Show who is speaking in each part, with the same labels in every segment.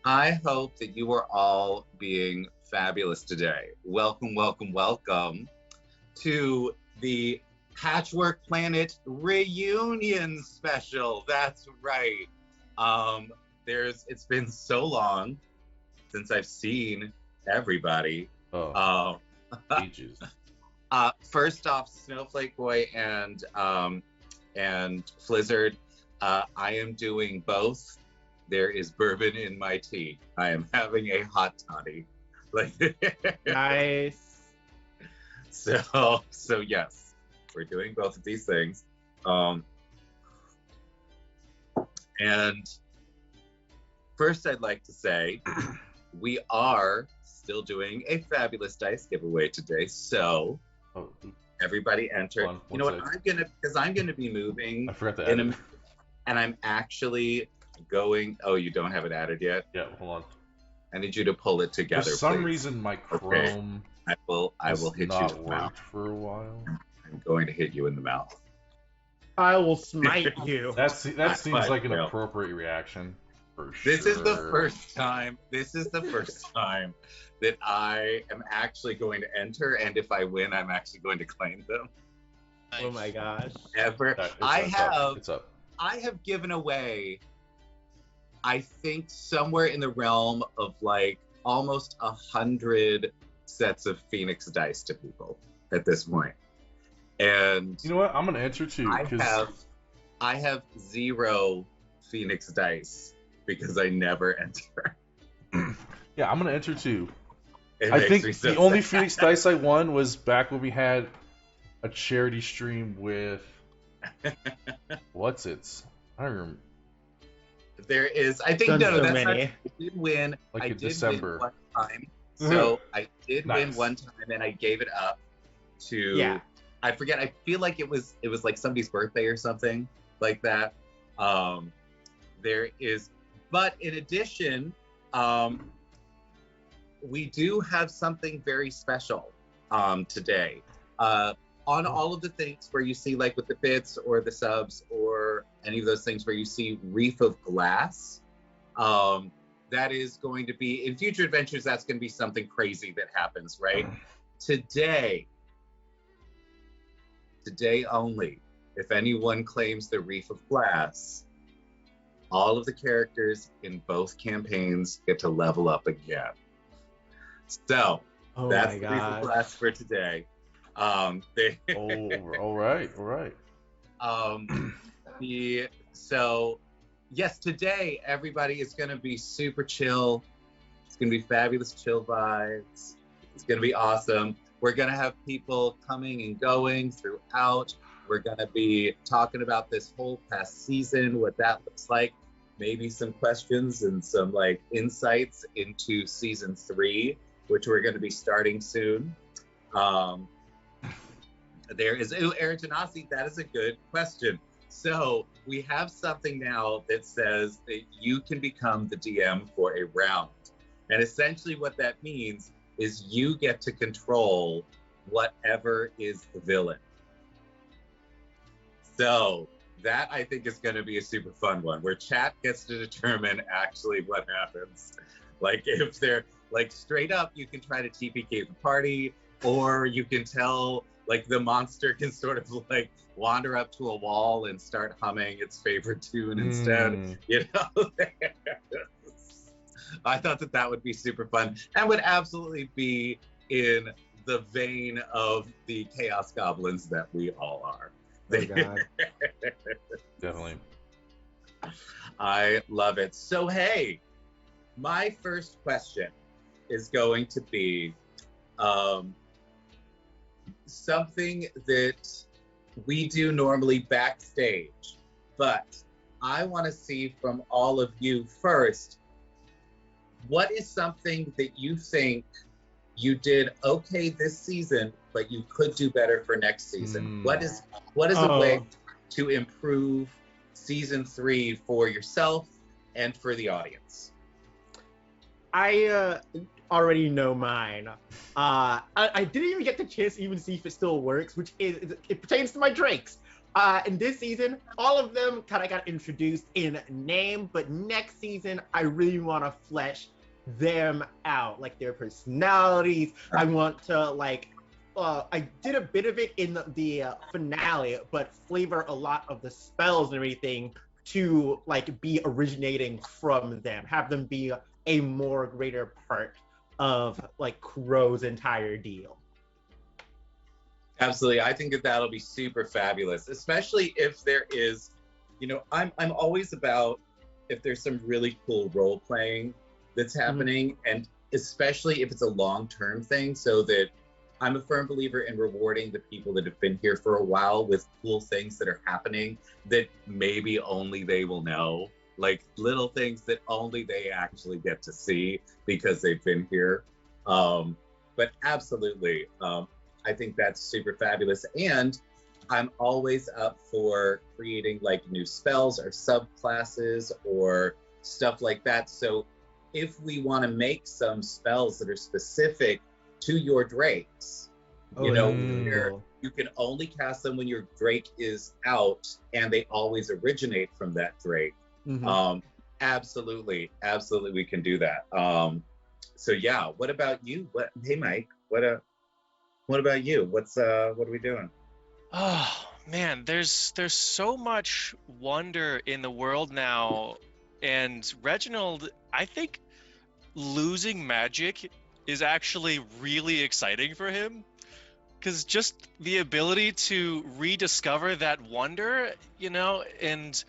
Speaker 1: I hope that you are all being fabulous today. Welcome, welcome, welcome to the Patchwork Planet reunion special. That's right. Um, it's been so long since I've seen everybody.
Speaker 2: Oh,
Speaker 1: Um,
Speaker 2: ages.
Speaker 1: First off, Snowflake Boy and Flizzard. I am doing both. There is bourbon in my tea. I am having a hot toddy. Like
Speaker 3: Nice.
Speaker 1: so yes, we're doing both of these things. Um, and first, I'd like to say we are still doing a fabulous dice giveaway today. So
Speaker 2: Oh,
Speaker 1: everybody enter.
Speaker 2: hold on,
Speaker 1: You know
Speaker 2: one
Speaker 1: what?
Speaker 2: sec.
Speaker 1: I'm gonna be moving
Speaker 2: I forgot to
Speaker 1: in
Speaker 2: add
Speaker 1: a
Speaker 2: it.
Speaker 1: and I'm actually going. Oh, you don't have it added yet.
Speaker 2: Yeah, hold on.
Speaker 1: I need you to pull it
Speaker 2: For
Speaker 1: together,
Speaker 2: some
Speaker 1: please.
Speaker 2: reason, my
Speaker 1: Okay.
Speaker 2: Chrome
Speaker 1: I
Speaker 2: has
Speaker 1: will hit you
Speaker 2: not
Speaker 1: in the mouth.
Speaker 2: worked for a while.
Speaker 1: I'm going to hit you in the mouth.
Speaker 3: I will smite you.
Speaker 2: That seems like an
Speaker 1: Well,
Speaker 2: appropriate reaction for
Speaker 1: this is the
Speaker 2: sure.
Speaker 1: first time. This is the first time that I am actually going to enter, and if I win, I'm actually going to claim them.
Speaker 3: Oh my gosh.
Speaker 1: Ever,
Speaker 2: It's up. It's up.
Speaker 1: I have given away, I think, somewhere in the realm of like almost 100 sets of Phoenix dice to people at this point. And
Speaker 2: You know what? I'm gonna enter too
Speaker 1: I
Speaker 2: because
Speaker 1: have I have zero Phoenix dice because I never enter.
Speaker 2: yeah, I'm gonna enter too.
Speaker 1: It
Speaker 2: I
Speaker 1: makes
Speaker 2: think
Speaker 1: me
Speaker 2: the
Speaker 1: so
Speaker 2: only
Speaker 1: sad.
Speaker 2: Phoenix dice I won was back when we had a charity stream with what's it? I don't remember.
Speaker 1: There is, I think,
Speaker 3: Done
Speaker 1: no,
Speaker 3: so
Speaker 1: that's not.
Speaker 3: many.
Speaker 1: I did win.
Speaker 2: Like
Speaker 1: I
Speaker 2: in
Speaker 1: did
Speaker 2: December.
Speaker 1: win one time. So I did win
Speaker 2: Nice.
Speaker 1: one time, and I gave it up to.
Speaker 3: Yeah.
Speaker 1: I forget. I feel like it was like somebody's birthday or something like that. Um, there is, but in addition, um, we do have something very special today. On all of the things where you see, like with the bits or the subs or any of those things where you see Reef of Glass, that is going to be in future adventures. That's going to be something crazy that happens, right? Today, today only, if anyone claims the Reef of Glass, all of the characters in both campaigns get to level up again. So
Speaker 3: Oh
Speaker 1: that's
Speaker 3: my
Speaker 1: the Reef of
Speaker 3: gosh.
Speaker 1: Glass for today.
Speaker 2: Oh, all right, all right.
Speaker 1: Um, so yes, today everybody is going to be super chill. It's going to be fabulous chill vibes. It's going to be awesome. We're going to have people coming and going throughout. We're going to be talking about this whole past season, what that looks like, maybe some questions and some like insights into season 3, which we're going to be starting soon. Um, there is Aaron Tanasi. That is a good question. So we have something now that says that you can become the DM for a round. And essentially what that means is you get to control whatever is the villain. So that I think is going to be a super fun one where chat gets to determine actually what happens. Like if they're like straight up, you can try to TPK the party, or you can tell like the monster can sort of like wander up to a wall and start humming its favorite tune instead. You know, I thought that that would be super fun and would absolutely be in the vein of the chaos goblins that we all are.
Speaker 3: Oh god.
Speaker 2: Definitely.
Speaker 1: I love it. So hey, my first question is going to be something that we do normally backstage, but I want to see from all of you first, what is something that you think you did okay this season, but you could do better for next season? What is a way to improve season 3 for yourself and for the audience?
Speaker 3: I already know mine. I didn't even get the chance to even see if it still works, which is it pertains to my drakes. In this season, all of them kind of got introduced in name, but next season, I really want to flesh them out, like their personalities. I want to I did a bit of it in the finale, but flavor a lot of the spells and everything to like be originating from them, have them be a more greater part of like Crow's entire deal.
Speaker 1: Absolutely. I think that that'll be super fabulous, especially if there is, I'm always about if there's some really cool role playing that's happening, and especially if it's a long-term thing, so that I'm a firm believer in rewarding the people that have been here for a while with cool things that are happening that maybe only they will know, like little things that only they actually get to see because they've been here. But absolutely, I think that's super fabulous. And I'm always up for creating like new spells or subclasses or stuff like that. So if we want to make some spells that are specific to your drakes, where you can only cast them when your drake is out and they always originate from that drake. Absolutely we can do that. So yeah, what about you? Hey Mike, what about you? What are we doing?
Speaker 4: Oh man, there's so much wonder in the world now, and Reginald, I think losing magic is actually really exciting for him, because just the ability to rediscover that wonder, and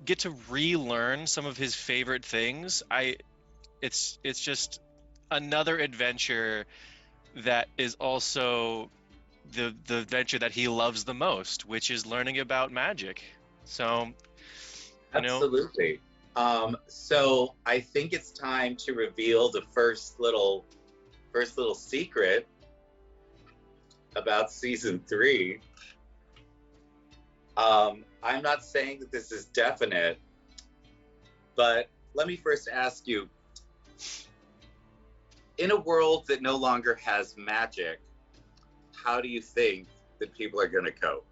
Speaker 4: get to relearn some of his favorite things. It's just another adventure that is also the adventure that he loves the most, which is learning about magic. So,
Speaker 1: Absolutely. So I think it's time to reveal the first little secret about season 3. I'm not saying that this is definite, but let me first ask you, in a world that no longer has magic, how do you think that people are going to cope?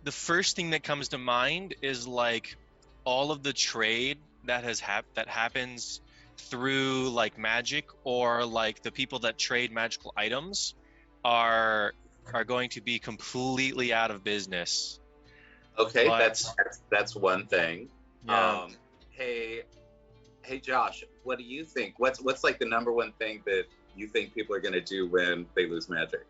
Speaker 4: The first thing that comes to mind is like all of the trade that happens through like magic, or like the people that trade magical items are going to be completely out of business.
Speaker 1: Okay, that's one thing.
Speaker 4: Yeah.
Speaker 1: Hey Josh, what do you think? What's like the number one thing that you think people are going to do when they lose magic?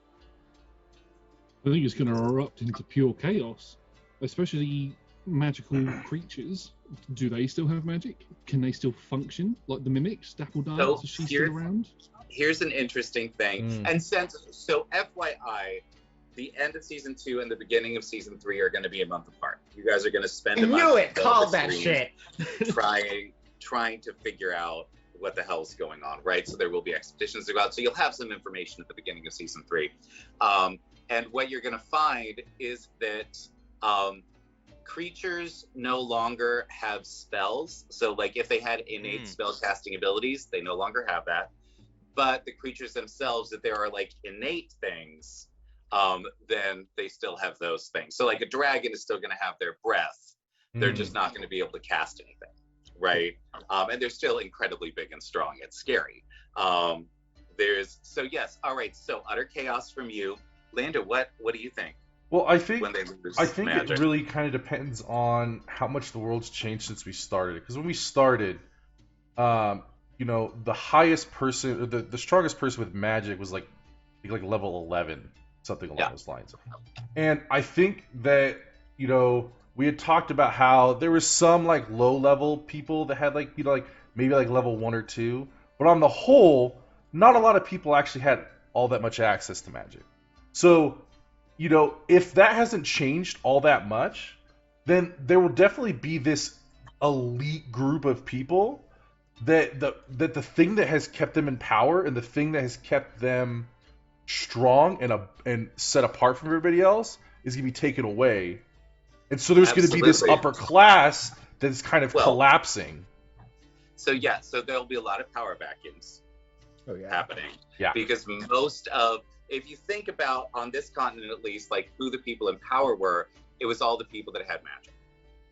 Speaker 5: I think it's going to erupt into pure chaos, especially magical creatures. Do they still have magic? Can they still function? Like the mimics, Dapple Dance, is she still around?
Speaker 1: Here's an interesting thing. And so FYI, the end of season 2 and the beginning of season 3 are going to be a month apart. You guys are going to spend a month.
Speaker 3: Knew it. Called that shit.
Speaker 1: trying to figure out what the hell's going on, right? So there will be expeditions to go out. So you'll have some information at the beginning of season 3. And what you're going to find is that creatures no longer have spells. So like if they had innate spell casting abilities, they no longer have that. But the creatures themselves, if there are like innate things, then they still have those things. So like a dragon is still going to have their breath. They're just not going to be able to cast anything, right? And they're still incredibly big and strong. It's scary. Yes. All right. So utter chaos from you. Landa, what do you think?
Speaker 2: Well, I think
Speaker 1: magic?
Speaker 2: it really kind of depends on how much the world's changed since we started. Because when we started, the highest person, the strongest person with magic was like level 11, something along those lines. And I think that we had talked about how there was some like low level people that had maybe level 1 or 2, but on the whole, not a lot of people actually had all that much access to magic. So, if that hasn't changed all that much, then there will definitely be this elite group of people that the thing that has kept them in power and the thing that has kept them strong and set apart from everybody else is going to be taken away. And so there's going to be this upper class that's kind of collapsing.
Speaker 1: So there'll be a lot of power vacuums happening.
Speaker 2: Yeah.
Speaker 1: Because most of if you think about, on this continent at least, like who the people in power were, it was all the people that had magic,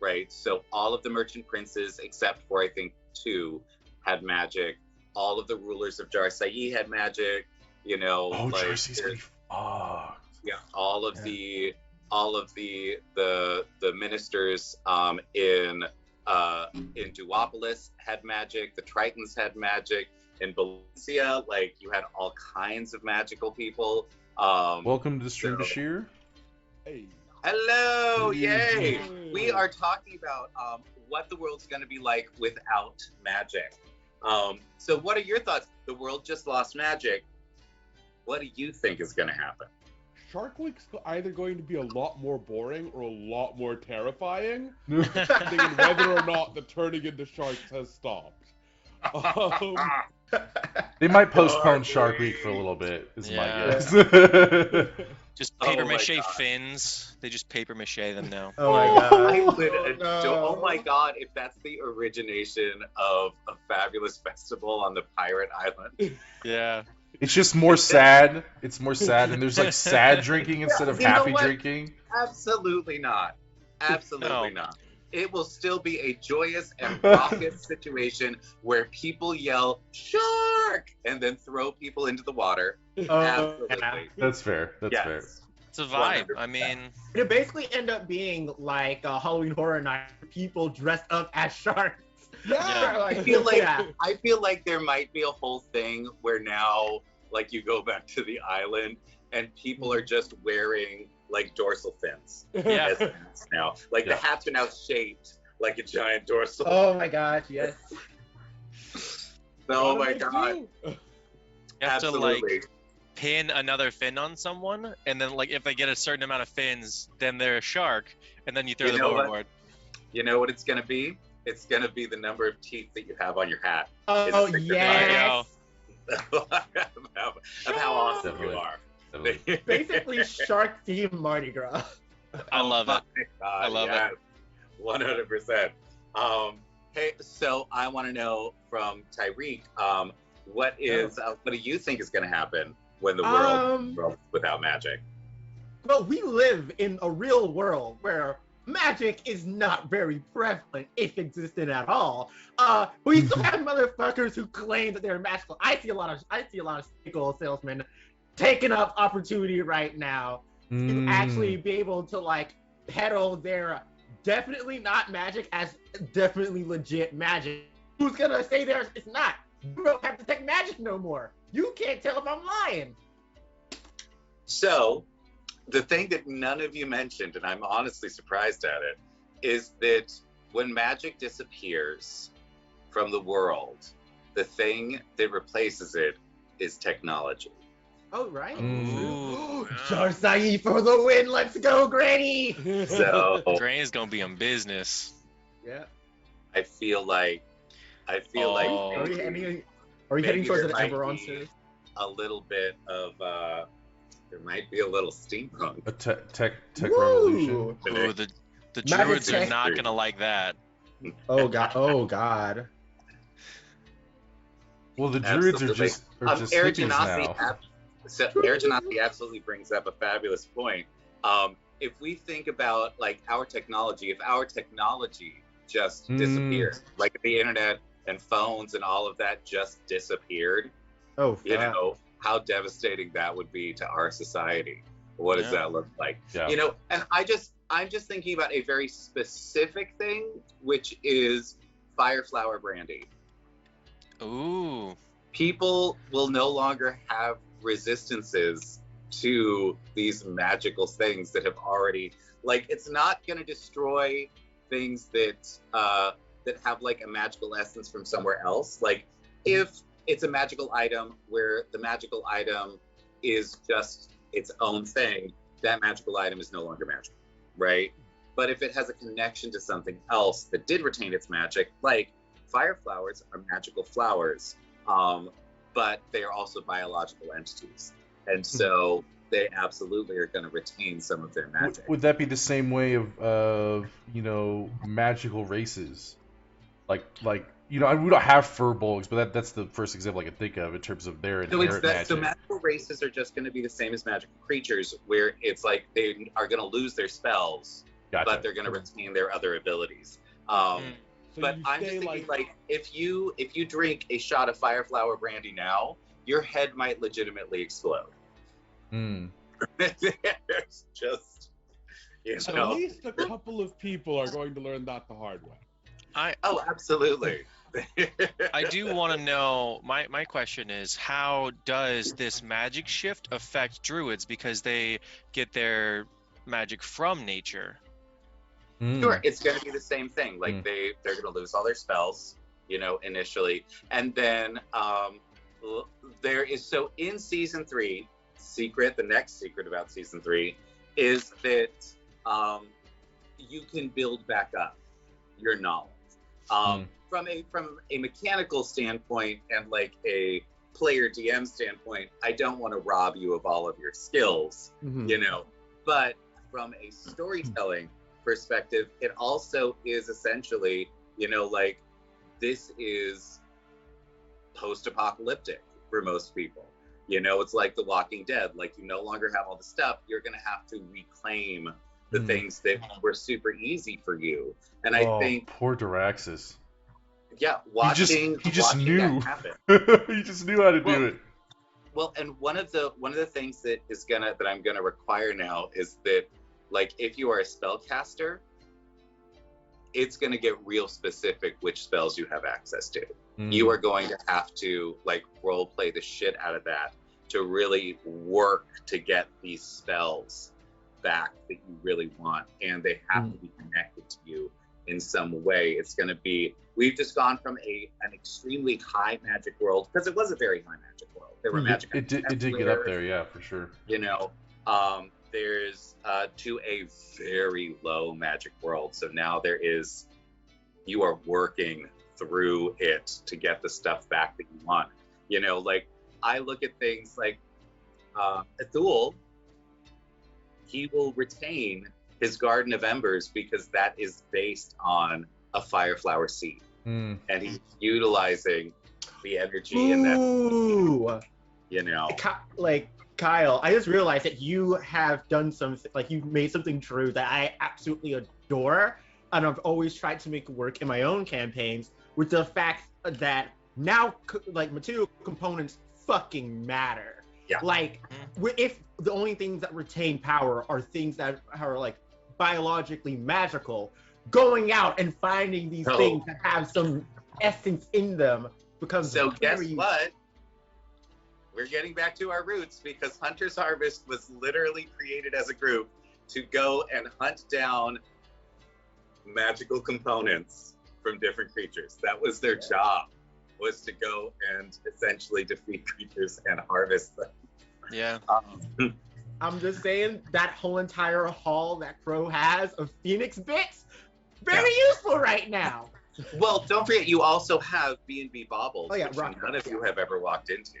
Speaker 1: right? So all of the merchant princes, except for I think 2, had magic. All of the rulers of Jar-Sayi had magic. You know,
Speaker 2: Oh,
Speaker 1: like
Speaker 2: Jersey's gonna be fucked.
Speaker 1: yeah, all of the ministers in Duopolis had magic. The Tritons had magic. In Valencia, like you had all kinds of magical people.
Speaker 2: Welcome to the stream,
Speaker 1: so-
Speaker 2: Bashir.
Speaker 6: Hey.
Speaker 1: Hello, yay!
Speaker 6: Yay.
Speaker 1: We are talking about what the world's going to be like without magic. So, what are your thoughts? The world just lost magic. What do you think is going to happen?
Speaker 6: Shark Week's either going to be a lot more boring or a lot more terrifying, depending on whether or not the turning into sharks has stopped.
Speaker 2: They might postpone Shark Week for a little bit, is my
Speaker 4: Yeah.
Speaker 2: guess.
Speaker 4: Just
Speaker 1: Oh
Speaker 4: paper
Speaker 1: my
Speaker 4: mache
Speaker 1: God.
Speaker 4: fins. They just paper mache them now.
Speaker 3: Oh my
Speaker 1: I
Speaker 3: god.
Speaker 1: would
Speaker 3: Oh,
Speaker 1: adore,
Speaker 3: no.
Speaker 1: oh my god, if that's the origination of a fabulous festival on the pirate island.
Speaker 4: Yeah.
Speaker 2: It's just more sad. It's more sad, and there's like sad drinking instead of
Speaker 1: You know
Speaker 2: happy
Speaker 1: what?
Speaker 2: drinking.
Speaker 1: Absolutely not. Absolutely
Speaker 4: No.
Speaker 1: not. It will still be a joyous and raucous situation where people yell "shark" and then throw people into the water.
Speaker 3: Oh,
Speaker 1: Absolutely.
Speaker 3: yeah.
Speaker 2: That's fair. That's
Speaker 1: Yes.
Speaker 2: fair.
Speaker 4: It's a vibe.
Speaker 1: 100%.
Speaker 4: I mean,
Speaker 3: It'll basically end up being like a Halloween Horror Night. People dressed up as sharks.
Speaker 4: Yeah.
Speaker 1: I feel like
Speaker 3: Yeah.
Speaker 1: I feel like there might be a whole thing where now, like, you go back to the island and people are just wearing like dorsal fins
Speaker 4: Yeah.
Speaker 1: as hats now. Like
Speaker 2: Yeah.
Speaker 1: the hats are now shaped like a giant dorsal.
Speaker 3: Oh my gosh, yes.
Speaker 1: Oh my
Speaker 6: Gotta
Speaker 1: god!
Speaker 6: make do.
Speaker 4: you have to like
Speaker 1: Absolutely.
Speaker 4: pin another fin on someone, and then like if they get a certain amount of fins, then they're a shark, and then you throw
Speaker 1: You
Speaker 4: them
Speaker 1: know what?
Speaker 4: overboard.
Speaker 1: You know what it's gonna be? It's gonna be the number of teeth that you have on your hat.
Speaker 3: Oh
Speaker 1: It's a
Speaker 3: yes.
Speaker 1: of how awesome
Speaker 2: Definitely.
Speaker 1: you are.
Speaker 2: Definitely.
Speaker 3: Basically shark themed Mardi Gras.
Speaker 4: I love it.
Speaker 1: I
Speaker 4: love it.
Speaker 1: 100%. Hey, so I want to know from Tyreek, what do you think is going to happen when the world is without magic?
Speaker 3: Well, we live in a real world where magic is not very prevalent, if existent at all. We still have motherfuckers who claim that they're magical. I see a lot of stickle salesmen taking up opportunity right now to actually be able to like peddle their definitely not magic as definitely legit magic. Who's gonna say it's not? You don't have to take magic no more. You can't tell if I'm lying.
Speaker 1: So, the thing that none of you mentioned, and I'm honestly surprised at it, is that when magic disappears from the world, the thing that replaces it is technology.
Speaker 3: Oh, right.
Speaker 4: Ooh.
Speaker 3: Jar-Sayi for the win. Let's go, Granny.
Speaker 1: So,
Speaker 4: Granny's gonna be in business.
Speaker 3: Yeah.
Speaker 1: I feel like
Speaker 4: Oh.
Speaker 3: Are we
Speaker 1: maybe
Speaker 3: heading towards
Speaker 1: there
Speaker 3: an
Speaker 1: might
Speaker 3: Eberron
Speaker 1: be
Speaker 3: series?
Speaker 1: a little bit of there might be a little steampunk.
Speaker 2: A tech
Speaker 3: Woo!
Speaker 2: revolution.
Speaker 4: Ooh, the
Speaker 3: Magic
Speaker 4: druids are
Speaker 3: tech.
Speaker 4: not gonna like that.
Speaker 3: Oh god. Oh god.
Speaker 2: Well, the druids are
Speaker 1: Absolutely.
Speaker 2: just hippies
Speaker 1: Eric
Speaker 2: now.
Speaker 1: Janasi absolutely brings up a fabulous point. If we think about like our technology, if our technology just disappeared, like the internet and phones and all of that just disappeared,
Speaker 3: Oh fuck.
Speaker 1: you know how devastating that would be to our society. What does
Speaker 4: Yeah.
Speaker 1: that look like?
Speaker 2: Yeah.
Speaker 1: You know, and I'm just thinking about a very specific thing, which is fire flower brandy.
Speaker 4: Ooh.
Speaker 1: People will no longer have resistances to these magical things that have already, like, it's not going to destroy things that that have like a magical essence from somewhere else. Like, if it's a magical item where the magical item is just its own thing, that magical item is no longer magical, right? But if it has a connection to something else that did retain its magic, like fire flowers are magical flowers, but they are also biological entities. And so they absolutely are going to retain some of their magic.
Speaker 2: Would that be the same way of magical races? Like we don't have furbolgs, but that's the first example I can think of in terms of their
Speaker 1: So it's
Speaker 2: inherent
Speaker 1: that.
Speaker 2: magic.
Speaker 1: So magical races are just going to be the same as magical creatures, where it's like they are going to lose their spells,
Speaker 2: Gotcha.
Speaker 1: but they're going to retain their other abilities.
Speaker 6: So
Speaker 1: But
Speaker 6: you
Speaker 1: I'm just
Speaker 6: stay
Speaker 1: thinking, like, if you Drink a shot of Fireflower brandy now, your head might legitimately explode. It's just,
Speaker 6: at least a couple of people are going to learn that the hard way.
Speaker 1: Oh, absolutely.
Speaker 4: I do want to know, my question is, how does this magic shift affect druids, because they get their magic from nature?
Speaker 1: Sure, it's going to be the same thing. Like they're going to lose all their spells, initially, and then there is, so in season 3, the next secret about season 3 is that you can build back up your knowledge. From a mechanical standpoint and like a player DM standpoint, I don't want to rob you of all of your skills, but from a storytelling perspective, it also is essentially, like, this is post-apocalyptic for most people. It's like The Walking Dead. Like, you no longer have all the stuff. You're going to have to reclaim the things that were super easy for you. And I think
Speaker 2: poor Daraxis.
Speaker 1: Yeah,
Speaker 2: he just knew.
Speaker 1: That happen.
Speaker 2: He just knew how to do it.
Speaker 1: Well, and one of the things that I'm gonna require now is that, like, if you are a spellcaster, it's gonna get real specific which spells you have access to. You are going to have to, like, role play the shit out of that to really work to get these spells back that you really want, and they have to be connected to you in some way. It's going to be, we've just gone from an extremely high magic world, because it was a very high magic world. There were magic.
Speaker 2: It did get up there, yeah, for sure.
Speaker 1: There's to a very low magic world. So now you are working through it to get the stuff back that you want. Like, I look at things like Athul, he will retain his Garden of Embers because that is based on a Fireflower seed. And he's utilizing the energy in that.
Speaker 3: Like, Kyle, I just realized that you have done something, like, you've made something true that I absolutely adore, and I've always tried to make work in my own campaigns, with the fact that now, like, material components fucking matter.
Speaker 1: Yeah.
Speaker 3: Like, if the only things that retain power are things that are, like, biologically magical, going out and finding these things that have some essence in them becomes
Speaker 1: so guess what? We're getting back to our roots, because Hunter's Harvest was literally created as a group to go and hunt down magical components from different creatures. That was their job, was to go and essentially defeat creatures and harvest them.
Speaker 4: Yeah.
Speaker 3: I'm just saying, that whole entire haul that Crow has of Phoenix bits, very useful right now.
Speaker 1: Well, don't forget, you also have B&B Baubles, which none of you have ever walked into,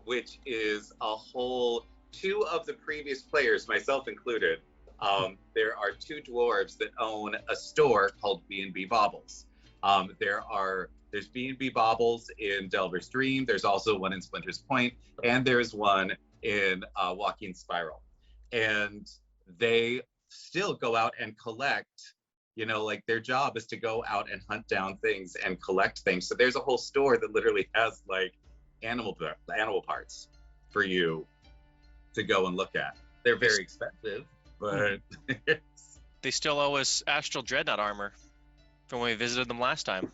Speaker 1: which is a whole, 2 of the previous players, myself included, there are 2 dwarves that own a store called B&B Baubles. There's B&B Baubles in Delver's Dream. There's also one in Splinter's Point, and there's one in Walking Spiral. And they still go out and collect, like, their job is to go out and hunt down things and collect things. So there's a whole store that literally has, like, animal parts for you to go and look at. They're very expensive, but
Speaker 4: they still owe us Astral Dreadnought armor from when we visited them last time.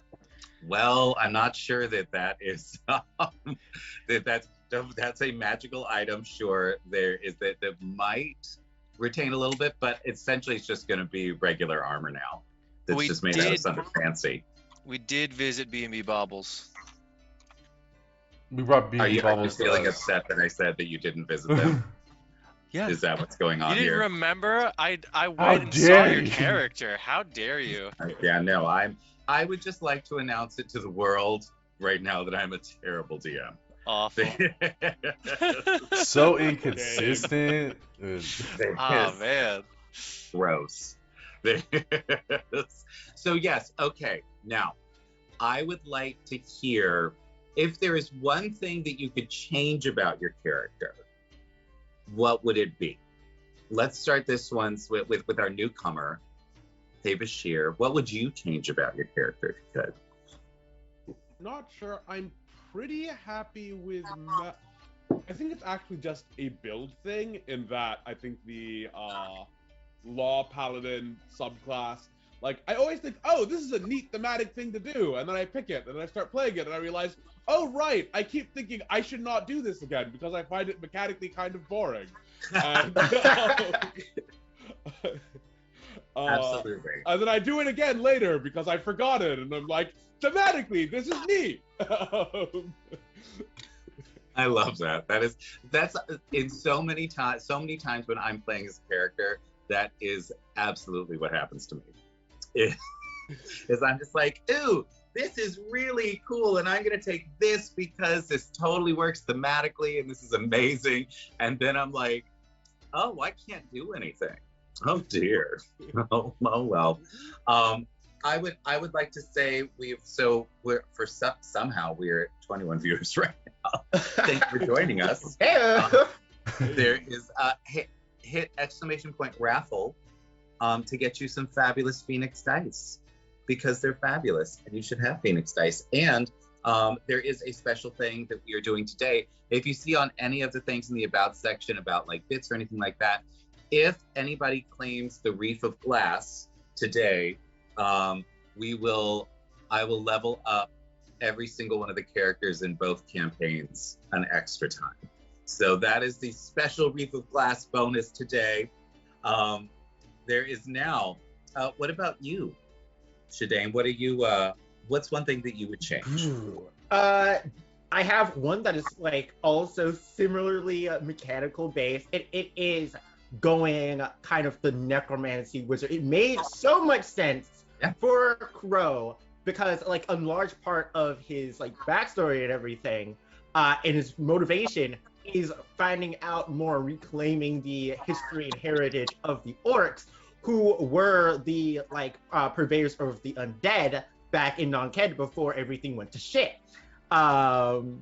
Speaker 1: Well, I'm not sure that is that's a magical item. Sure, there is that might retain a little bit, but essentially it's just going to be regular armor now. That's just made out of something fancy.
Speaker 4: We did visit B&B Baubles.
Speaker 2: We brought B&B Baubles.
Speaker 1: Are you feeling upset that I said that you didn't visit them?
Speaker 4: Yeah.
Speaker 1: Is that what's going on
Speaker 4: here? You didn't
Speaker 1: here?
Speaker 4: remember? I went and saw your character. How dare you?
Speaker 1: Yeah, no, I would just like to announce it to the world right now that I'm a terrible DM.
Speaker 4: Awful.
Speaker 2: So inconsistent.
Speaker 4: Oh, man.
Speaker 1: Gross. So yes, okay. Now, I would like to hear if there is one thing that you could change about your character, what would it be? Let's start this one with our newcomer, hey Bashir. What would you change about your character if you could?
Speaker 6: Not sure. I'm pretty happy with. I think it's actually just a build thing in that I think the law paladin subclass. Like, I always think, oh, this is a neat thematic thing to do, and then I pick it, and then I start playing it, and I realize, oh, right, I keep thinking I should not do this again because I find it mechanically kind of boring. And,
Speaker 1: Absolutely.
Speaker 6: And then I do it again later because I forgot it, and I'm like, thematically, this is neat.
Speaker 1: I love that. That's in so many times when I'm playing as a character, that is absolutely what happens to me. Is I'm just like, ooh, this is really cool, and I'm gonna take this because this totally works thematically, and this is amazing. And then I'm like, oh, I can't do anything. Oh dear. Oh well. I would like to say somehow we're at 21 viewers right now. Thank you for joining us. There is a hit exclamation point raffle to get you some fabulous Phoenix dice, because they're fabulous and you should have Phoenix dice. And there is a special thing that we are doing today. If you see on any of the things in the about section about like bits or anything like that, if anybody claims the Reef of Glass today, I will level up every single one of the characters in both campaigns an extra time. So that is the special Reef of Glass bonus today. There is now. What about you, Shadane? What are you? What's one thing that you would change?
Speaker 3: I have one that is like also similarly mechanical based. It is going kind of the necromancy wizard. It made so much sense for Crow because like a large part of his like backstory and everything, and his motivation is finding out more, reclaiming the history and heritage of the orcs, who were the like purveyors of the undead back in Non-Ked before everything went to shit. And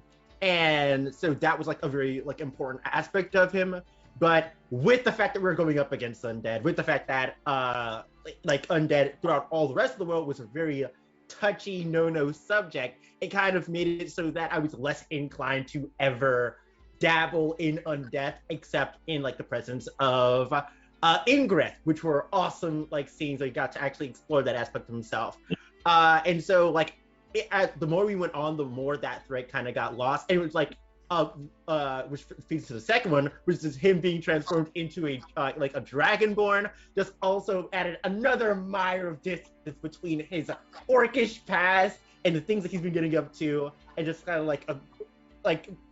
Speaker 3: so that was like a very like important aspect of him. But with the fact that we're going up against undead, with the fact that like undead throughout all the rest of the world was a very touchy no subject, it kind of made it so that I was less inclined to ever dabble in undeath, except in like the presence of Ingress, which were awesome like scenes. I got to actually explore that aspect of himself. And so like the more we went on, the more that thread kind of got lost. And it was like which feeds to the second one, which is him being transformed into a like a dragonborn, just also added another mire of distance between his orcish past and the things that he's been getting up to, and just kind of like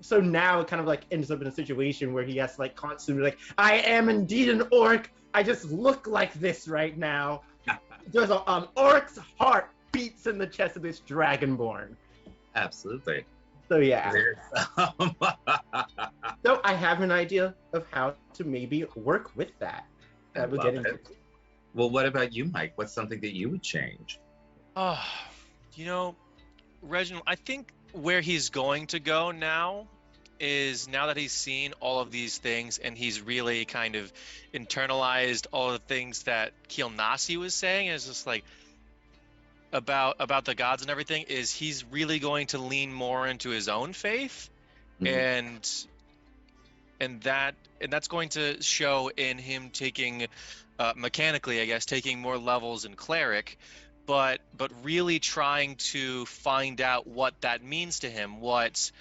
Speaker 3: so now it kind of like ends up in a situation where he has to like constantly like, I am indeed an orc, I just look like this right now. There's an orc's heart beats in the chest of this dragonborn.
Speaker 1: Absolutely.
Speaker 3: So yeah. So I have an idea of how to maybe work with that. We'll get into it.
Speaker 1: Well, what about you, Mike? What's something that you would change?
Speaker 4: Oh, you know, Reginald, I think where he's going to go now is, now that he's seen all of these things and he's really kind of internalized all the things that Kilnasi was saying, is just like about the gods and everything, is he's really going to lean more into his own faith. Mm-hmm. and that's going to show in him taking mechanically, I guess, taking more levels in cleric, but really trying to find out what that means to him, what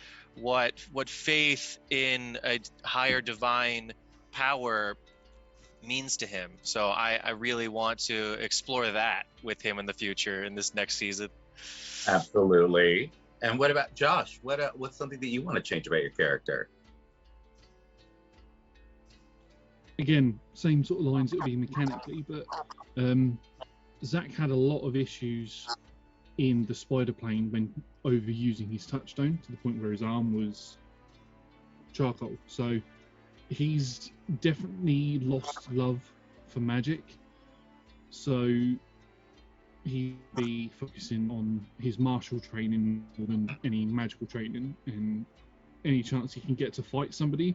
Speaker 4: faith in a higher divine power means to him. So I really want to explore that with him in the future, in this next season.
Speaker 1: Absolutely. And what about Josh? What's something that you want to change about your character?
Speaker 5: Again, same sort of lines it would be mechanically, but Zach had a lot of issues in the spider plane when overusing his touchstone to the point where his arm was charcoal. So he's definitely lost love for magic. So he'd be focusing on his martial training more than any magical training, and any chance he can get to fight somebody,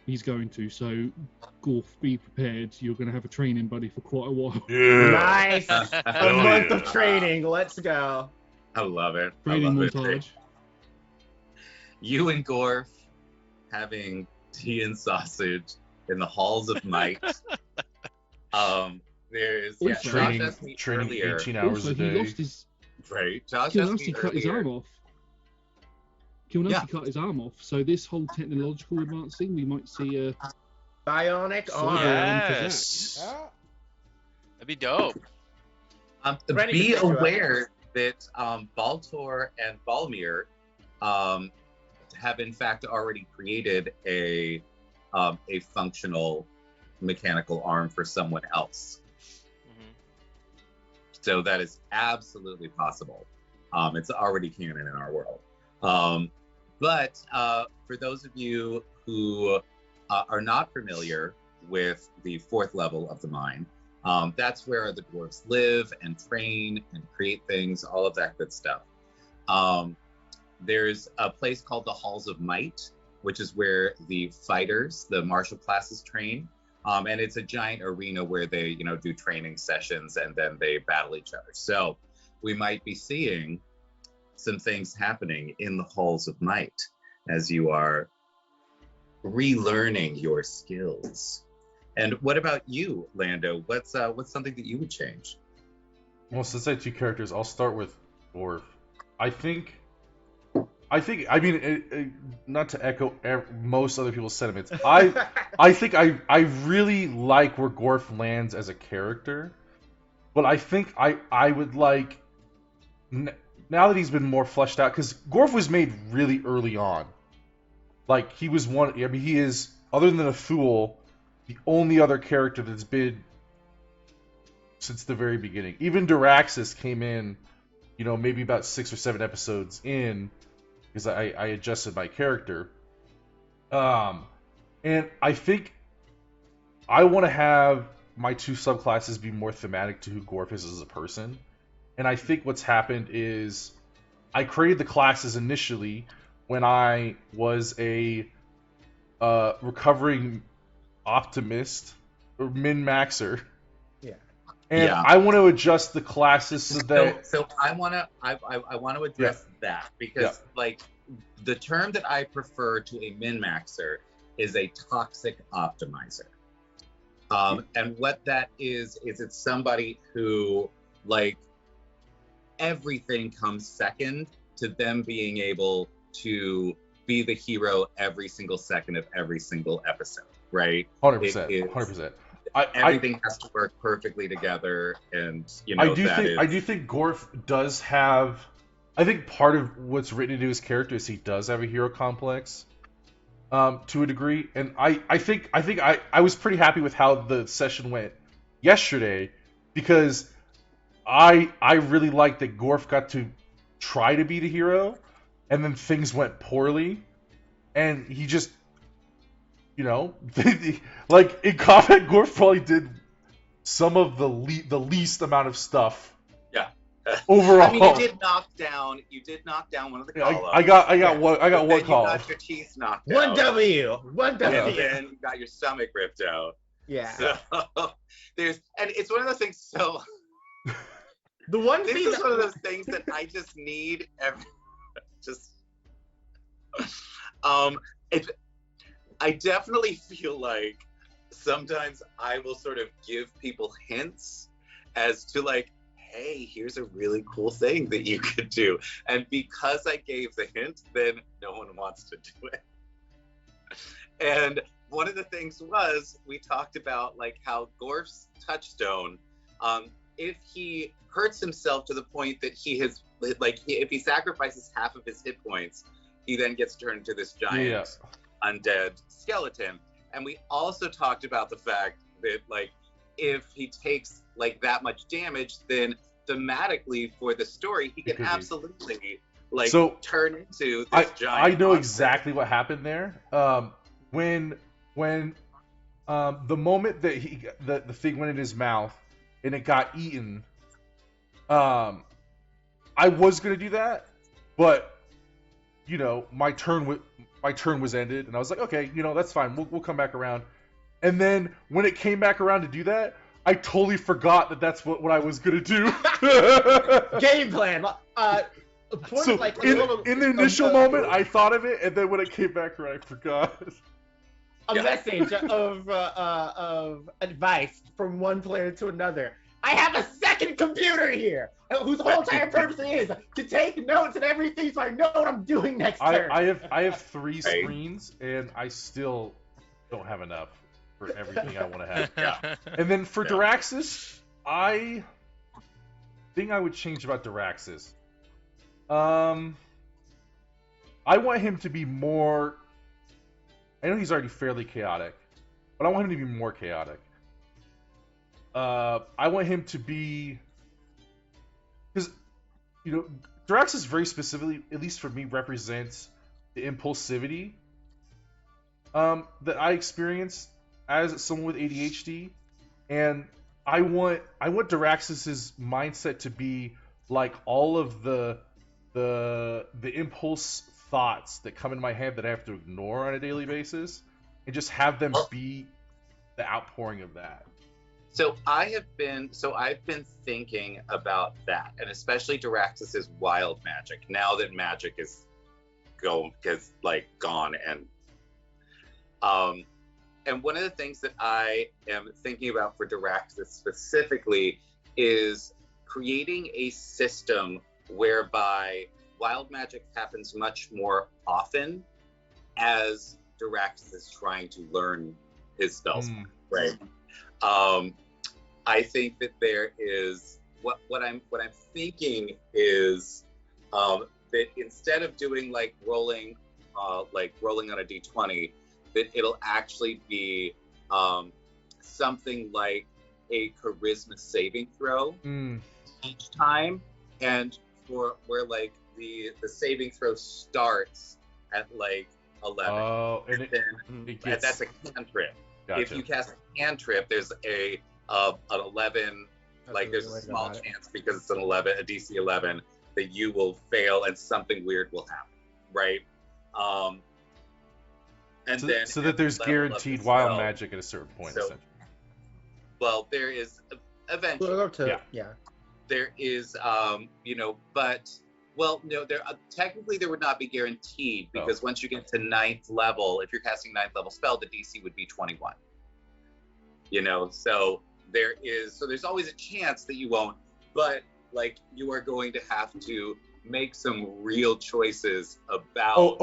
Speaker 5: he's going to. So, Gorf, be prepared. You're going to have a training buddy for quite a while.
Speaker 2: Yeah.
Speaker 3: Nice. A
Speaker 2: Hell
Speaker 3: month of
Speaker 2: yeah.
Speaker 3: training. Let's go.
Speaker 1: I love it.
Speaker 5: Training
Speaker 1: I love
Speaker 5: montage.
Speaker 1: it. You and Gorf having tea and sausage in the halls of might. There's
Speaker 5: Also-
Speaker 1: Josh asked me
Speaker 2: Training
Speaker 1: earlier.
Speaker 2: 18 hours
Speaker 5: Also,
Speaker 2: a
Speaker 5: he
Speaker 2: day.
Speaker 5: lost his.
Speaker 1: Right. Josh asked me
Speaker 5: Kilnasty cut his
Speaker 1: earlier.
Speaker 5: arm off. Kilnasty
Speaker 1: Yeah.
Speaker 5: cut his arm off. So this whole technological advancing, we might see a
Speaker 3: Bionic
Speaker 5: Sword
Speaker 3: arm.
Speaker 5: arm.
Speaker 4: Yes.
Speaker 6: Ah,
Speaker 4: That'd be dope.
Speaker 3: Ready
Speaker 1: Be
Speaker 3: to pick you up.
Speaker 1: aware that Baltor and Balmir have in fact already created a functional mechanical arm for someone else.
Speaker 4: Mhm.
Speaker 1: So that is absolutely possible. It's already canon in our world. But for those of you who are not familiar with the fourth level of the mine, that's where the dwarves live and train and create things, all of that good stuff. There's a place called the Halls of Might, which is where the fighters, the martial classes, train. And it's a giant arena where they, do training sessions and then they battle each other. So we might be seeing some things happening in the Halls of Might as you are relearning your skills. And what about you, Lando? What's something that you would change?
Speaker 2: Well, since I have two characters, I'll start with Gorf. I mean, not to echo most other people's sentiments. I think I really like where Gorf lands as a character, but I think I would like now that he's been more fleshed out, because Gorf was made really early on. Like he was one. I mean, he is, other than a Thule, the only other character that's been since the very beginning. Even Duraxis came in, maybe about 6 or 7 episodes in, because I adjusted my character. And I think I want to have my two subclasses be more thematic to who Gorf is as a person. And I think what's happened is I created the classes initially when I was a recovering optimist or min-maxer.
Speaker 3: Yeah.
Speaker 2: And
Speaker 1: Yeah.
Speaker 2: I want to adjust the classes so that
Speaker 1: So I want to address that because like the term that I prefer to a min-maxer is a toxic optimizer. And what that is it's somebody who, like, everything comes second to them being able to be the hero every single second of every single episode, right?
Speaker 2: 100%,
Speaker 1: It is-
Speaker 2: 100%.
Speaker 1: Everything has to work perfectly together, and
Speaker 2: I do think Gorf does have. I think part of what's written into his character is he does have a hero complex, to a degree, and I think I was pretty happy with how the session went yesterday, because I really liked that Gorf got to try to be the hero, and then things went poorly, and he just, like in combat, Gorf probably did some of the least amount of stuff.
Speaker 1: Yeah.
Speaker 2: Overall,
Speaker 1: I mean, you did knock down one of the call-ups.
Speaker 2: I got
Speaker 3: Yeah.
Speaker 2: one
Speaker 1: Then
Speaker 2: call.
Speaker 1: you got your teeth knocked out.
Speaker 3: One W. One
Speaker 1: And
Speaker 3: W.
Speaker 1: then you got your stomach ripped out.
Speaker 3: Yeah.
Speaker 1: So and it's one of those things. So
Speaker 3: The one
Speaker 1: this
Speaker 3: thing
Speaker 1: is one of those things that I just need I definitely feel like sometimes I will sort of give people hints as to, like, hey, here's a really cool thing that you could do. And because I gave the hint, then no one wants to do it. And one of the things was, we talked about, like, how Gorf's touchstone, if he hurts himself to the point that he has, like, if he sacrifices half of his hit points, he then gets turned into this giant undead skeleton. And we also talked about the fact that, like, if he takes, like, that much damage, then thematically for the story, he can absolutely, like, turn into this giant
Speaker 2: I know
Speaker 1: monster.
Speaker 2: exactly what happened there. When the moment that the thing went in his mouth and it got eaten, I was gonna do that, but you know, my turn was ended, and I was like, okay, you know, that's fine. We'll come back around. And then when it came back around to do that, I totally forgot that that's what I was gonna do.
Speaker 3: Game plan.
Speaker 2: So in the initial moment, I thought of it, and then when it came back around, I forgot.
Speaker 3: A message of advice from one player to another. I have a second computer here, whose whole entire purpose is to take notes and everything, so I know what I'm doing next turn.
Speaker 2: I have 3 screens, and I still don't have enough for everything I want to have.
Speaker 1: Yeah.
Speaker 2: And then for Diraxis, thing I would change about Diraxis, I want him to be more. I know he's already fairly chaotic, but I want him to be more chaotic. I want him to be, because you know, Diraxis very specifically, at least for me, represents the impulsivity that I experience as someone with ADHD, and I want Diraxis's mindset to be like all of the impulse thoughts that come in my head that I have to ignore on a daily basis, and just have them be the outpouring of that.
Speaker 1: So I've been thinking about that, and especially Diraxis's wild magic. Now that magic is gone, and one of the things that I am thinking about for Diraxis specifically is creating a system whereby wild magic happens much more often as Diraxis is trying to learn his spells, right? I think that there is what I'm thinking is that instead of doing like rolling on a d20, that it'll actually be something like a charisma saving throw each time, and where like the saving throw starts at like 11.
Speaker 2: Oh,
Speaker 1: and that's a cantrip.
Speaker 2: Gotcha.
Speaker 1: If you cast a cantrip, there's an 11, like there's a small chance because it's a DC 11, that you will fail and something weird will happen, right? And then
Speaker 2: so that there's guaranteed wild magic at a certain point.
Speaker 1: So, well, there is eventually. There is, but there technically there would not be guaranteed, because once you get to 9th level, if you're casting 9th level spell, the DC would be 21. So there's always a chance that you won't, but like you are going to have to make some real choices about.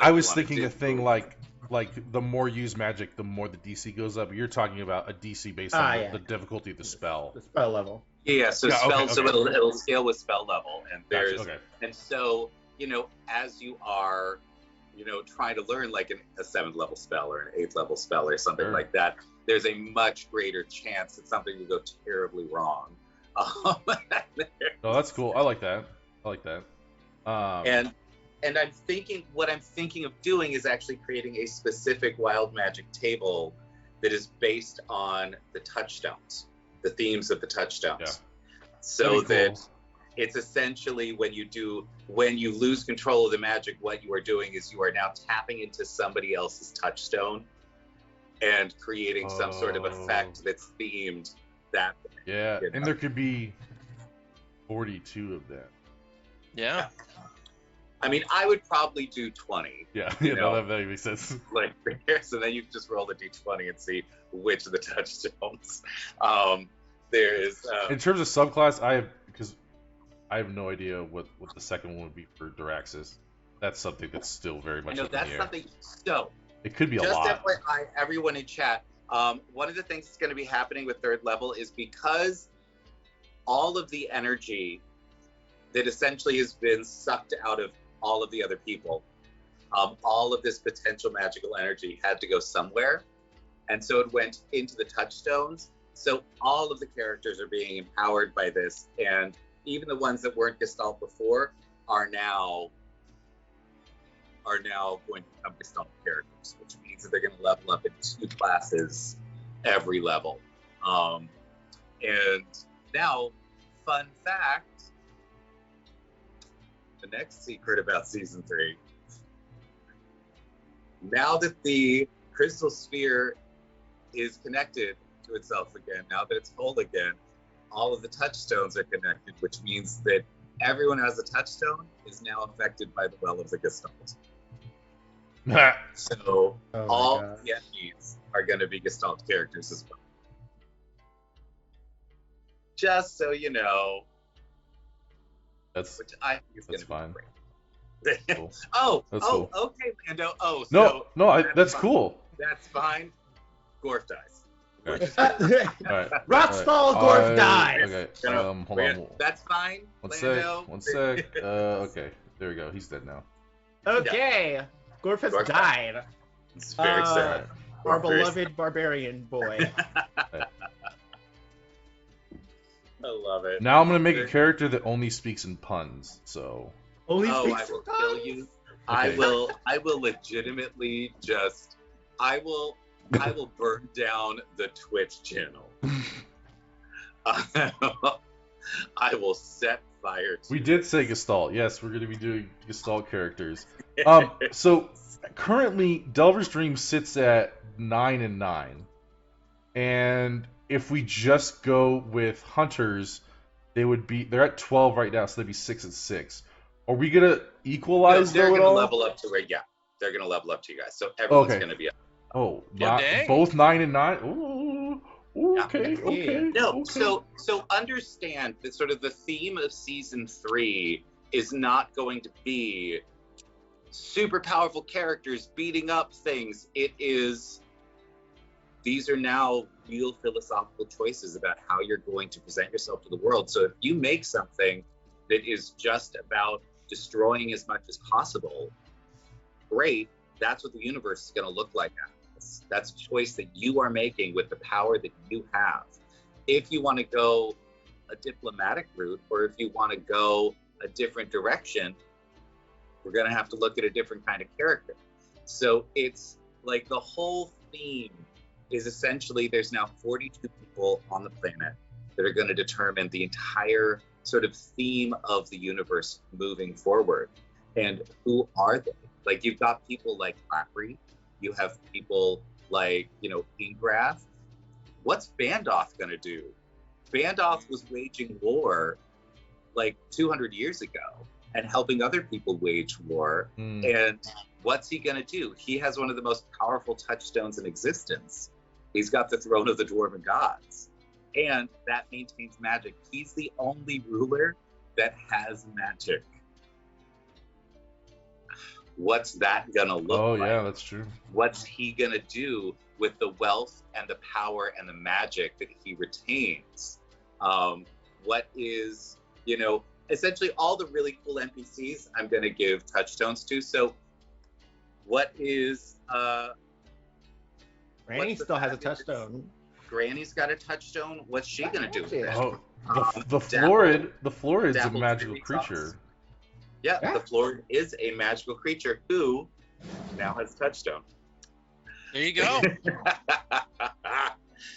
Speaker 2: I was thinking a thing like the more you use magic, the more the DC goes up. You're talking about a DC based on the difficulty of the spell.
Speaker 3: The spell level.
Speaker 1: Yeah, so so it'll scale with spell level, and there's and so as you are trying to learn like a 7th level spell or an 8th level spell or something like that, there's a much greater chance that something will go terribly wrong.
Speaker 2: That's cool. I like that.
Speaker 1: And what I'm thinking of doing is actually creating a specific wild magic table that is based on the touchstones, the themes of the touchstones. So that it's essentially when you lose control of the magic, what you are doing is you are now tapping into somebody else's touchstone and creating some sort of effect that's themed that way.
Speaker 2: Yeah, and there could be 42 of that.
Speaker 4: Yeah.
Speaker 1: I mean, I would probably do 20.
Speaker 2: Yeah, that makes sense.
Speaker 1: Like, so then you can just roll the d20 and see which of the touchstones. There is.
Speaker 2: In terms of subclass, because I have no idea what the second one would be for Diraxis. That's something that's still very much up in the air.
Speaker 1: That's something. So
Speaker 2: it could be a lot.
Speaker 1: Just FYI, everyone in chat. One of the things that's going to be happening with 3rd level is because all of the energy that essentially has been sucked out of all of the other people, all of this potential magical energy had to go somewhere, and so it went into the touchstones. So all of the characters are being empowered by this, and even the ones that weren't Gestalt before are now going to become Gestalt characters, which means that they're going to level up in 2 classes every level. And now, fun fact, the next secret about season 3, now that the crystal sphere is connected to itself again, now that it's whole again, all of the touchstones are connected, which means that everyone who has a touchstone is now affected by the well of the Gestalt. So
Speaker 3: Oh my
Speaker 1: all
Speaker 3: God.
Speaker 1: the enemies are going to be Gestalt characters as well. Just so you know,
Speaker 2: That's
Speaker 1: which I think is going
Speaker 2: that's
Speaker 1: to be
Speaker 2: fine.
Speaker 1: great.
Speaker 2: Cool.
Speaker 1: Oh,
Speaker 2: That's
Speaker 1: oh,
Speaker 2: cool.
Speaker 1: okay, Lando. Oh,
Speaker 2: No,
Speaker 1: so
Speaker 2: no, that's
Speaker 1: fine.
Speaker 2: cool.
Speaker 1: That's fine. Gorf dies. We're
Speaker 2: Okay.
Speaker 1: just
Speaker 2: All right.
Speaker 3: Rockstall Gorf dies.
Speaker 2: Okay.
Speaker 1: gonna-
Speaker 2: Hold
Speaker 1: we're
Speaker 2: on.
Speaker 1: gonna- That's fine.
Speaker 2: One
Speaker 1: Lando.
Speaker 2: sec. One sec. Okay. There we go. He's dead now.
Speaker 3: Okay, Gorf has
Speaker 1: Gorf
Speaker 3: died.
Speaker 1: It's very sad.
Speaker 3: Our
Speaker 1: Very
Speaker 3: beloved barbarian boy.
Speaker 1: I love it.
Speaker 2: Now I'm gonna make a character that only speaks in puns. So.
Speaker 3: Only
Speaker 1: Oh,
Speaker 3: speaks
Speaker 1: I will
Speaker 3: in
Speaker 1: kill
Speaker 3: puns?
Speaker 1: you.
Speaker 2: Okay.
Speaker 1: I will legitimately just I will burn down the Twitch channel. I will set fire to
Speaker 2: We did say Gestalt. Yes, we're gonna be doing Gestalt characters. So currently, Delver's Dream sits at 9 and 9, and if we just go with Hunters, they're at 12 right now, so they'd be 6 and 6. Are we gonna
Speaker 1: No,
Speaker 2: equalize
Speaker 1: they're
Speaker 2: though at
Speaker 1: gonna
Speaker 2: all?
Speaker 1: level up to where they're gonna level up to you guys. So everyone's
Speaker 2: Okay.
Speaker 1: gonna be up.
Speaker 2: Oh,
Speaker 4: dang.
Speaker 2: both 9 and 9. Ooh,
Speaker 1: Yeah.
Speaker 2: okay, okay.
Speaker 1: No,
Speaker 2: okay.
Speaker 1: so understand that sort of the theme of season 3 is not going to be super powerful characters beating up things. These are now real philosophical choices about how you're going to present yourself to the world. So if you make something that is just about destroying as much as possible, great, that's what the universe is going to look like after this. That's a choice that you are making with the power that you have. If you want to go a diplomatic route, or if you want to go a different direction, we're going to have to look at a different kind of character. So it's like the whole theme is essentially there's now 42 people on the planet that are going to determine the entire sort of theme of the universe moving forward. And who are they? Like, you've got people like Lapri, you have people like, Ingrath. What's Bandoth going to do? Bandoth was waging war like 200 years ago and helping other people wage war. And what's he going to do? He has one of the most powerful touchstones in existence. He's got the throne of the Dwarven gods. And that maintains magic. He's the only ruler that has magic. What's that going to look like?
Speaker 2: Oh, yeah, that's true.
Speaker 1: What's he going to do with the wealth and the power and the magic that he retains? What is, essentially all the really cool NPCs I'm going to give touchstones to. So what is...
Speaker 3: Granny
Speaker 1: what's the
Speaker 3: still has a
Speaker 1: fabulous-
Speaker 3: touchstone.
Speaker 1: Granny's got a touchstone. What's she going to do with it?
Speaker 2: Oh, the
Speaker 1: Dapple-
Speaker 2: Florid's a
Speaker 1: Dapple
Speaker 2: magical
Speaker 1: Tree
Speaker 2: creature.
Speaker 1: Sauce. Yeah,
Speaker 3: Yeah.
Speaker 1: the Florid is a magical creature who now has touchstone.
Speaker 4: There you go.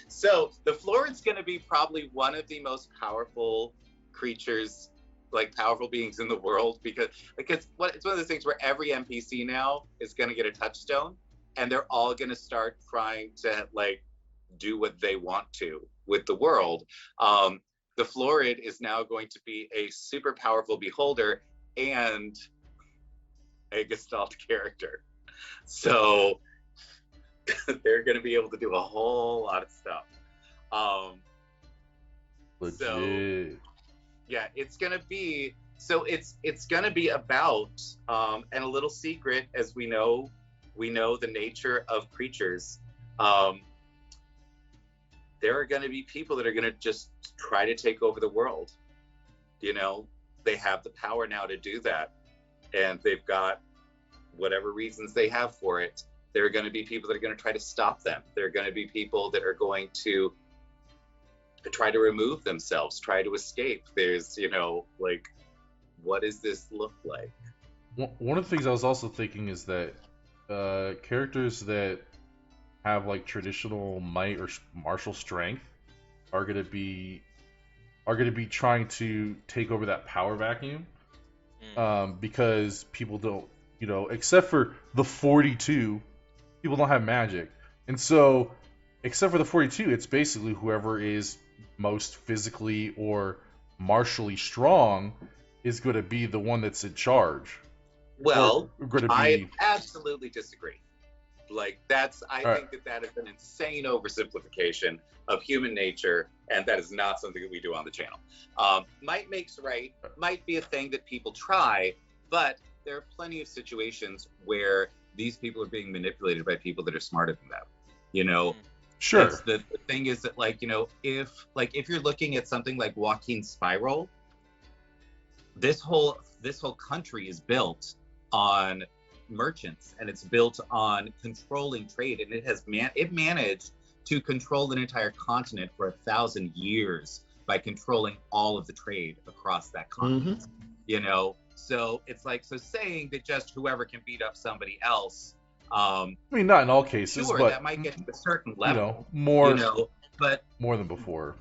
Speaker 1: So the Florid's going to be probably one of the most powerful creatures, like powerful beings in the world, because it's one of those things where every NPC now is going to get a touchstone, and they're all going to start trying to do what they want to with the world. The Florid is now going to be a super powerful beholder and a Gestalt character. So they're going to be able to do a whole lot of stuff.
Speaker 2: Legit.
Speaker 1: So yeah, it's going to be going to be about and a little secret, as we know the nature of creatures. There are going to be people that are going to just try to take over the world. They have the power now to do that, and they've got whatever reasons they have for it. There are going to be people that are going to try to stop them. There are going to be people that are going to try to remove themselves, try to escape. There's, what does this look like?
Speaker 2: One of the things I was also thinking is that characters that have traditional might or martial strength are going to be are going to be trying to take over that power vacuum, because people don't, except for the 42, people don't have magic, and so except for the 42, it's basically whoever is most physically or martially strong is going to be the one that's in charge.
Speaker 1: Well,
Speaker 2: Or going to
Speaker 1: I
Speaker 2: be.
Speaker 1: absolutely disagree. Like I
Speaker 2: All
Speaker 1: think that is an insane oversimplification of human nature, and that is not something that we do on the channel. Might makes right might be a thing that people try, but there are plenty of situations where these people are being manipulated by people that are smarter than them. You know,
Speaker 2: Sure.
Speaker 1: the thing is that, like, if you're looking at something like Joaquin's Spiral, this whole country is built on merchants, and it's built on controlling trade, and it managed to control an entire continent for 1,000 years by controlling all of the trade across that continent. So it's like, so saying that just whoever can beat up somebody else,
Speaker 2: I mean, not in all cases,
Speaker 1: sure,
Speaker 2: but
Speaker 1: that might get to a certain level,
Speaker 2: more
Speaker 1: but
Speaker 2: more than before.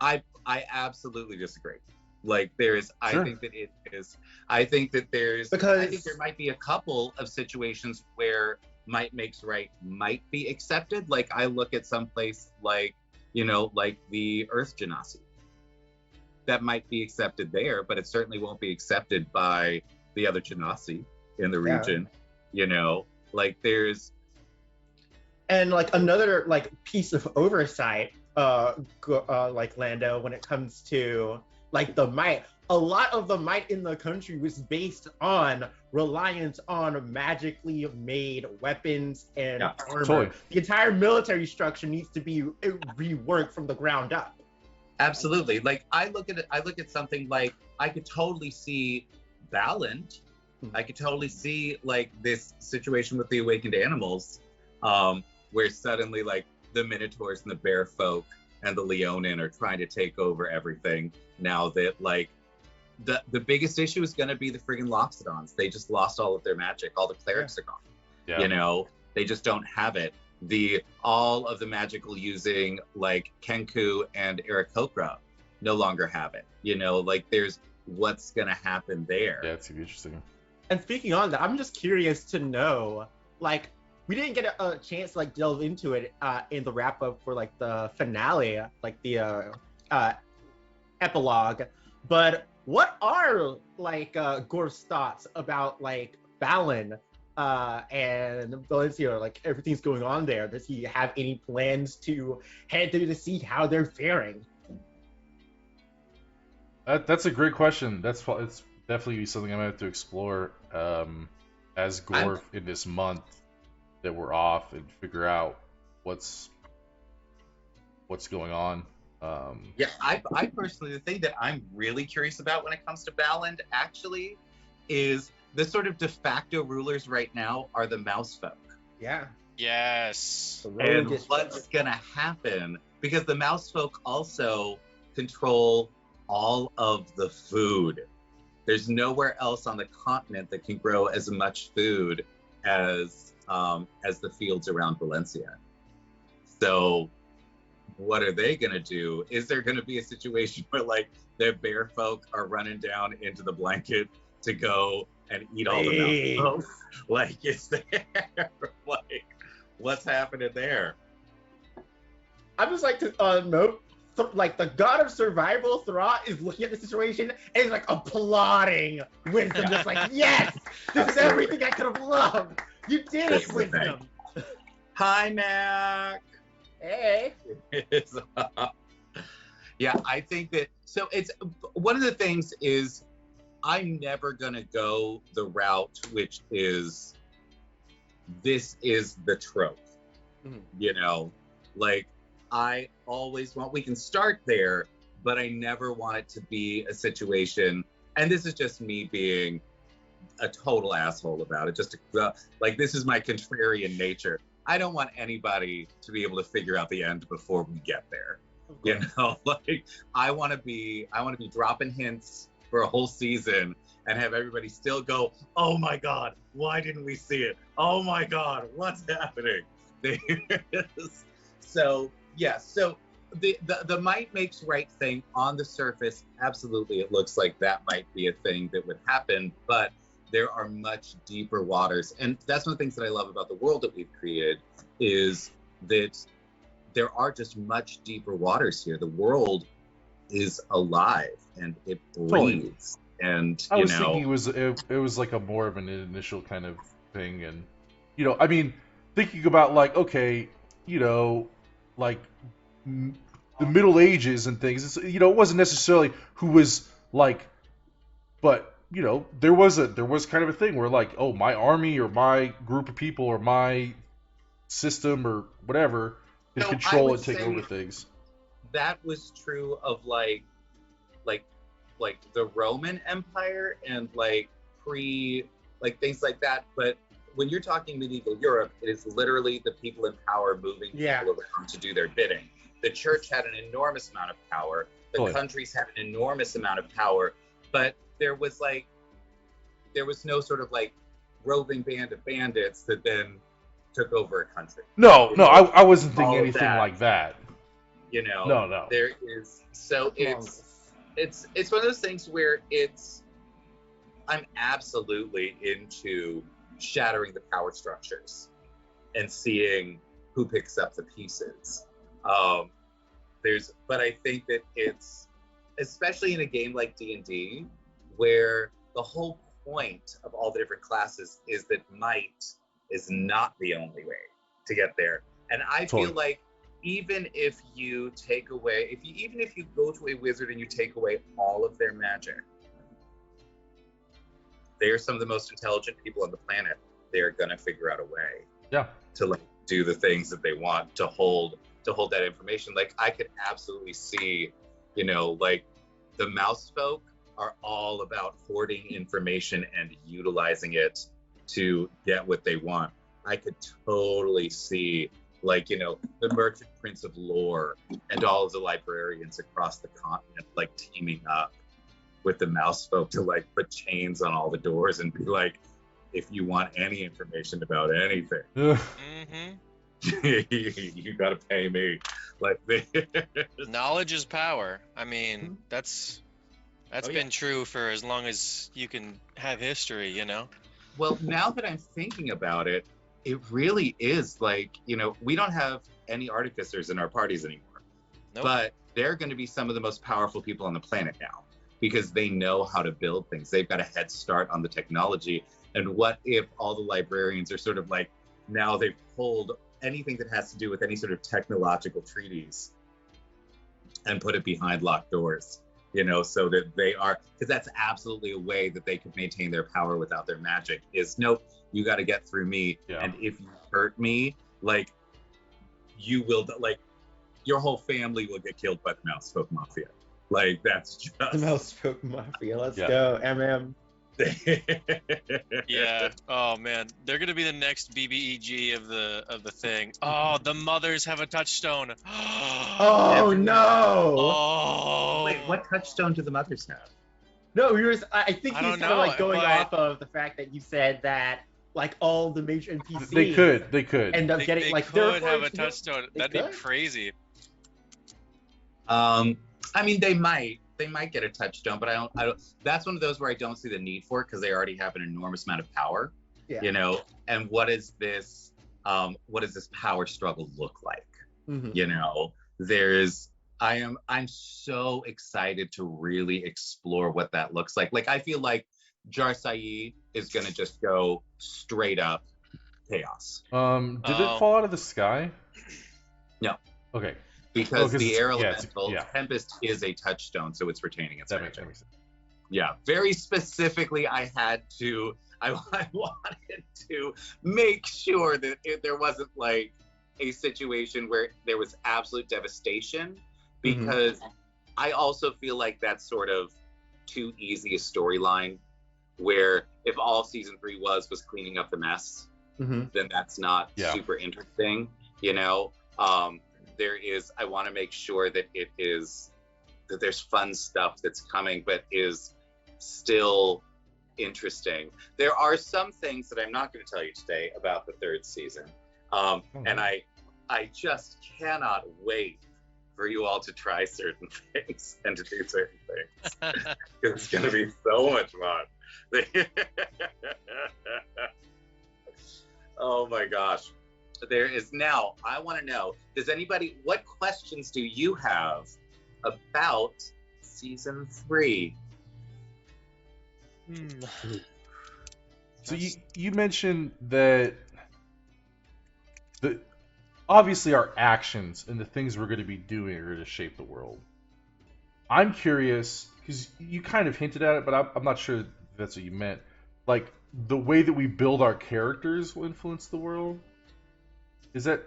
Speaker 1: I absolutely disagree. Like,
Speaker 2: Sure.
Speaker 1: I think that it is. I think that I think there might be a couple of situations where might makes right might be accepted. Like, I look at some place like, like the Earth Genasi. That might be accepted there, but it certainly won't be accepted by the other Genasi in the region. Like, there's.
Speaker 3: And like another like piece of oversight, like Lando, when it comes to like the might, a lot of the might in the country was based on reliance on magically made weapons and armor.
Speaker 2: Totally.
Speaker 3: The entire military structure needs to be reworked from the ground up.
Speaker 1: Absolutely. Like, I look at something like, I could totally see Valand. I could totally see like this situation with the awakened animals, where suddenly like the Minotaurs and the Bear Folk and the Leonin are trying to take over everything. Now that like the biggest issue is going to be the friggin' Loxodons. They just lost all of their magic. All the clerics are gone.
Speaker 2: Yeah.
Speaker 1: They just don't have it. All of the magical using like Kenku and Aarakocra no longer have it. Like, there's what's going to happen there.
Speaker 2: Yeah, it's interesting.
Speaker 3: And speaking on that, I'm just curious to know, like, we didn't get a chance to like delve into it in the wrap up for like the finale, like the epilogue. But what are like Gorf's thoughts about like Balin and Valencia, like everything's going on there? Does he have any plans to head there to see how they're faring?
Speaker 2: That's a great question. It's definitely something I'm gonna have to explore as Gorf in this month that we're off, and figure out what's going on.
Speaker 1: Yeah, I personally, the thing that I'm really curious about when it comes to Valand actually is the sort of de facto rulers right now are the mouse folk.
Speaker 3: Yeah.
Speaker 4: Yes.
Speaker 1: And what's gonna happen, because the mouse folk also control all of the food. There's nowhere else on the continent that can grow as much food as the fields around Valencia. So what are they gonna do? Is there gonna be a situation where like their bear folk are running down into the blanket to go and eat all the mouse folk? Like, is there like, what's happening there?
Speaker 3: I just like to note, like, the god of survival, Thra, is looking at the situation and is like applauding Wisdom, just like, yes, this is everything I could have loved. You did it, Wisdom.
Speaker 1: Hi, Mac.
Speaker 3: Hey.
Speaker 1: Yeah, I think that, so it's one of the things is I'm never gonna go the route which is, this is the trope. Like, I always want, we can start there, but I never want it to be a situation, and this is just me being a total asshole about it, just to, like, this is my contrarian nature. I don't want anybody to be able to figure out the end before we get there. Like, I want to be dropping hints for a whole season and have everybody still go, oh my God, why didn't we see it? Oh my God, what's happening? So, yeah, so the might makes right thing on the surface, absolutely, it looks like that might be a thing that would happen, but there are much deeper waters, and that's one of the things that I love about the world that we've created is that there are just much deeper waters here. The world is alive and it breathes, and
Speaker 2: I was thinking it was like a more of an initial kind of thing, and I mean, thinking about like, okay, like the Middle Ages and things. It's, it wasn't necessarily who was like, but there was kind of a thing where like, oh, my army or my group of people or my system or whatever can control and take over things.
Speaker 1: That was true of like the Roman Empire and like things like that. But when you're talking medieval Europe, it is literally the people in power moving people around to do their bidding. The church had an enormous amount of power. The countries had an enormous amount of power, but there was no sort of like roving band of bandits that then took over a country.
Speaker 2: No, I wasn't thinking anything like that.
Speaker 1: No. There is, so it's one of those things where I'm absolutely into shattering the power structures and seeing who picks up the pieces. But I think that it's, especially in a game like D&D, where the whole point of all the different classes is that might is not the only way to get there. And I feel like even if you take away, even if you go to a wizard and you take away all of their magic, they are some of the most intelligent people on the planet. They are gonna figure out a way to like do the things that they want to hold that information. Like I could absolutely see, like the mouse folk are all about hoarding information and utilizing it to get what they want. I could totally see like, the Merchant Prince of Lore and all of the librarians across the continent like teaming up with the mouse folk to like put chains on all the doors and be like, if you want any information about anything, you gotta pay me. Like
Speaker 4: knowledge is power. I mean, that's been true for as long as you can have history,
Speaker 1: Well, now that I'm thinking about it, it really is like, we don't have any artificers in our parties anymore.
Speaker 4: Nope.
Speaker 1: But they're going to be some of the most powerful people on the planet now because they know how to build things. They've got a head start on the technology. And what if all the librarians are sort of like, now they've pulled anything that has to do with any sort of technological treaties and put it behind locked doors, so that they are, because that's absolutely a way that they could maintain their power without their magic is, nope, you got to get through me. And if you hurt me, like, you will, like, your whole family will get killed by the Alphabet Mafia. Like, that's just
Speaker 3: the Alphabet Mafia. Let's go, MM.
Speaker 4: Yeah. Oh man, they're gonna be the next BBEG of the thing. Oh, the mothers have a touchstone.
Speaker 3: Oh no!
Speaker 4: Oh.
Speaker 1: Wait, what touchstone do the mothers have?
Speaker 3: No, I think he's kind of like going off of the fact that you said that like all the major NPCs
Speaker 2: they could
Speaker 3: end up getting
Speaker 4: they
Speaker 3: like
Speaker 4: could have a touchstone. That'd be crazy.
Speaker 1: I mean, they might get a touchstone, but I don't. That's one of those where I don't see the need for it because they already have an enormous amount of power. And what is this? What does this power struggle look like? I'm so excited to really explore what that looks like. Like I feel like Jarsai is gonna just go straight up chaos.
Speaker 2: Did it fall out of the sky?
Speaker 1: No.
Speaker 2: Okay.
Speaker 1: Because the air elemental Tempest is a touchstone, so it's retaining its magic.
Speaker 2: That makes sense.
Speaker 1: Yeah, very specifically, I wanted to make sure that there wasn't like a situation where there was absolute devastation, because I also feel like that's sort of too easy a storyline, where if all season 3 was cleaning up the mess, then that's not super interesting, I want to make sure that that there's fun stuff that's coming, but is still interesting. There are some things that I'm not going to tell you today about the 3rd season. And I just cannot wait for you all to try certain things and to do certain things. It's going to be so much fun. Oh my gosh. There is now, I want to know, what questions do you have about season 3?
Speaker 2: So you mentioned that obviously our actions and the things we're going to be doing are going to shape the world. I'm curious, because you kind of hinted at it, but I'm not sure if that's what you meant. Like, the way that we build our characters will influence the world? Is that...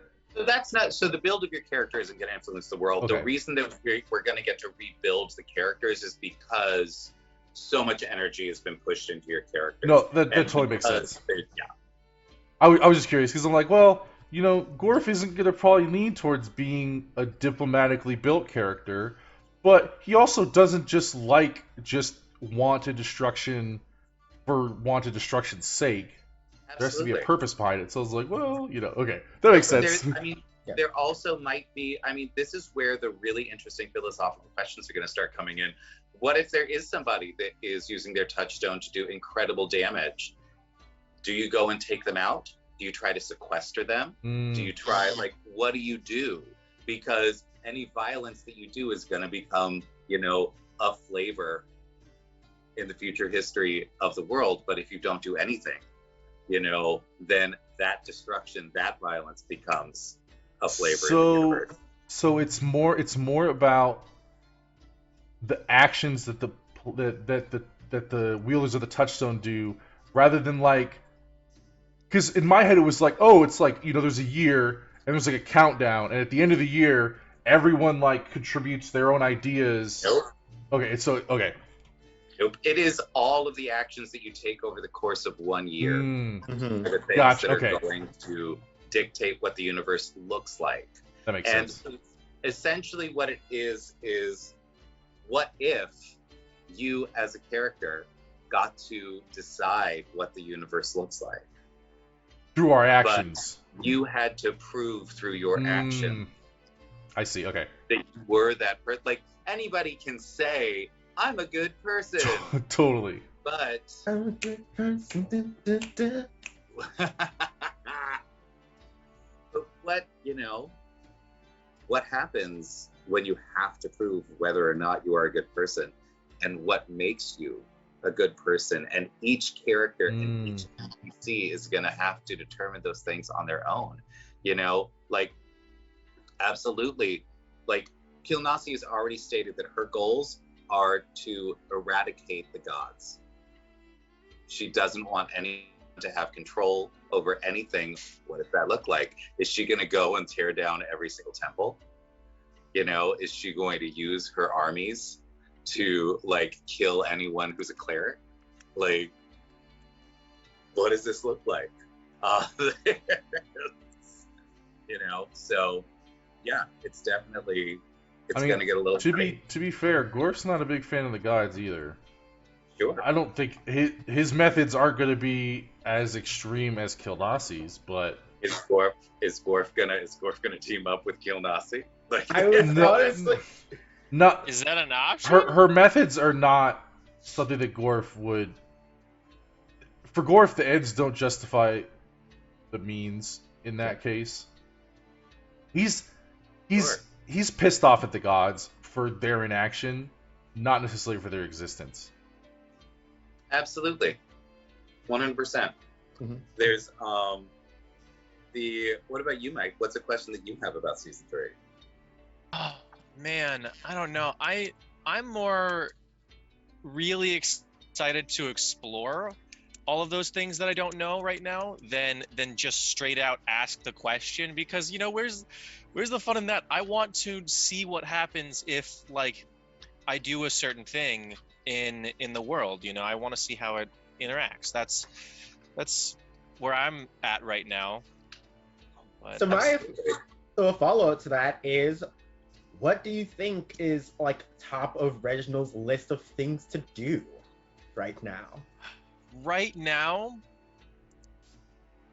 Speaker 1: So the build of your character isn't going to influence the world.
Speaker 2: Okay.
Speaker 1: The reason that we're going to get to rebuild the characters is because so much energy has been pushed into your characters.
Speaker 2: No, that totally makes sense.
Speaker 1: Yeah.
Speaker 2: I was just curious, because I'm like, well, Gorf isn't going to probably lean towards being a diplomatically built character, but he also doesn't just wanted destruction for wanted destruction's sake.
Speaker 1: Absolutely.
Speaker 2: There has to be a purpose behind it. So I was like, well, okay, that makes sense.
Speaker 1: There also might be, this is where the really interesting philosophical questions are going to start coming in. What if there is somebody that is using their touchstone to do incredible damage? Do you go and take them out? Do you try to sequester them? Do you try, what do you do? Because any violence that you do is going to become, a flavor in the future history of the world. But if you don't do anything, then that destruction, that violence becomes a flavor in the universe.
Speaker 2: So it's more about the actions that the wielders of the touchstone do, rather than because in my head it was like, oh, it's like, there's a year and there's like a countdown, and at the end of the year everyone contributes their own ideas.
Speaker 1: Nope.
Speaker 2: Okay.
Speaker 1: Nope. It is all of the actions that you take over the course of 1 year.
Speaker 3: Mm-hmm.
Speaker 1: The things
Speaker 2: Gotcha,
Speaker 1: that
Speaker 2: okay.
Speaker 1: are going to dictate what the universe looks like.
Speaker 2: That makes sense.
Speaker 1: Essentially what it is what if you as a character got to decide what the universe looks like?
Speaker 2: Through our actions.
Speaker 1: But you had to prove through your action.
Speaker 2: I see, okay.
Speaker 1: That you were that person. Anybody can say, I'm a good person.
Speaker 2: Totally.
Speaker 1: But
Speaker 3: I'm a good person.
Speaker 1: but what happens when you have to prove whether or not you are a good person, and what makes you a good person? And each character and each NPC is going to have to determine those things on their own. Absolutely. Kilnasi has already stated that her goals are to eradicate the gods. She doesn't want anyone to have control over anything. What does that look like? Is she going to go and tear down every single temple? Is she going to use her armies to kill anyone who's a cleric? What does this look like? So yeah, it's definitely going to get a little
Speaker 2: to be fair, Gorf's not a big fan of the gods either.
Speaker 1: Sure.
Speaker 2: I don't think his methods aren't going to be as extreme as Kilnasi's, but
Speaker 1: is Gorf gonna team up with Kilnasi?
Speaker 3: I was honestly
Speaker 2: not.
Speaker 4: Is that an option?
Speaker 2: Her methods are not something that Gorf would. For Gorf, the ends don't justify the means in that case. He's pissed off at the gods for their inaction, not necessarily for their existence.
Speaker 1: Absolutely, 100%.
Speaker 3: Mm-hmm.
Speaker 1: There's what about you, Mike? What's a question that you have about season 3?
Speaker 4: Oh man, I don't know. I'm more really excited to explore all of those things that I don't know right now than just straight out ask the question, because where's the fun in that? I want to see what happens if I do a certain thing in the world. I want to see how it interacts. That's where I'm at right now. But
Speaker 3: So a follow-up to that is, what do you think is top of Reginald's list of things to do right now?
Speaker 4: Right now,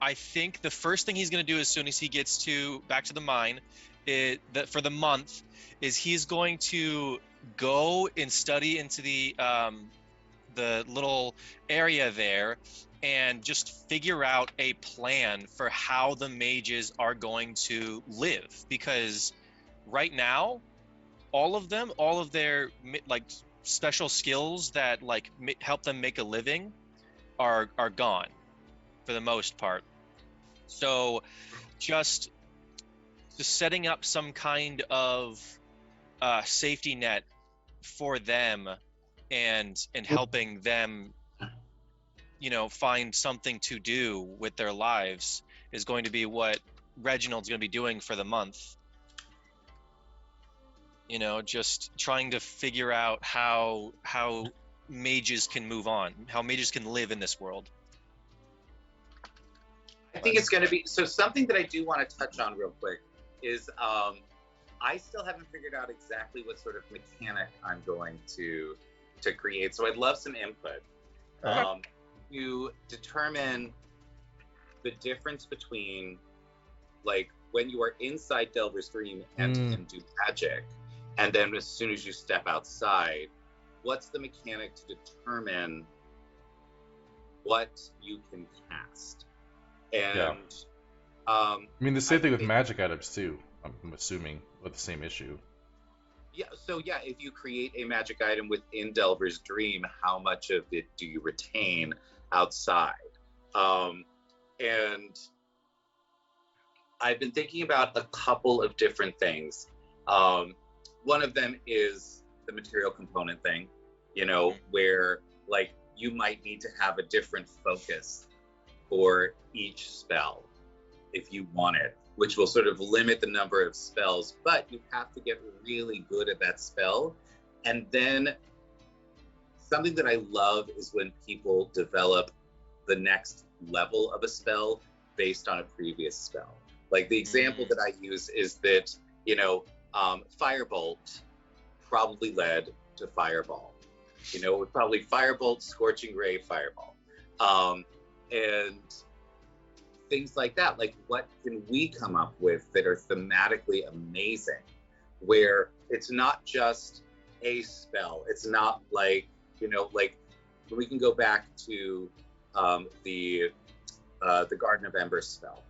Speaker 4: I think the first thing he's going to do as soon as he gets back to the mine for the month is he's going to go and study into the little area there and just figure out a plan for how the mages are going to live, because right now all of their like special skills that like help them make a living are gone for the most part. So just setting up some kind of safety net for them and helping them, you know, find something to do with their lives is going to be what Reginald's going to be doing for the month. You know, just trying to figure out how mages can move on, how mages can live in this world.
Speaker 1: I think it's going to be, so something that I do want to touch on real quick is I still haven't figured out exactly what sort of mechanic I'm going to create. So I'd love some input to determine the difference between like when you are inside Delver's Dream and can do magic, and then as soon as you step outside, what's the mechanic to determine what you can cast? And
Speaker 2: I mean, the same thing with magic items too. I'm assuming with the same issue.
Speaker 1: Yeah. So yeah, if you create a magic item within Delver's Dream, how much of it do you retain outside? And I've been thinking about a couple of different things. One of them is the material component thing, you know, where like you might need to have a different focus for each spell if you want it, which will sort of limit the number of spells, but you have to get really good at that spell. And then something that I love is when people develop the next level of a spell based on a previous spell. Like the example that I use is that, you know, Firebolt probably led to Fireball. You know, it was probably Firebolt, Scorching Ray, Fireball. And things like that. Like, what can we come up with that are thematically amazing, where it's not just a spell. It's not like, you know, like we can go back to the Garden of Embers spell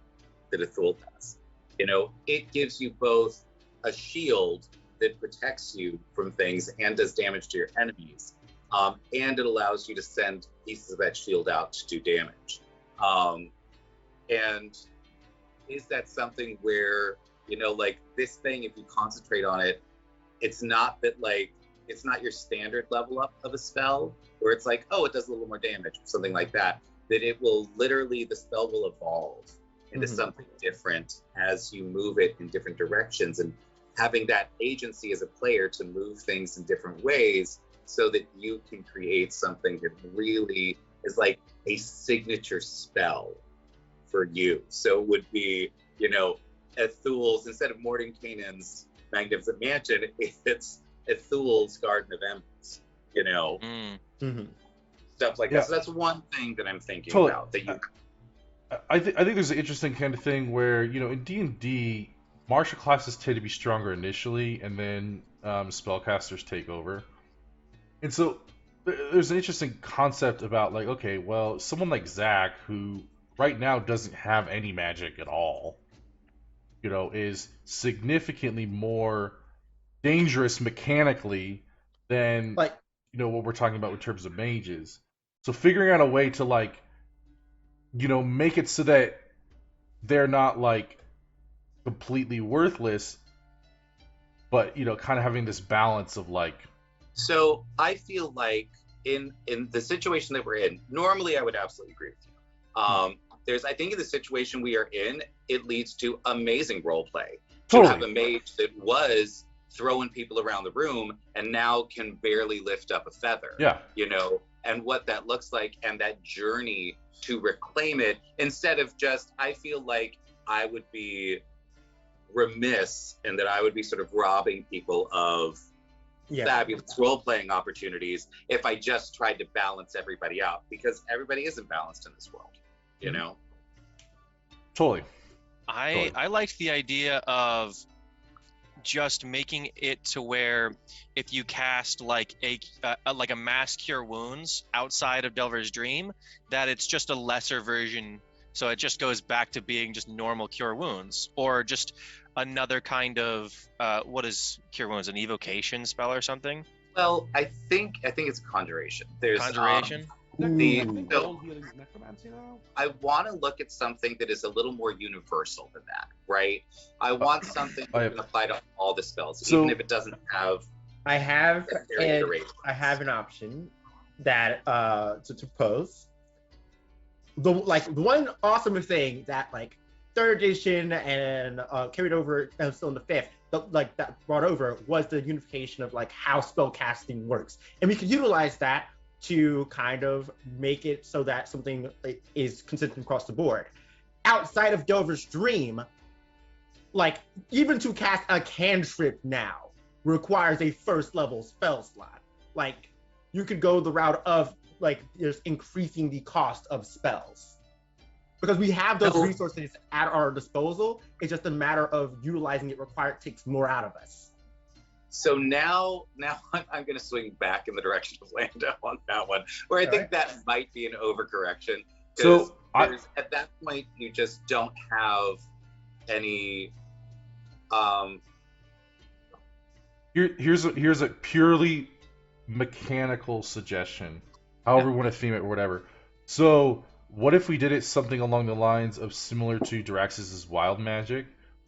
Speaker 1: that Athul does. You know, it gives you both a shield that protects you from things and does damage to your enemies, and it allows you to send pieces of that shield out to do damage. And is that something where, you know, like this thing, if you concentrate on it, it's not that like, it's not your standard level up of a spell where it's like, oh, it does a little more damage or something like that, that it will literally, the spell will evolve into something different as you move it in different directions, and having that agency as a player to move things in different ways so that you can create something that really is like a signature spell for you. So it would be, you know, Athul's, instead of Mordenkainen's Magnificent Mansion, it's Athul's Garden of Embers, you know, stuff like that. So that's one thing that I'm thinking about. That you,
Speaker 2: I think there's an interesting kind of thing where, you know, in D&D, martial classes tend to be stronger initially, and then spellcasters take over. And so there's an interesting concept about like, okay, well, someone like Zach, who right now doesn't have any magic at all, you know, is significantly more dangerous mechanically than, like, you know, what we're talking about in terms of mages. So figuring out a way to, like, you know, make it so that they're not like completely worthless, but, you know, kind of having this balance of like.
Speaker 1: So I feel like in the situation that we're in, normally I would absolutely agree with you. I think in the situation we are in, it leads to amazing role play. To have a mage that was throwing people around the room and now can barely lift up a feather.
Speaker 2: Yeah.
Speaker 1: You know, and what that looks like, and that journey to reclaim it, instead of just, I feel like I would be remiss and that I would be sort of robbing people of fabulous role-playing opportunities if I just tried to balance everybody out, because everybody isn't balanced in this world, you know?
Speaker 2: Totally.
Speaker 4: I liked the idea of just making it to where if you cast like a mass cure wounds outside of Delver's Dream, that it's just a lesser version, so it just goes back to being just normal cure wounds, or just another kind of what is cure wounds, an evocation spell or something?
Speaker 1: Well, I think it's conjuration. There's
Speaker 4: Conjuration.
Speaker 6: I
Speaker 3: Ooh.
Speaker 6: think
Speaker 1: So-
Speaker 6: all healing is necromancy now.
Speaker 1: I want to look at something that is a little more universal than that, right? I want something that can apply to all the spells,
Speaker 2: So-
Speaker 1: even if it doesn't have
Speaker 3: I have
Speaker 1: necessary
Speaker 3: an
Speaker 1: iterations.
Speaker 3: I have an option that to pose. The one awesome thing that like third edition and carried over and still in the fifth, that brought over was the unification of like how spell casting works, and we could utilize that to kind of make it so that something is consistent across the board. Outside of Delver's Dream, like even to cast a cantrip now requires a first level spell slot. Like you could go the route of like just increasing the cost of spells. Because we have those resources at our disposal. It's just a matter of utilizing it takes more out of us.
Speaker 1: So now I'm going to swing back in the direction of Lando on that one, where I think that might be an overcorrection. Because
Speaker 2: So
Speaker 1: at that point, you just don't have any.
Speaker 2: here's a purely mechanical suggestion, however you want to theme it or whatever. So what if we did it something along the lines of similar to Draxus's wild magic,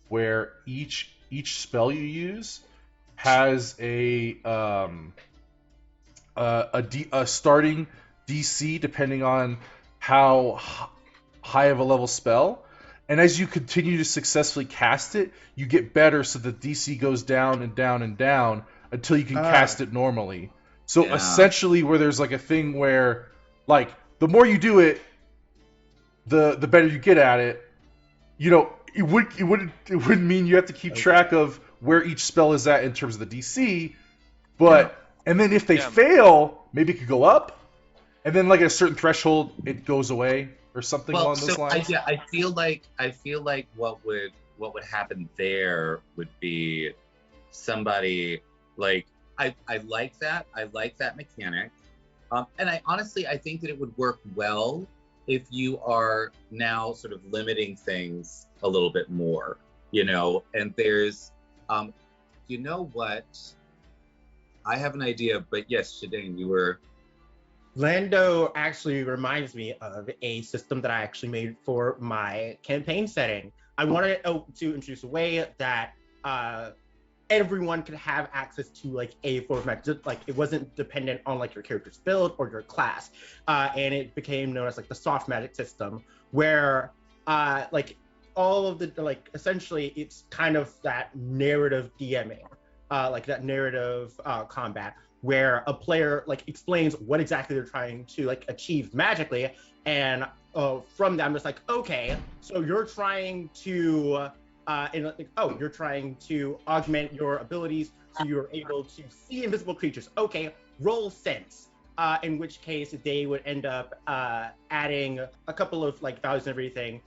Speaker 2: where each spell you use has a starting DC depending on how high of a level spell, and as you continue to successfully cast it, you get better, so the DC goes down and down and down until you can cast it normally. So essentially, where there's like a thing where, like, the more you do it, the better you get at it. You know, it wouldn't mean you have to keep track of where each spell is at in terms of the DC, but and then if they fail, maybe it could go up, and then like at a certain threshold, it goes away or something along those lines.
Speaker 1: I feel like what would happen there would be somebody like I like that mechanic, and I honestly think that it would work well if you are now sort of limiting things a little bit more, you know. And there's you know what, I have an idea, but yes, Shadane, you were.
Speaker 3: Lando actually reminds me of a system that I actually made for my campaign setting. I wanted to introduce a way that everyone could have access to like a form of magic. Like it wasn't dependent on like your character's build or your class, and it became known as like the soft magic system, where like all of the like essentially it's kind of that narrative DMing, like that narrative combat, where a player like explains what exactly they're trying to like achieve magically, and from that I'm just like, okay, so you're trying to you're trying to augment your abilities so you're able to see invisible creatures. Okay, roll sense. In which case they would end up adding a couple of like values and everything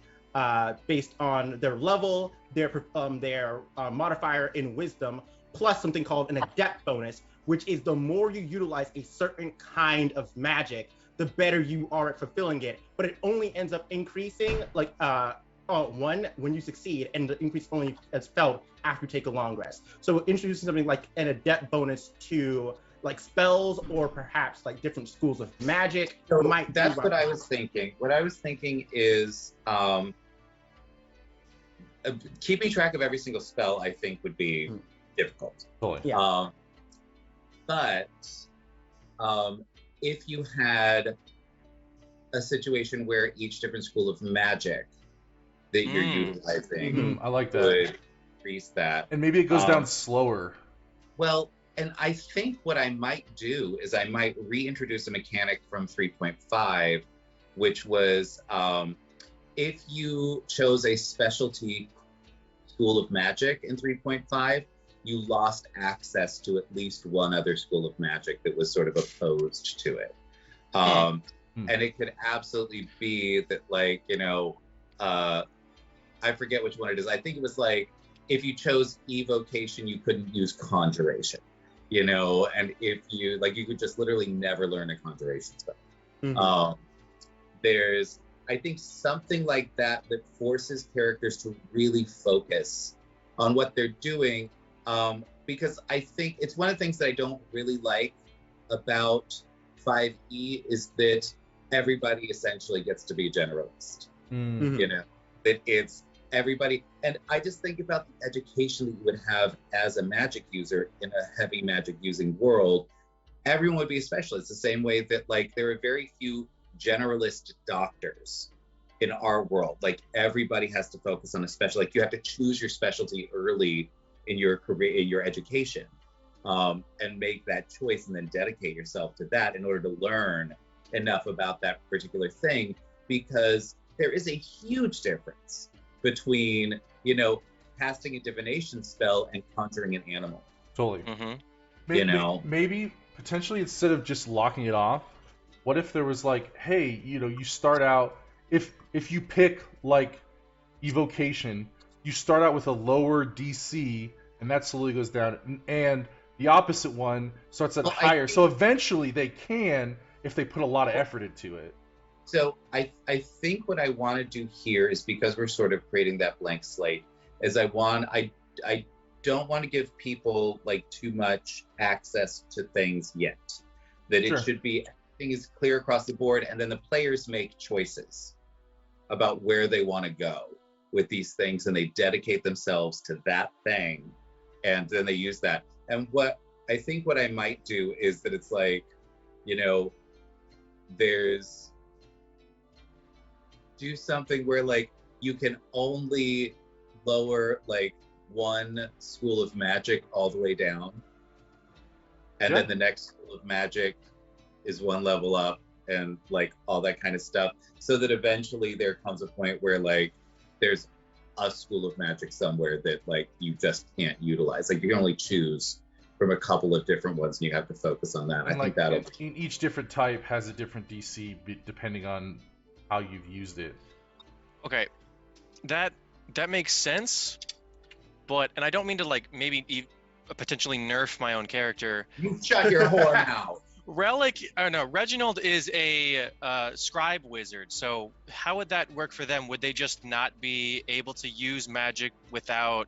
Speaker 3: based on their level, their modifier in wisdom, plus something called an adept bonus, which is the more you utilize a certain kind of magic, the better you are at fulfilling it. But it only ends up increasing like one when you succeed, and the increase only is felt after you take a long rest. So introducing something like an adept bonus to like spells or perhaps like different schools of magic might.
Speaker 1: That's what I was thinking. What I was thinking is keeping track of every single spell, I think, would be difficult.
Speaker 2: Totally.
Speaker 3: Yeah.
Speaker 1: But if you had a situation where each different school of magic that you're utilizing
Speaker 2: I like that.
Speaker 1: would increase that.
Speaker 2: And maybe it goes down slower.
Speaker 1: Well, and I think what I might do is I might reintroduce a mechanic from 3.5, which was if you chose a specialty school of magic in 3.5, you lost access to at least one other school of magic that was sort of opposed to it. And it could absolutely be that, like, you know, I forget which one it is. I think it was like if you chose evocation, you couldn't use conjuration, you know, and if you like, you could just literally never learn a conjuration spell. There's, I think, something like that that forces characters to really focus on what they're doing, because I think it's one of the things that I don't really like about 5e is that everybody essentially gets to be a generalist. You know, that it's everybody, and I just think about the education that you would have as a magic user in a heavy magic using world. Everyone would be a specialist, the same way that like there are very few generalist doctors in our world. Like everybody has to focus on a special, like you have to choose your specialty early in your career, in your education, and make that choice and then dedicate yourself to that in order to learn enough about that particular thing, because there is a huge difference between, you know, casting a divination spell and conjuring an animal.
Speaker 2: Totally.
Speaker 1: You know,
Speaker 2: maybe potentially instead of just locking it off, what if there was like, hey, you know, you start out, if you pick like evocation, you start out with a lower DC and that slowly goes down, and the opposite one starts at higher. So eventually they can, if they put a lot of effort into it.
Speaker 1: So I think what I want to do here is, because we're sort of creating that blank slate, is I don't want to give people like too much access to things yet. That it should be, everything is clear across the board, and then the players make choices about where they want to go with these things, and they dedicate themselves to that thing, and then they use that. And what I think what I might do is that it's like, you know, do something where like you can only lower like one school of magic all the way down, and then the next school of magic is one level up, and like all that kind of stuff, so that eventually there comes a point where like there's a school of magic somewhere that like you just can't utilize. Like you can only choose from a couple of different ones, and you have to focus on that.
Speaker 2: And
Speaker 1: I think that'll
Speaker 2: each different type has a different DC depending on how you've used it.
Speaker 4: Okay, that makes sense, but, and I don't mean to like maybe potentially nerf my own character.
Speaker 1: You shut your whore mouth.
Speaker 4: Reginald is a scribe wizard, so how would that work for them? Would they just not be able to use magic without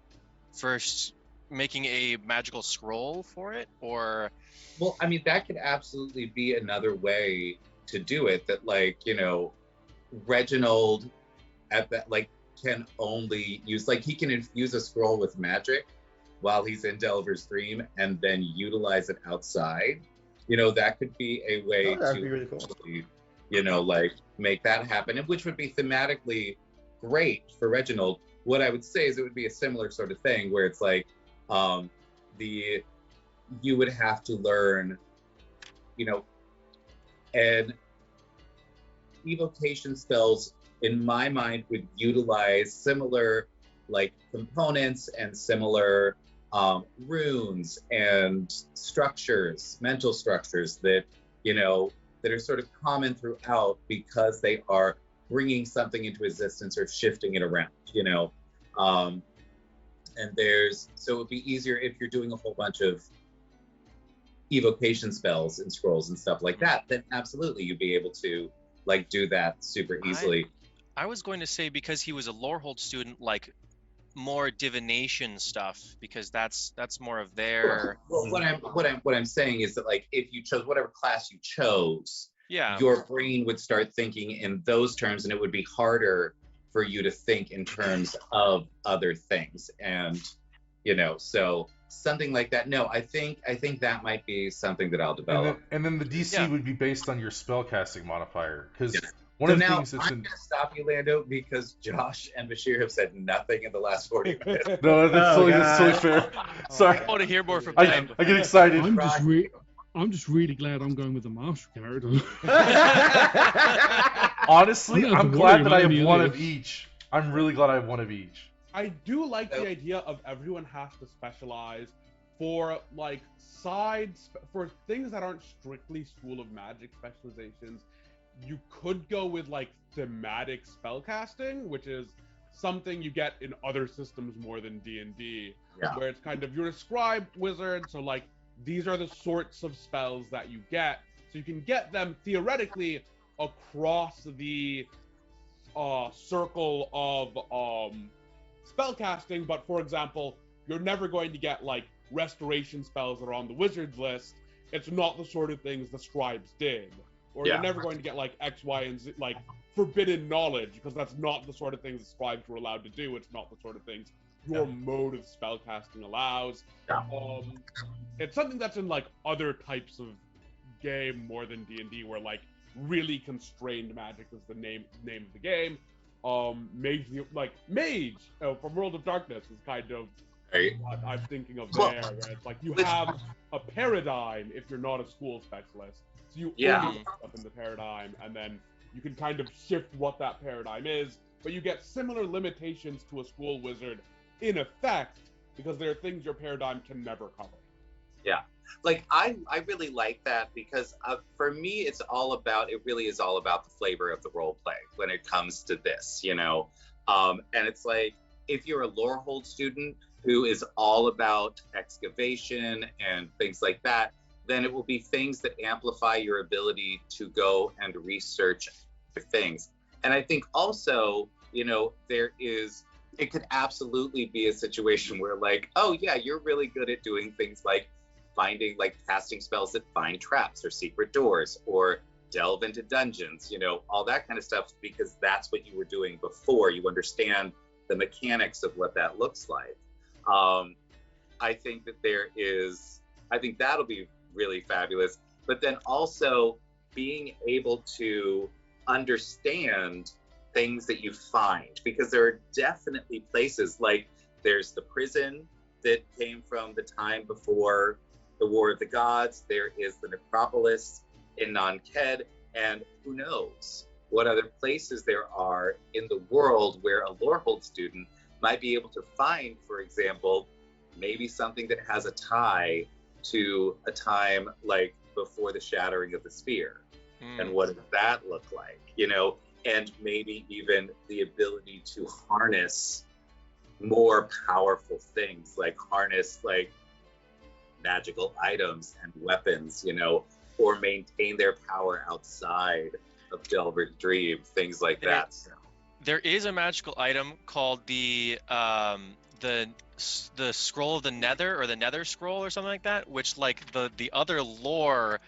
Speaker 4: first making a magical scroll for it, or?
Speaker 1: Well, I mean, that could absolutely be another way to do it, that like, you know, Reginald at that like can only use, like he can infuse a scroll with magic while he's in Delver's Dream and then utilize it outside. You know, that could be a way to
Speaker 3: be really cool.
Speaker 1: You know, like make that happen, and which would be thematically great for Reginald. What I would say is it would be a similar sort of thing where it's like you would have to learn, you know, and evocation spells in my mind would utilize similar like components and similar runes and structures, mental structures that, you know, that are sort of common throughout, because they are bringing something into existence or shifting it around, you know. And so it would be easier if you're doing a whole bunch of evocation spells and scrolls and stuff like that, then absolutely you'd be able to like do that super easily.
Speaker 4: I was going to say, because he was a Lorehold student, like more divination stuff, because that's more of their.
Speaker 1: Well, what I'm saying is that like if you chose whatever class you chose,
Speaker 4: yeah,
Speaker 1: your brain would start thinking in those terms, and it would be harder for you to think in terms of other things, and you know, so something like that. No, I think that might be something that I'll develop.
Speaker 2: And then the DC would be based on your spellcasting modifier, because one
Speaker 1: so
Speaker 2: of the
Speaker 1: now
Speaker 2: things that's
Speaker 1: I'm gonna stop you, Lando, because Josh and Bashir have said nothing in the last 40 minutes.
Speaker 2: No, that's totally fair. Sorry.
Speaker 4: I want to hear more from
Speaker 2: I
Speaker 4: them.
Speaker 2: get excited.
Speaker 5: I'm just really glad I'm going with the martial character.
Speaker 2: Honestly, I'm glad that I have one
Speaker 5: others.
Speaker 2: of each. I'm really glad I have one of each.
Speaker 6: I do like the idea of everyone has to specialize for like for things that aren't strictly School of Magic specializations. You could go with like thematic spellcasting, which is something you get in other systems more than D&D,
Speaker 1: Yeah.
Speaker 6: where it's kind of, you're a scribe wizard, so like these are the sorts of spells that you get, so you can get them theoretically across the circle of spellcasting. But for example, you're never going to get like restoration spells that are on the wizard's list. It's not the sort of things the scribes did. Or
Speaker 1: Yeah.
Speaker 6: you're never going to get like X, Y, and Z, like forbidden knowledge, because that's not the sort of things the scribes were allowed to do. It's not the sort of things your mode of spellcasting allows.
Speaker 1: Yeah.
Speaker 6: It's something that's in like other types of game more than D&D, where like really constrained magic is the name of the game. Mage from World of Darkness is kind of
Speaker 1: Right.
Speaker 6: what I'm thinking of
Speaker 1: Well,
Speaker 6: there, where it's like you have a paradigm if you're not a school specialist. So you
Speaker 1: Yeah.
Speaker 6: only look up in the paradigm, and then you can kind of shift what that paradigm is, but you get similar limitations to a school wizard in effect, because there are things your paradigm can never cover.
Speaker 1: Yeah. Like I really like that, because for me it really is all about the flavor of the role play when it comes to this, you know. And it's like, if you're a Lorehold student who is all about excavation and things like that, then it will be things that amplify your ability to go and research things. And I think also, you know, it could absolutely be a situation where like, oh yeah, you're really good at doing things like casting spells that find traps or secret doors or delve into dungeons, you know, all that kind of stuff, because that's what you were doing before. You understand the mechanics of what that looks like. I think that'll be really fabulous. But then also being able to understand things that you find, because there are definitely places, like there's the prison that came from the time before the War of the Gods, there is the necropolis in Nanked, and who knows what other places there are in the world where a Lorehold student might be able to find, for example, maybe something that has a tie to a time like before the shattering of the sphere. And what does that look like, you know? And maybe even the ability to harness more powerful things, like harness like magical items and weapons, you know, or maintain their power outside of Delver's Dream, things like that. So.
Speaker 4: There is a magical item called the scroll of the Nether, or the Nether scroll, or something like that, which like the other lore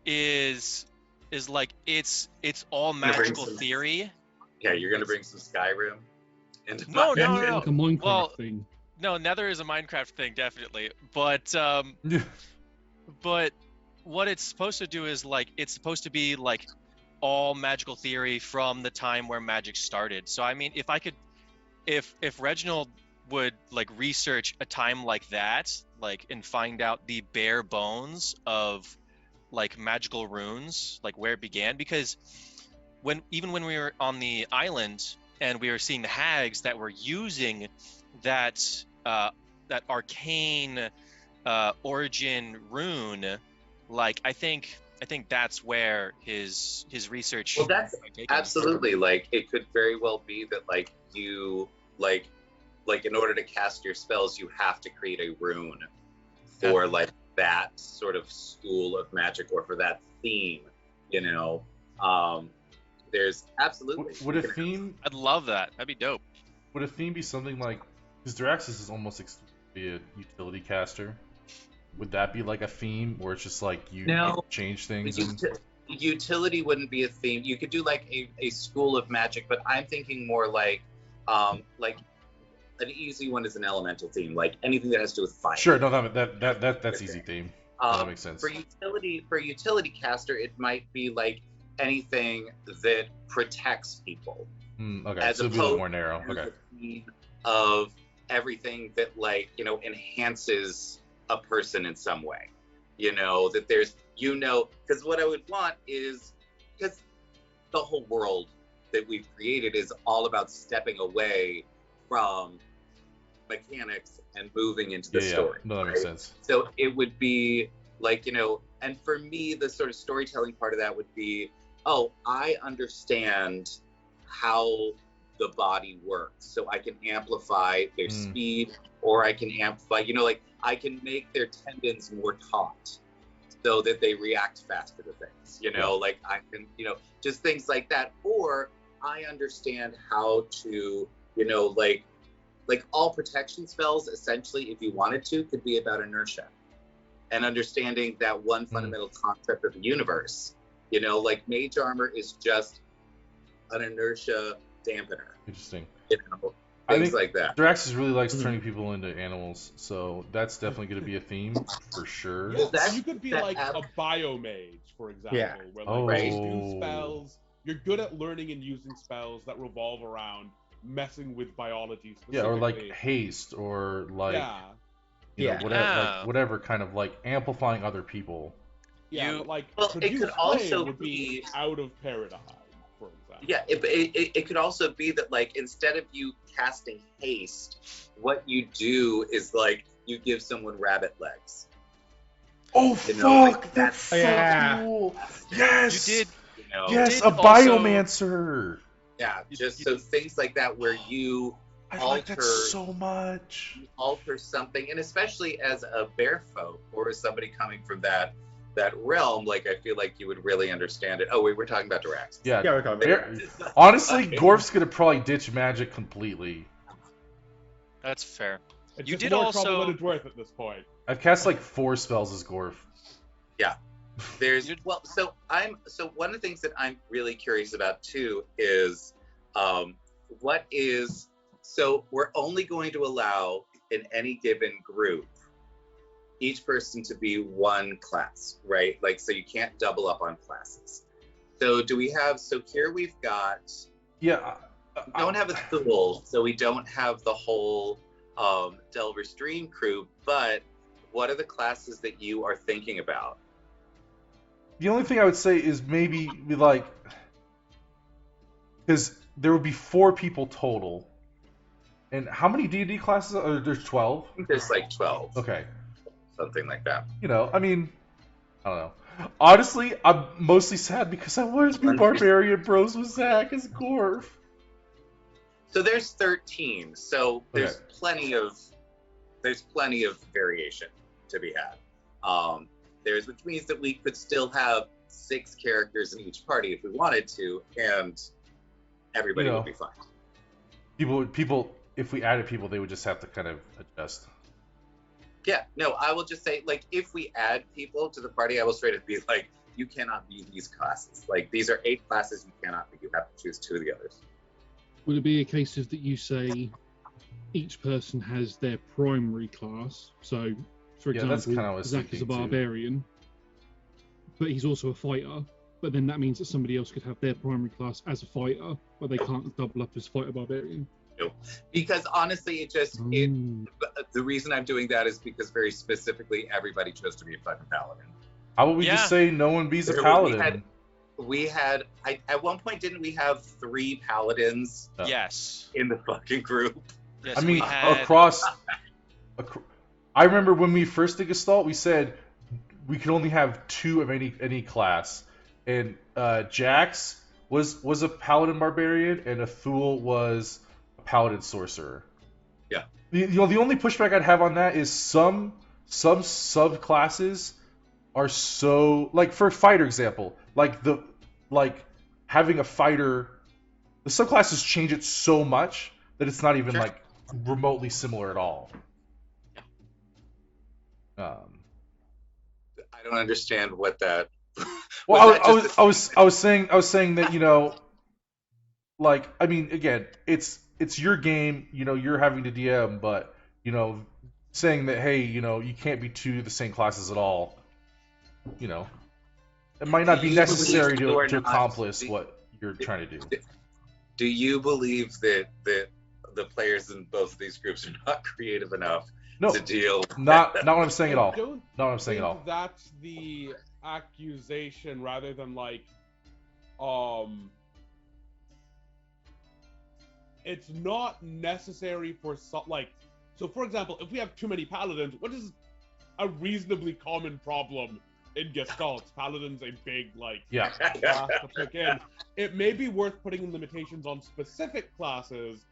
Speaker 4: is like it's all magical theory.
Speaker 1: Yeah, you're gonna bring some Skyrim into
Speaker 4: No.
Speaker 5: Like a Minecraft thing.
Speaker 4: No, Nether is a Minecraft thing, definitely. But but what it's supposed to do is like, it's supposed to be like all magical theory from the time where magic started. So I mean, if Reginald would like research a time like that, like, and find out the bare bones of like magical runes, like where it began, because even when we were on the island and we were seeing the hags that were using that arcane origin rune, like I think that's where his research.
Speaker 1: Well, that's absolutely, like, it could very well be that like you like in order to cast your spells you have to create a rune for like that sort of school of magic, or for that theme, you know. There's absolutely
Speaker 2: Would a theme?
Speaker 4: I'd love that. That'd be dope.
Speaker 2: Would a theme be something like, because Draxus is almost exclusively a utility caster? Would that be like a theme where it's just like you change things?
Speaker 1: Utility wouldn't be a theme. You could do like a school of magic, but I'm thinking more like an easy one is an elemental theme, like anything that has to do with fire.
Speaker 2: Sure, no, that's easy theme. That makes sense.
Speaker 1: For utility caster, it might be like anything that protects people.
Speaker 2: Okay, so it'd be a little more narrow. Okay.
Speaker 1: Of everything that, like, you know, enhances a person in some way, you know, that there's, you know, because what I would want is, because the whole world that we've created is all about stepping away from mechanics and moving into the story.
Speaker 2: No, that makes sense.
Speaker 1: So it would be like, you know, and for me, the sort of storytelling part of that would be, oh, I understand how the body works. So I can amplify their speed, or I can amplify, like I can make their tendons more taut so that they react faster to things, like I can, just things like that. Or I understand how to, like all protection spells, essentially, if you wanted to, could be about inertia and understanding that one fundamental concept of the universe. Like mage armor is just an inertia dampener.
Speaker 2: Interesting.
Speaker 1: Things like that.
Speaker 2: Draxus really likes turning people into animals, so that's definitely going to be a theme for sure.
Speaker 6: Yeah, you could be like a biomage, for example, where you do spells. You're good at learning and using spells that revolve around messing with biology specifically.
Speaker 2: Yeah, or like haste, or like whatever kind of like amplifying other people.
Speaker 6: Yeah, but
Speaker 1: it could also
Speaker 6: would be out of paradigm, for example.
Speaker 1: Yeah, it could also be that, like, instead of you casting haste, what you do is like you give someone rabbit legs.
Speaker 2: Oh fuck! That's so cool. Yes.
Speaker 4: You did.
Speaker 2: Yes, a biomancer.
Speaker 1: Yeah, just so things like that where you
Speaker 2: like that so much.
Speaker 1: Alter something, and especially as a bear folk or as somebody coming from that realm, like I feel like you would really understand it. Oh, we're talking about Durax.
Speaker 2: Yeah, we're talking about honestly, Gorf's gonna probably ditch magic completely.
Speaker 4: That's fair.
Speaker 6: It's just more trouble than it's worth at this point.
Speaker 2: I've cast like 4 spells as Gorf.
Speaker 1: Yeah. So one of the things that I'm really curious about too is so we're only going to allow in any given group each person to be one class, right? Like, so you can't double up on classes. So here we've got, we don't have a Thule, so we don't have the whole Delver's Dream crew, but what are the classes that you are thinking about?
Speaker 2: The only thing I would say is maybe be like, because there would be 4 people total. And how many D&D classes are there? 12?
Speaker 1: I think there's like 12.
Speaker 2: Okay.
Speaker 1: Something like that.
Speaker 2: I mean, I don't know. Honestly, I'm mostly sad because I wanted to be Barbarian Bros with Zach as Gorf.
Speaker 1: So there's 13. So there's plenty of variation to be had. Which means that we could still have 6 characters in each party if we wanted to, and everybody would be fine.
Speaker 2: People, if we added people, they would just have to kind of adjust.
Speaker 1: Yeah, no, I will just say, like, if we add people to the party, I will straight up be like, you cannot be these classes. Like, these are 8 classes you cannot be. You have to choose 2 of the others.
Speaker 5: Would it be a case of that you say each person has their primary class? So, for example, Zach is a barbarian, but he's also a fighter. But then that means that somebody else could have their primary class as a fighter, but they can't double up as fighter barbarian.
Speaker 1: No, because honestly, the reason I'm doing that is because very specifically everybody chose to be a fucking paladin.
Speaker 2: How about we just say no one be's a paladin?
Speaker 1: We had at one point, didn't we have 3 paladins?
Speaker 4: Yes.
Speaker 1: In the fucking group.
Speaker 4: Yes,
Speaker 2: I mean, I remember when we first did Gestalt, we said we could only have 2 of any class, and Jax was a paladin barbarian, and Athul was a paladin sorcerer.
Speaker 1: Yeah.
Speaker 2: The only pushback I'd have on that is some subclasses are so, like, for fighter example, having a fighter, the subclasses change it so much that it's not even like remotely similar at all.
Speaker 1: I don't understand what that.
Speaker 2: Well, I was saying that, like, I mean, again, it's your game, you're having to DM, but saying that, hey, you can't be 2 of the same classes at all, it might not be necessary to accomplish what you're trying to do.
Speaker 1: Do you believe that the players in both of these groups are not creative enough to deal?
Speaker 2: Not what I'm saying at all. Not what I'm saying at all.
Speaker 6: That's the accusation, rather than like, it's not necessary for so for example, if we have too many paladins, what is a reasonably common problem in Gestalts, Paladin's a big, like,
Speaker 2: Yeah.
Speaker 6: class to pick in. It may be worth putting in limitations on specific classes,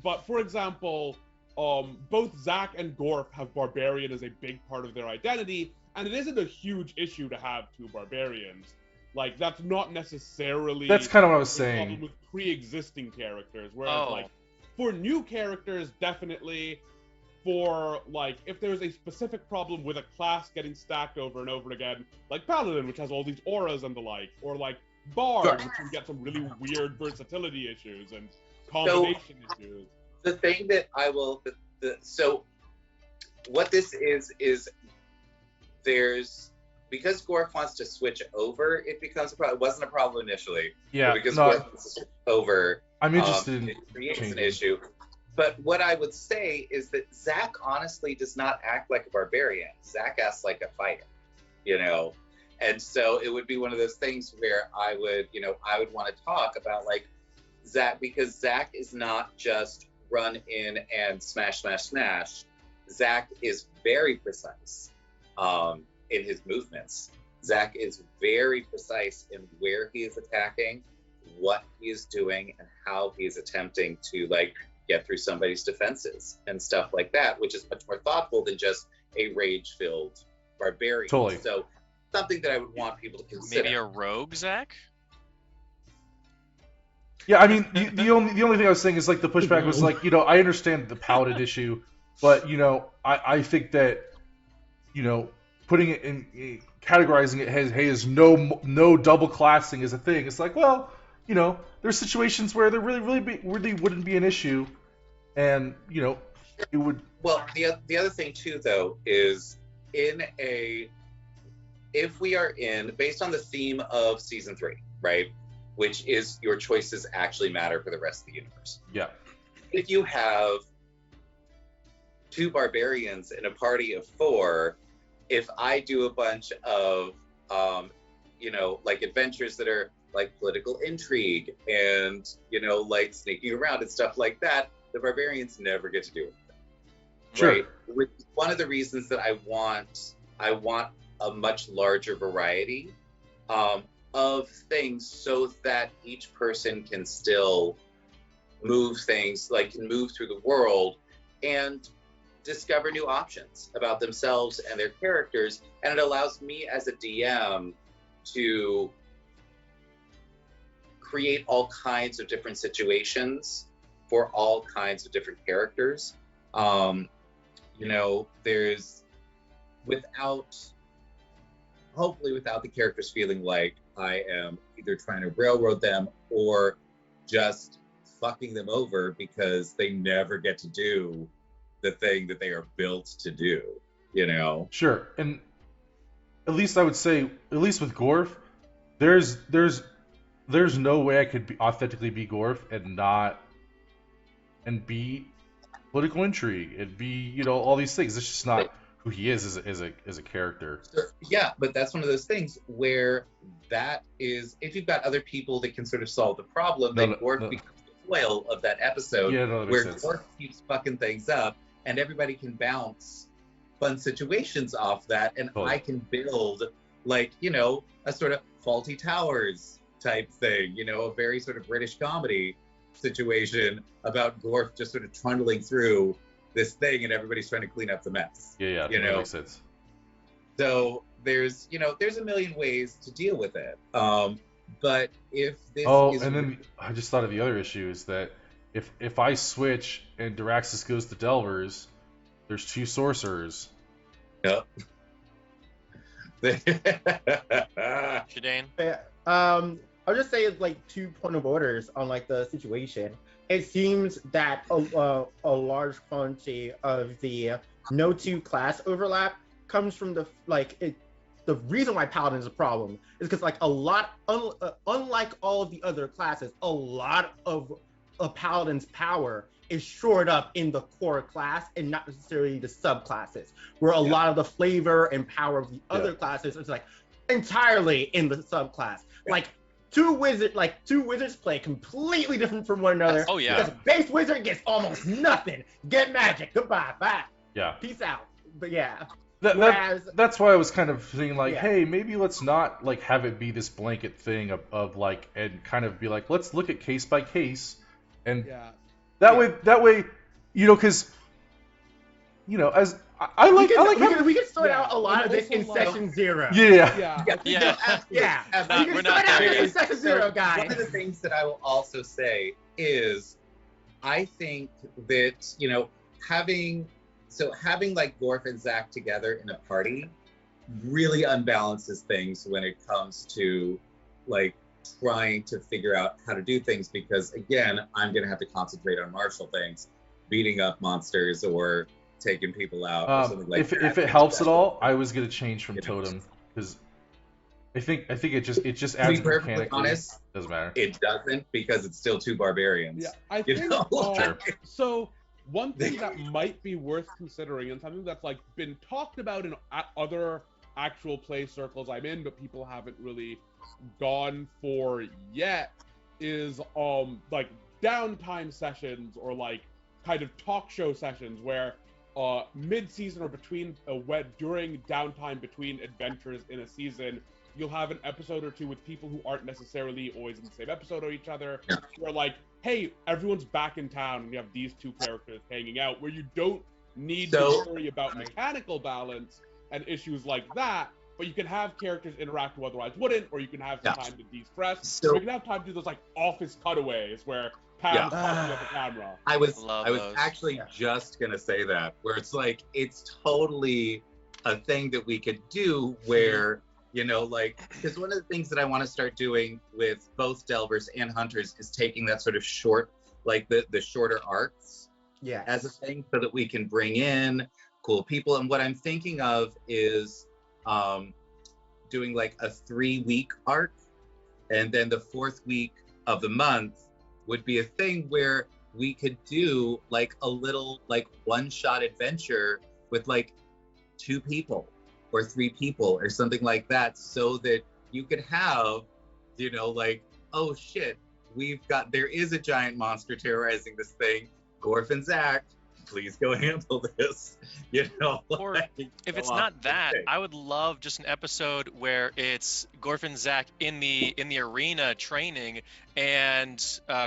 Speaker 6: but for example, both Zach and Gorf have Barbarian as a big part of their identity, and it isn't a huge issue to have 2 Barbarians. Like, that's not necessarily
Speaker 2: That's kind of what I was
Speaker 6: a problem
Speaker 2: saying.
Speaker 6: with pre-existing characters, whereas, like, for new characters, definitely. For, like, if there's a specific problem with a class getting stacked over and over again, like Paladin, which has all these auras and the like, or like Bard,
Speaker 1: Sure.
Speaker 6: which can get some really weird versatility issues and combination issues.
Speaker 1: The thing that I will, so what this is there's, because Gorf wants to switch over, it becomes a problem. It wasn't a problem initially.
Speaker 2: Yeah.
Speaker 1: But because
Speaker 2: No,
Speaker 1: Gorf wants to switch over,
Speaker 2: I'm interested
Speaker 1: it
Speaker 2: in
Speaker 1: creates an
Speaker 2: changing.
Speaker 1: issue. But what I would say is that Zach honestly does not act like a barbarian. Zach acts like a fighter, you know? And so it would be one of those things where I would want to talk about like Zach, because Zach is not just run in and smash, smash, smash. Zach is very precise in his movements. Zach is very precise in where he is attacking, what he is doing, and how he is attempting to like get through somebody's defenses and stuff like that, which is much more thoughtful than just a rage-filled barbarian.
Speaker 2: Totally.
Speaker 1: So something that I would want people to consider.
Speaker 4: Maybe a rogue, Zach?
Speaker 2: Yeah, I mean, the only thing I was saying is like the pushback was like, I understand the paladin issue, but I think that putting it in categorizing it as no double classing is a thing. It's like, well, there's situations where there really wouldn't be an issue, and it would.
Speaker 1: Well, the other thing too, though, is if we are based on the theme of season 3, right, which is your choices actually matter for the rest of the universe.
Speaker 2: Yeah.
Speaker 1: If you have 2 barbarians in a party of 4, if I do a bunch of like adventures that are like political intrigue and like sneaking around and stuff like that, the barbarians never get to do it.
Speaker 2: Sure.
Speaker 1: Right? Which is one of the reasons that I want a much larger variety of things, so that each person can still move things, like can move through the world and discover new options about themselves and their characters. And it allows me as a DM to create all kinds of different situations for all kinds of different characters. There's hopefully without the characters feeling like I am either trying to railroad them or just fucking them over because they never get to do the thing that they are built to do,
Speaker 2: Sure, and at least I would say, at least with Gorf, there's no way I could authentically be Gorf and be political intrigue and be all these things. It's just not who he is as a character.
Speaker 1: Yeah, but that's one of those things where that is, if you've got other people that can sort of solve the problem, then Gorf becomes the foil of that episode, where Gorf keeps fucking things up and everybody can bounce fun situations off that, and I can build like a sort of Faulty Towers type thing, a very sort of British comedy situation about Gorf just sort of trundling through this thing and everybody's trying to clean up the mess.
Speaker 2: Yeah, that makes sense.
Speaker 1: So there's a million ways to deal with it. But if this is...
Speaker 2: and then I just thought of the other issue is that if I switch and Diraxis goes to Delvers, there's 2 sorcerers.
Speaker 1: Yep.
Speaker 4: Shadane?
Speaker 3: I'll just say it's like 2 point of orders on like the situation. It seems that a large quantity of the no 2 class overlap comes from the reason why Paladin is a problem is because like unlike all of the other classes, a lot of a Paladin's power is shored up in the core class and not necessarily the subclasses, where a lot of the flavor and power of the other classes is like entirely in the subclass. Like two wizards play completely different from one another.
Speaker 4: Oh yeah.
Speaker 3: Because base wizard gets almost nothing. Get magic. Goodbye. Bye.
Speaker 2: Yeah.
Speaker 3: Peace out. But yeah. Whereas,
Speaker 2: that's why I was kind of thinking like,
Speaker 3: Yeah.
Speaker 2: hey, maybe let's not like have it be this blanket thing of like, and kind of be like, let's look at case by case, and
Speaker 6: Yeah.
Speaker 2: that way, because as I like having,
Speaker 3: we can sort
Speaker 6: Yeah,
Speaker 3: out a lot
Speaker 6: and
Speaker 3: of this
Speaker 6: also,
Speaker 3: in
Speaker 6: like-
Speaker 3: session 0.
Speaker 2: yeah.
Speaker 6: Yeah.
Speaker 4: Yeah.
Speaker 1: No, absolutely.
Speaker 3: Yeah.
Speaker 1: Absolutely.
Speaker 3: We
Speaker 4: we're
Speaker 3: can
Speaker 4: not
Speaker 3: sort out
Speaker 4: there
Speaker 3: this
Speaker 4: yet.
Speaker 3: in session
Speaker 1: So,
Speaker 3: 0, guys.
Speaker 1: one of the things that I will also say is, I think that having like Gorf and Zach together in a party really unbalances things when it comes to like trying to figure out how to do things, because again, I'm gonna have to concentrate on martial things, beating up monsters or taking people out or something like that.
Speaker 2: If it helps at all, I was gonna change from totem because I think it just
Speaker 1: To
Speaker 2: adds
Speaker 1: be perfectly
Speaker 2: mechanically.
Speaker 1: honest,
Speaker 2: Doesn't matter.
Speaker 1: it doesn't, because it's still 2 barbarians.
Speaker 6: Yeah, I
Speaker 1: You
Speaker 6: think.
Speaker 1: know?
Speaker 2: Sure.
Speaker 6: So one thing that might be worth considering, and something that's like been talked about in other actual play circles I'm in, but people haven't really gone for yet, is like downtime sessions or like kind of talk show sessions where mid-season or during downtime between adventures in a season, you'll have an episode or two with people who aren't necessarily always in the same episode of each other. Where like, hey, everyone's back in town and you have these 2 characters hanging out, where you don't need to worry about mechanical balance and issues like that, but you can have characters interact who otherwise wouldn't, or you can have some time to de-stress, or you can have time to do those like office cutaways where Pam's talking at the camera.
Speaker 1: I was
Speaker 4: those.
Speaker 1: actually just gonna say that, where it's like, it's totally a thing that we could do where, like, because one of the things that I want to start doing with both Delvers and Hunters is taking that sort of short, like the shorter arcs as a thing, so that we can bring in cool people. And what I'm thinking of is doing like a 3-week arc, and then the 4th week of the month would be a thing where we could do like a little like one-shot adventure with like 2 people or 3 people or something like that, so that you could have, like, oh shit, there is a giant monster terrorizing this thing. Gorf and Zach, please go handle this.
Speaker 4: Or if it's not that, I would love just an episode where it's Gorf and Zach in the arena training, and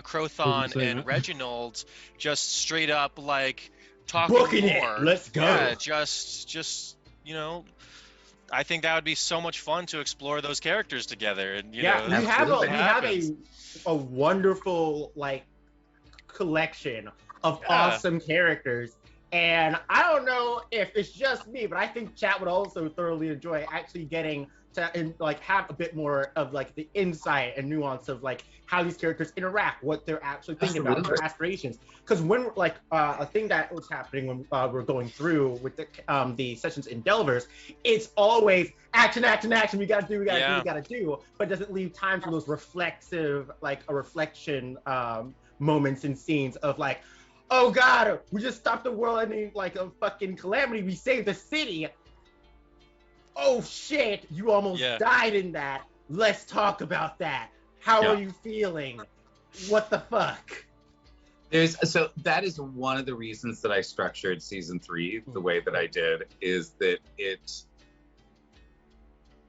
Speaker 4: Crothon and Reginald just straight up like talking
Speaker 3: Booking
Speaker 4: more.
Speaker 3: it. Let's go.
Speaker 4: Yeah, just I think that would be so much fun to explore those characters together. And
Speaker 3: we have a wonderful like collection of awesome characters, and I don't know if it's just me, but I think chat would also thoroughly enjoy actually getting to have a bit more of like the insight and nuance of like how these characters interact, what they're actually thinking about, their aspirations. Because when like a thing that was happening when we're going through with the sessions in Delvers, it's always action, we gotta do, but it doesn't leave time for those reflexive, like a reflection moments and scenes of like, oh god, we just stopped the world ending like a fucking calamity, we saved the city. Oh shit, you almost died in that. Let's talk about that. How are you feeling? What the fuck?
Speaker 1: So that is one of the reasons that I structured season 3 the way that I did, is that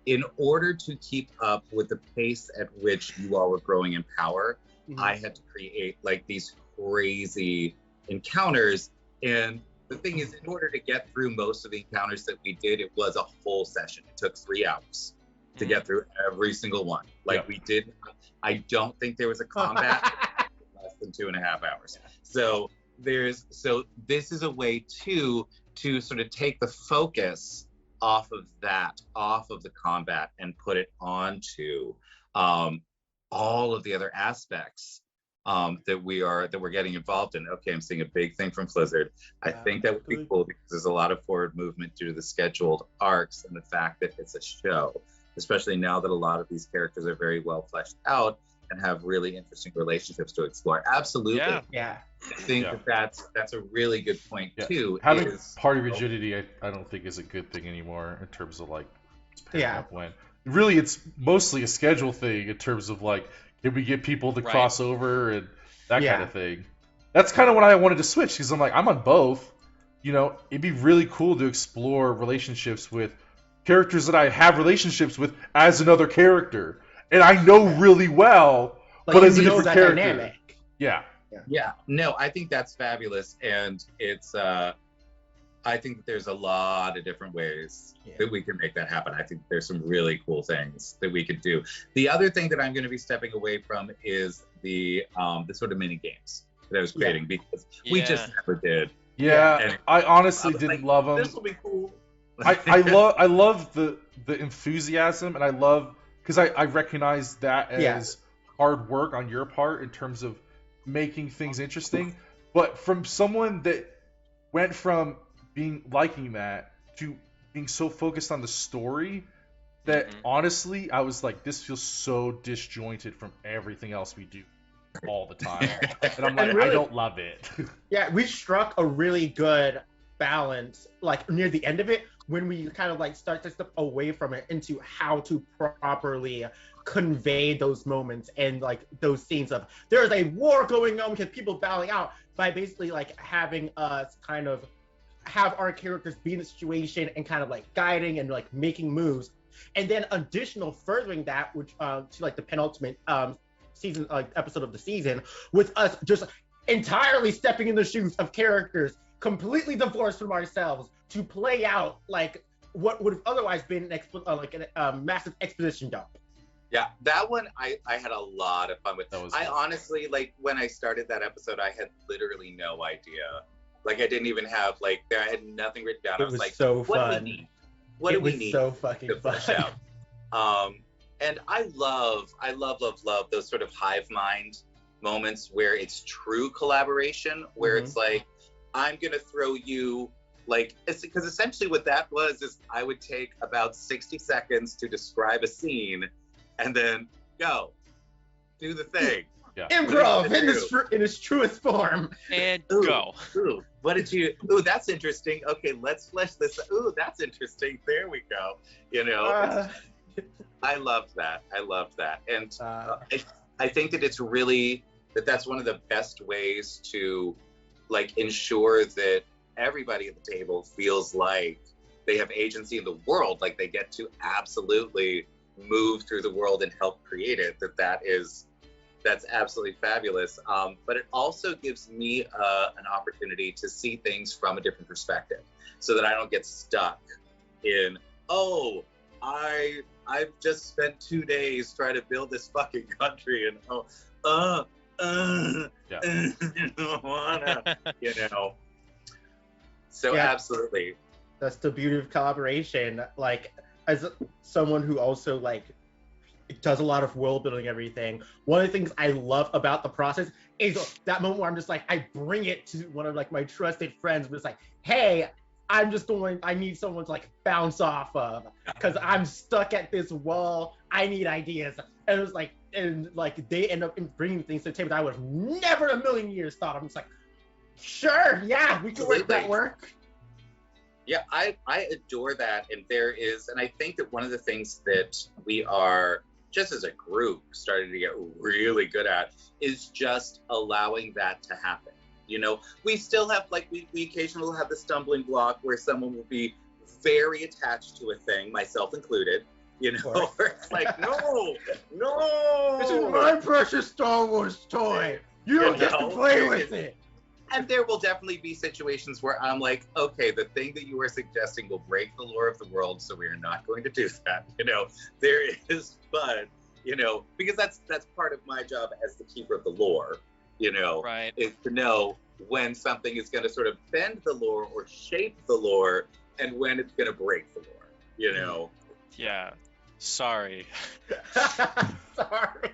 Speaker 1: in order to keep up with the pace at which you all were growing in power, I had to create like these crazy encounters. And the thing is, in order to get through most of the encounters that we did, it was a whole session. It took 3 hours to get through every single one. Like we did, I don't think there was a combat less than 2.5 hours. So this is a way to sort of take the focus off of the combat, and put it onto all of the other aspects that we're getting involved in. Okay, I'm seeing a big thing from Blizzard. I think that would be cool, because there's a lot of forward movement due to the scheduled arcs and the fact that it's a show, especially now that a lot of these characters are very well fleshed out and have really interesting relationships to explore. Absolutely.
Speaker 3: Yeah.
Speaker 1: I think that's a really good point too.
Speaker 2: Having party rigidity, I don't think is a good thing anymore in terms of like up when. Really, it's mostly a schedule thing in terms of like, can we get people to cross over and that kind of thing. That's kind of what I wanted to switch, because I'm like, I'm on both, you know, it'd be really cool to explore relationships with characters that I have relationships with as another character, and I know really well,
Speaker 3: Like,
Speaker 2: but
Speaker 3: you
Speaker 2: as a
Speaker 3: know
Speaker 2: different
Speaker 3: that
Speaker 2: character.
Speaker 3: dynamic.
Speaker 2: Yeah.
Speaker 1: Yeah, no, I think that's fabulous, and it's I think that there's a lot of different ways that we can make that happen. I think there's some really cool things that we could do. The other thing that I'm going to be stepping away from is the sort of mini games that I was creating because we just never did.
Speaker 2: Yeah,
Speaker 1: And
Speaker 2: I honestly
Speaker 1: I was
Speaker 2: didn't
Speaker 1: like,
Speaker 2: love them.
Speaker 1: This will be cool.
Speaker 2: I love the enthusiasm, and I love because I recognize that as hard work on your part in terms of making things interesting. But from someone that went from liking that to being so focused on the story that honestly I was like, this feels so disjointed from everything else we do all the time, and I'm like,
Speaker 3: really,
Speaker 2: I don't love it.
Speaker 3: Yeah, we struck a really good balance like near the end of it when we kind of like start to step away from it into how to properly convey those moments and like those scenes of there's a war going on because people battling out, by basically like having us kind of have our characters be in the situation and kind of like guiding and like making moves, and then additional furthering that, which to like the penultimate season episode of the season, with us just entirely stepping in the shoes of characters completely divorced from ourselves to play out like what would have otherwise been a massive exposition dump.
Speaker 1: Yeah, that one I had a lot of fun with. I honestly, like, when I started that episode, I had literally no idea. Like, I didn't even have, like, I had nothing written down. I was like,
Speaker 3: so
Speaker 1: what
Speaker 3: fun.
Speaker 1: do we need? What do we need?
Speaker 3: So fucking fun.
Speaker 1: And I love those sort of hive mind moments where it's true collaboration, where it's like, I'm going to throw you, like, because essentially what that was is I would take about 60 seconds to describe a scene and then go, do the thing.
Speaker 3: Improv in its truest form.
Speaker 4: And go.
Speaker 1: Ooh, what did you, that's interesting. Okay, let's flesh this. Ooh, that's interesting. There we go. You know, I loved that. And I think that it's really, that's one of the best ways to, like, ensure that everybody at the table feels like they have agency in the world, like they get to absolutely move through the world and help create it. That's absolutely fabulous. But it also gives me an opportunity to see things from a different perspective, so that I don't get stuck in, I've just spent 2 days trying to build this fucking country, and I don't wanna, you know. So absolutely.
Speaker 3: That's the beauty of collaboration. Like, as someone who also like does a lot of world building, everything, one of the things I love about the process is that moment where I'm just like, I bring it to one of like my trusted friends, but it's like, hey, I need someone to like bounce off of because I'm stuck at this wall. I need ideas. And it was like, and like they end up bringing things to the table that I would have never in a million years thought of. I'm just like, sure, yeah, we can make that work.
Speaker 1: Yeah, I adore that. And and I think that one of the things that we are, just as a group, starting to get really good at is just allowing that to happen. You know, we still have, like, we occasionally will have the stumbling block where someone will be very attached to a thing, myself included, you know, where it's like, no,
Speaker 3: this is my precious Star Wars toy. You don't get to play with it.
Speaker 1: And there will definitely be situations where I'm like, okay, the thing that you are suggesting will break the lore of the world, so we are not going to do that. You know, there is fun, you know, because that's part of my job as the keeper of the lore, you know,
Speaker 4: right,
Speaker 1: is to know when something is going to sort of bend the lore or shape the lore, and when it's going to break the lore, you know.
Speaker 4: Yeah. Sorry.
Speaker 3: Sorry.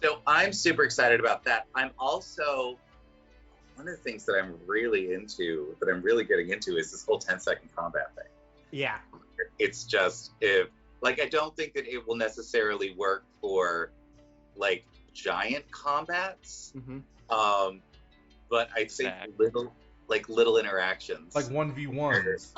Speaker 1: So I'm super excited about that. I'm also, one of the things that I'm really getting into is this whole 10-second combat thing.
Speaker 3: Yeah.
Speaker 1: It's just, I don't think that it will necessarily work for, like, giant combats. But I think little interactions.
Speaker 2: Like 1v1s.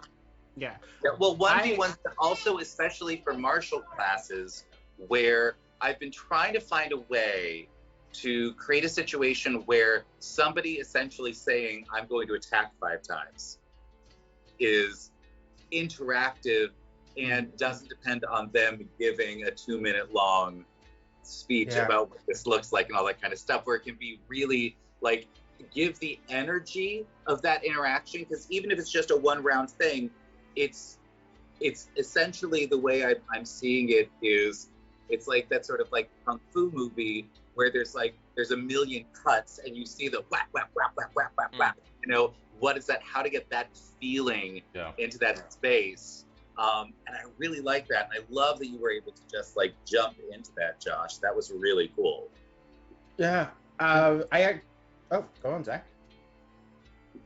Speaker 3: Yeah.
Speaker 1: Well, 1v1s, but also especially for martial classes, where I've been trying to find a way to create a situation where somebody essentially saying, I'm going to attack 5 times is interactive and doesn't depend on them giving a 2-minute long speech about what this looks like and all that kind of stuff, where it can be really like give the energy of that interaction. Because even if it's just a 1-round thing, it's essentially the way I'm seeing it is it's like that sort of like kung fu movie where there's a million cuts and you see the whack whack whack whack whack whack whack. You know, what is that? How to get that feeling into that space. And I really like that. And I love that you were able to just like jump into that, Josh. That was really cool.
Speaker 3: Yeah. Oh, go on, Zach.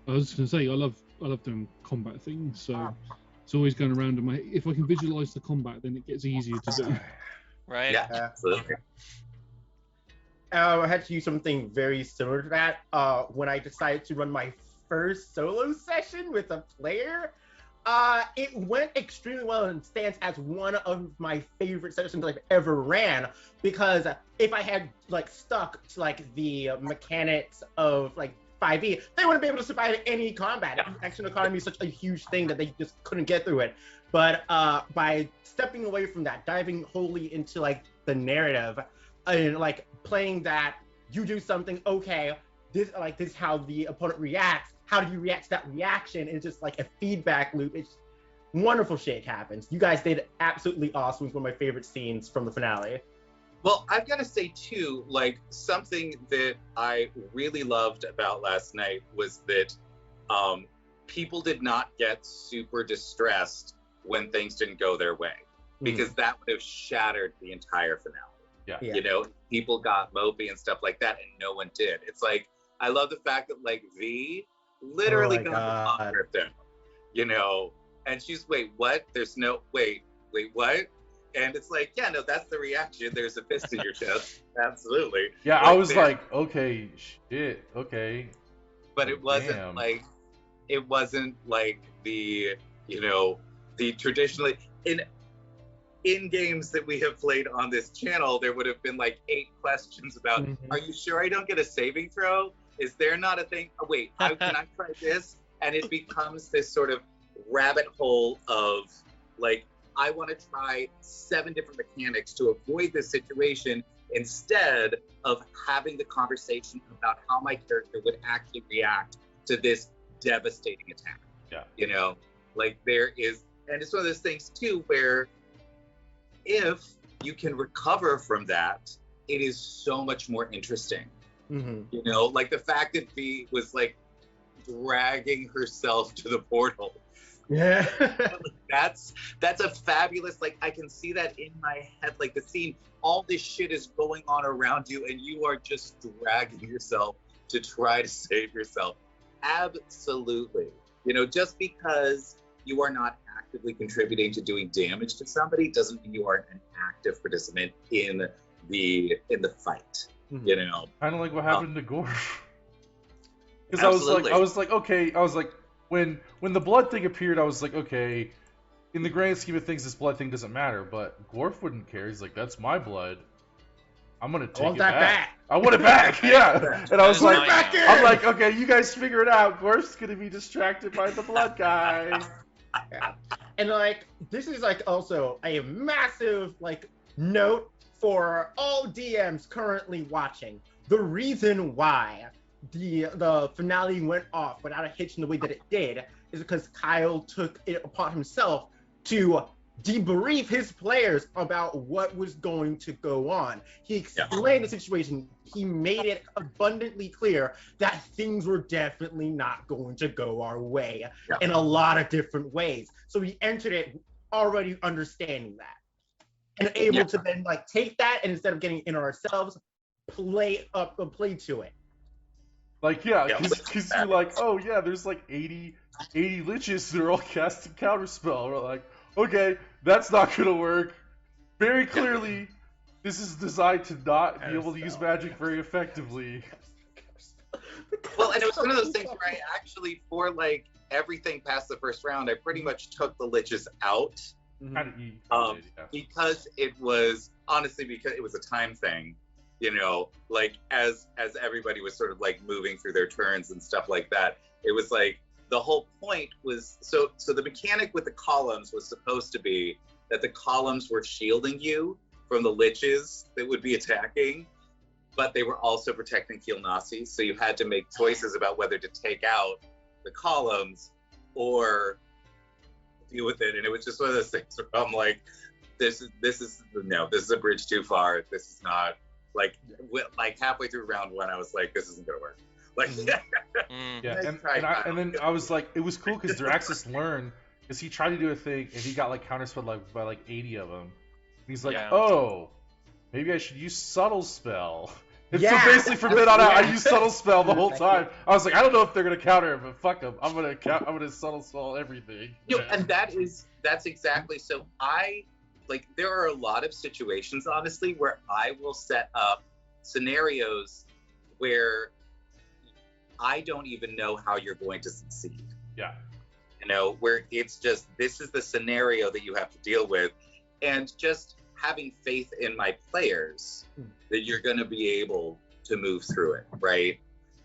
Speaker 5: I was just gonna say I love doing combat things, so it's always going around in my. If I can visualize the combat, then it gets easier to do.
Speaker 4: Right.
Speaker 1: Yeah, absolutely.
Speaker 3: I had to use something very similar to that when I decided to run my first solo session with a player. It went extremely well and stands as one of my favorite sessions I've ever ran, because if I had like stuck to like the mechanics of like 5e, they wouldn't be able to survive any combat. Action economy is such a huge thing that they just couldn't get through it. But by stepping away from that, diving wholly into like the narrative and like playing that, you do something, okay, this is how the opponent reacts. How do you react to that reaction? It's just like a feedback loop. It's wonderful shit happens. You guys did absolutely awesome. It's one of my favorite scenes from the finale.
Speaker 1: Well, I've got to say too, like something that I really loved about last night was that people did not get super distressed when things didn't go their way, because that would have shattered the entire finale.
Speaker 2: Yeah.
Speaker 1: You know, people got mopey and stuff like that, and no one did. It's like, I love the fact that like V literally got the script down, you know, and she's, wait, what? There's no, wait, what? And it's like, yeah, no, that's the reaction. There's a fist in your chest. Absolutely.
Speaker 2: Yeah,
Speaker 1: like,
Speaker 2: I was like, okay, shit, okay.
Speaker 1: But it wasn't it wasn't like the, you know, the traditionally, in games that we have played on this channel, there would have been like 8 questions about, are you sure I don't get a saving throw? Is there not a thing? Oh, wait, can I try this? And it becomes this sort of rabbit hole of like, I want to try 7 different mechanics to avoid this situation instead of having the conversation about how my character would actually react to this devastating attack.
Speaker 2: Yeah.
Speaker 1: You know, like there is, and it's one of those things too where if you can recover from that, it is so much more interesting. You know, like the fact that V was like dragging herself to the portal.
Speaker 3: Yeah.
Speaker 1: That's a fabulous, like I can see that in my head, like the scene, all this shit is going on around you and you are just dragging yourself to try to save yourself. Absolutely. You know, just because you are not actively contributing to doing damage to somebody doesn't mean you aren't an active participant in the fight. You know,
Speaker 2: kind of like what happened to Gorf. Because
Speaker 1: Absolutely.
Speaker 2: I was like, when the blood thing appeared, I was like, okay, in the grand scheme of things, this blood thing doesn't matter. But Gorf wouldn't care. He's like, that's my blood. I'm gonna take it back. I want it back. Yeah. And I was like, I'm like, okay, you guys figure it out. Gorf's gonna be distracted by the blood guy.
Speaker 3: And like, this is like also a massive like note for all DMs currently watching. The reason why the finale went off without a hitch in the way that it did is because Kyle took it upon himself to debrief his players about what was going to go on. He explained the situation. He made it abundantly clear that things were definitely not going to go our way in a lot of different ways. So we entered it already understanding that and able to then like take that and instead of getting in ourselves, play to it.
Speaker 2: Like, because you're like, oh yeah, there's like 80 liches, they're all casting counterspell. We're like, okay, that's not gonna work. Very clearly, this is designed to not be able to use magic very effectively.
Speaker 1: Well, and it was one of those things where I actually, for like everything past the first round, I pretty much took the liches out.
Speaker 2: Kind of
Speaker 1: because it was, honestly, because it was a time thing. you know, like as everybody was sort of like moving through their turns and stuff like that. It was like the whole point was so the mechanic with the columns was supposed to be that the columns were shielding you from the liches that would be attacking, but they were also protecting Kilnasi. So you had to make choices about whether to take out the columns or deal with it. And it was just one of those things where I'm like, this is a bridge too far. This is not like halfway through round one, I was like, this isn't gonna work. Like,
Speaker 2: yeah, and then I was like, it was cool because Draxus learned because he tried to do a thing and he got like counterspelled by like 80 of them. And he's like, oh, maybe I should use subtle spell. And so basically from then on out, I used subtle spell the whole time. I was like, I don't know if they're gonna counter it, but fuck them. I'm gonna subtle spell everything.
Speaker 1: And that's exactly so. There are a lot of situations, honestly, where I will set up scenarios where I don't even know how you're going to succeed.
Speaker 2: Yeah.
Speaker 1: You know, where it's just, this is the scenario that you have to deal with. And just having faith in my players that you're going to be able to move through it, right?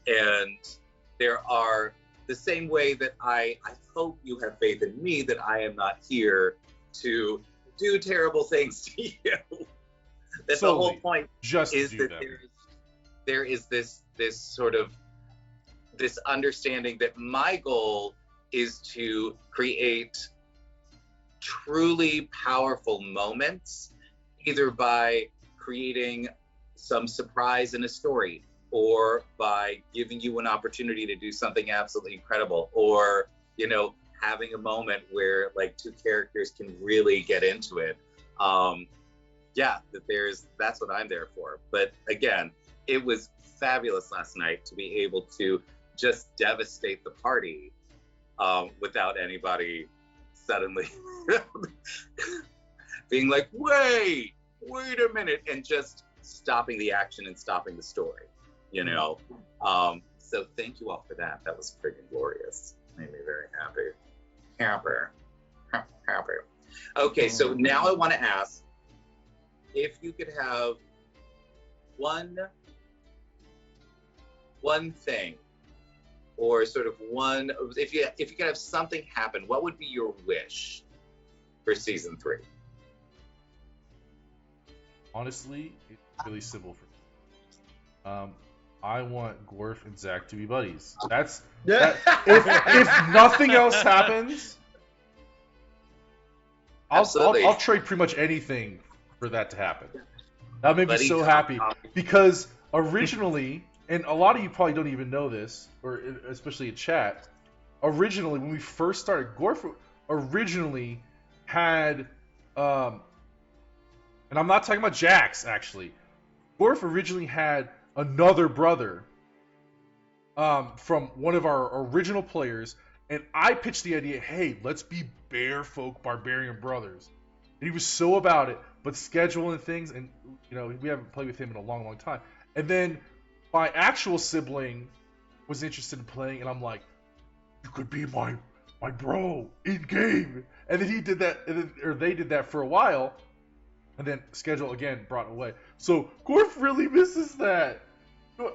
Speaker 1: And there are the same way that I hope you have faith in me that I am not here to do terrible things to you. That's the whole point.
Speaker 2: Just
Speaker 1: is that there is this sort of this understanding that my goal is to create truly powerful moments, either by creating some surprise in a story, or by giving you an opportunity to do something absolutely incredible, or, you know, having a moment where like two characters can really get into it. That's what I'm there for. But again, it was fabulous last night to be able to just devastate the party without anybody suddenly being like, wait a minute, and just stopping the action and stopping the story, you know? So thank you all for that. That was freaking glorious. Made me very happy. Okay, so now I want to ask if you could have one thing, or sort of one, if you could have something happen, what would be your wish for season 3?
Speaker 2: Honestly, it's really simple for me. I want Gorf and Zach to be buddies. If nothing else happens, I'll trade pretty much anything for that to happen. That made me so happy because originally, and a lot of you probably don't even know this, or especially in chat, originally when we first started, Gorf originally had, and I'm not talking about Jax actually. Gorf originally had another brother from one of our original players, and I pitched the idea, hey, let's be bear folk barbarian brothers. And he was so about it, but scheduling things, and you know, we haven't played with him in a long time. And then my actual sibling was interested in playing, and I'm like, you could be my bro in game. And then he did that, or they did that for a while, and then schedule again brought it away. So Gorf really misses that.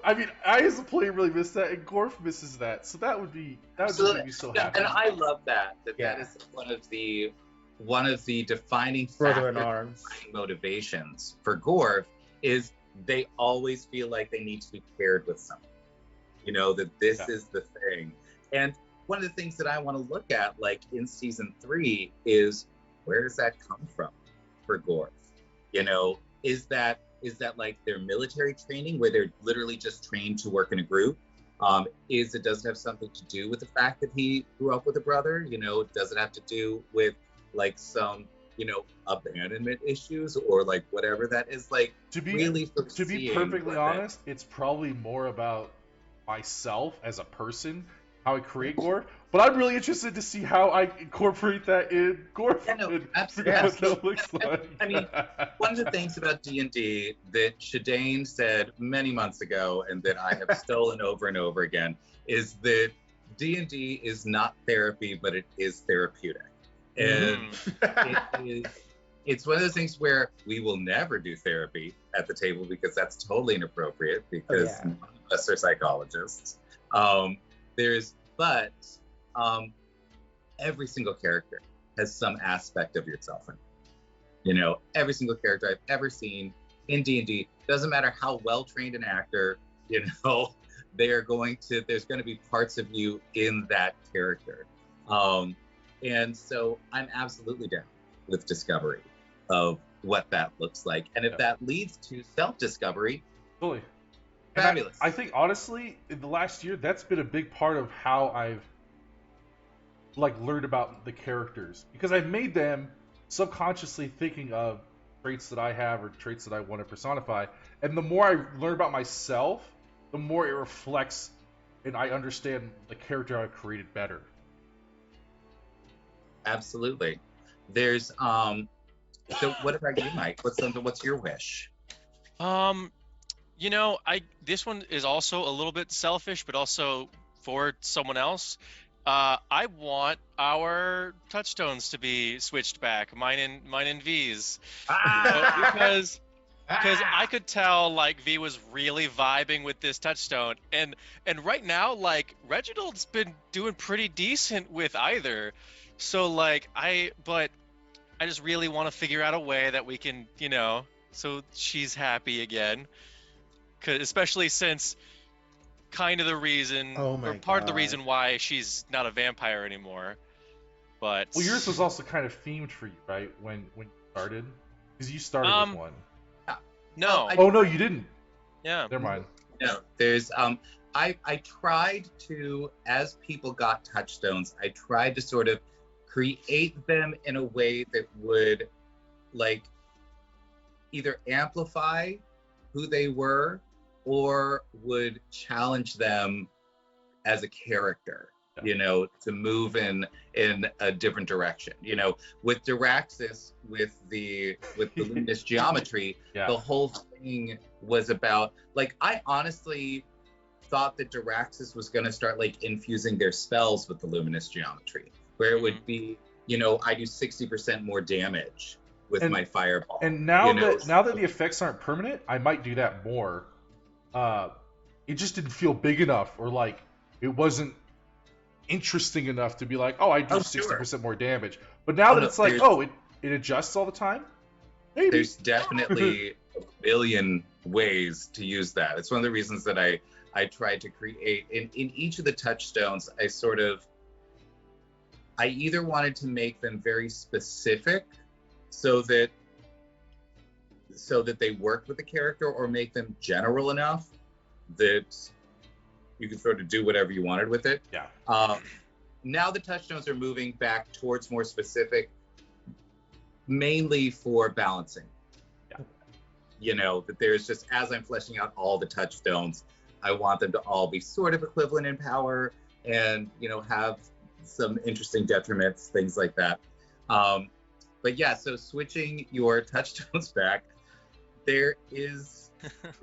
Speaker 2: I mean, I as a player really miss that, and Gorf misses that. So that would make me so happy.
Speaker 1: And I love that is one of the defining factors, motivations for Gorf is they always feel like they need to be paired with someone. You know, that this is the thing. And one of the things that I want to look at, like in season 3, is where does that come from for Gorf? You know, is that like their military training where they're literally just trained to work in a group? Does it have something to do with the fact that he grew up with a brother? You know, does it have to do with like some, you know, abandonment issues or like whatever that is? Like, to be
Speaker 2: perfectly honest, it's probably more about myself as a person, how I create Gorf. But I'm really interested to see how I incorporate that in Gorf.
Speaker 1: Absolutely.
Speaker 2: What that looks like.
Speaker 1: I mean, one of the things about D&D that Shadane said many months ago, and that I have stolen over and over again, is that D&D is not therapy, but it is therapeutic. And it is it's one of those things where we will never do therapy at the table because that's totally inappropriate because none of us are psychologists. But every single character has some aspect of yourself in it. You know, every single character I've ever seen in D&D, doesn't matter how well trained an actor, you know, there's going to be parts of you in that character. And so I'm absolutely down with discovery of what that looks like. And if that leads to self-discovery,
Speaker 2: Fully.
Speaker 1: fabulous.
Speaker 2: I think honestly, in the last year, that's been a big part of how I've like learned about the characters, because I've made them subconsciously thinking of traits that I have or traits that I want to personify. And the more I learn about myself, the more it reflects and I understand the character I've created better.
Speaker 1: Absolutely. There's so what about you, Mike? What's your wish?
Speaker 4: You know, this one is also a little bit selfish, but also for someone else. I want our touchstones to be switched back, mine and V's, because I could tell like V was really vibing with this touchstone, and right now like Reginald's been doing pretty decent with either, so like but I just really want to figure out a way that we can, you know, so she's happy again, especially since kind of the reason, or part of the reason why she's not a vampire anymore. But
Speaker 2: well, yours was also kind of themed for you, right? When you started, because you started with one.
Speaker 4: No.
Speaker 2: Oh no, you didn't.
Speaker 4: Yeah.
Speaker 2: Never mind.
Speaker 1: No, there's I tried to, as people got touchstones, I tried to sort of create them in a way that would like either amplify who they were or would challenge them as a character, you know, to move in a different direction. You know, with Diraxis, with the luminous geometry, the whole thing was about, like, I honestly thought that Diraxis was going to start like infusing their spells with the luminous geometry, where it would be, you know, I do 60% more damage with my fireball.
Speaker 2: And now that the effects aren't permanent, I might do that more. It just didn't feel big enough, or like it wasn't interesting enough to be like, oh, I do 60% more damage. But now that it's like, it adjusts all the time. Maybe.
Speaker 1: There's definitely a billion ways to use that. It's one of the reasons that I tried to create in each of the touchstones. I either wanted to make them very specific so that they worked with the character, or make them general enough that you could sort of do whatever you wanted with it.
Speaker 2: Yeah.
Speaker 1: Now the touchstones are moving back towards more specific, mainly for balancing.
Speaker 2: Yeah.
Speaker 1: You know, that there's just, as I'm fleshing out all the touchstones, I want them to all be sort of equivalent in power and, you know, have some interesting detriments, things like that. But yeah, so switching your touchstones back, there is,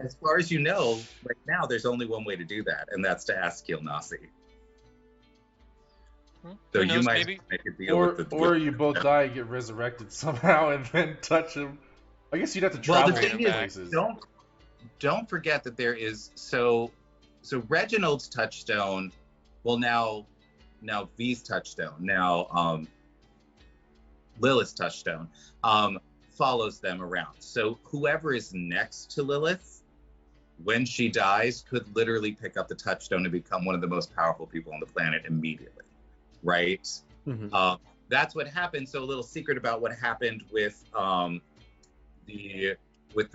Speaker 1: as far as you know, right now, there's only one way to do that, and that's to ask Kilnasi. So you might make a deal with the...
Speaker 2: Or you both die and get resurrected somehow and then touch him. I guess you'd have to travel places.
Speaker 1: Don't forget that there is... So Reginald's touchstone, well, now V's touchstone, now Lilith's touchstone, follows them around. So whoever is next to Lilith, when she dies, could literally pick up the touchstone and become one of the most powerful people on the planet immediately, right? Mm-hmm. That's what happened. So a little secret about what happened with the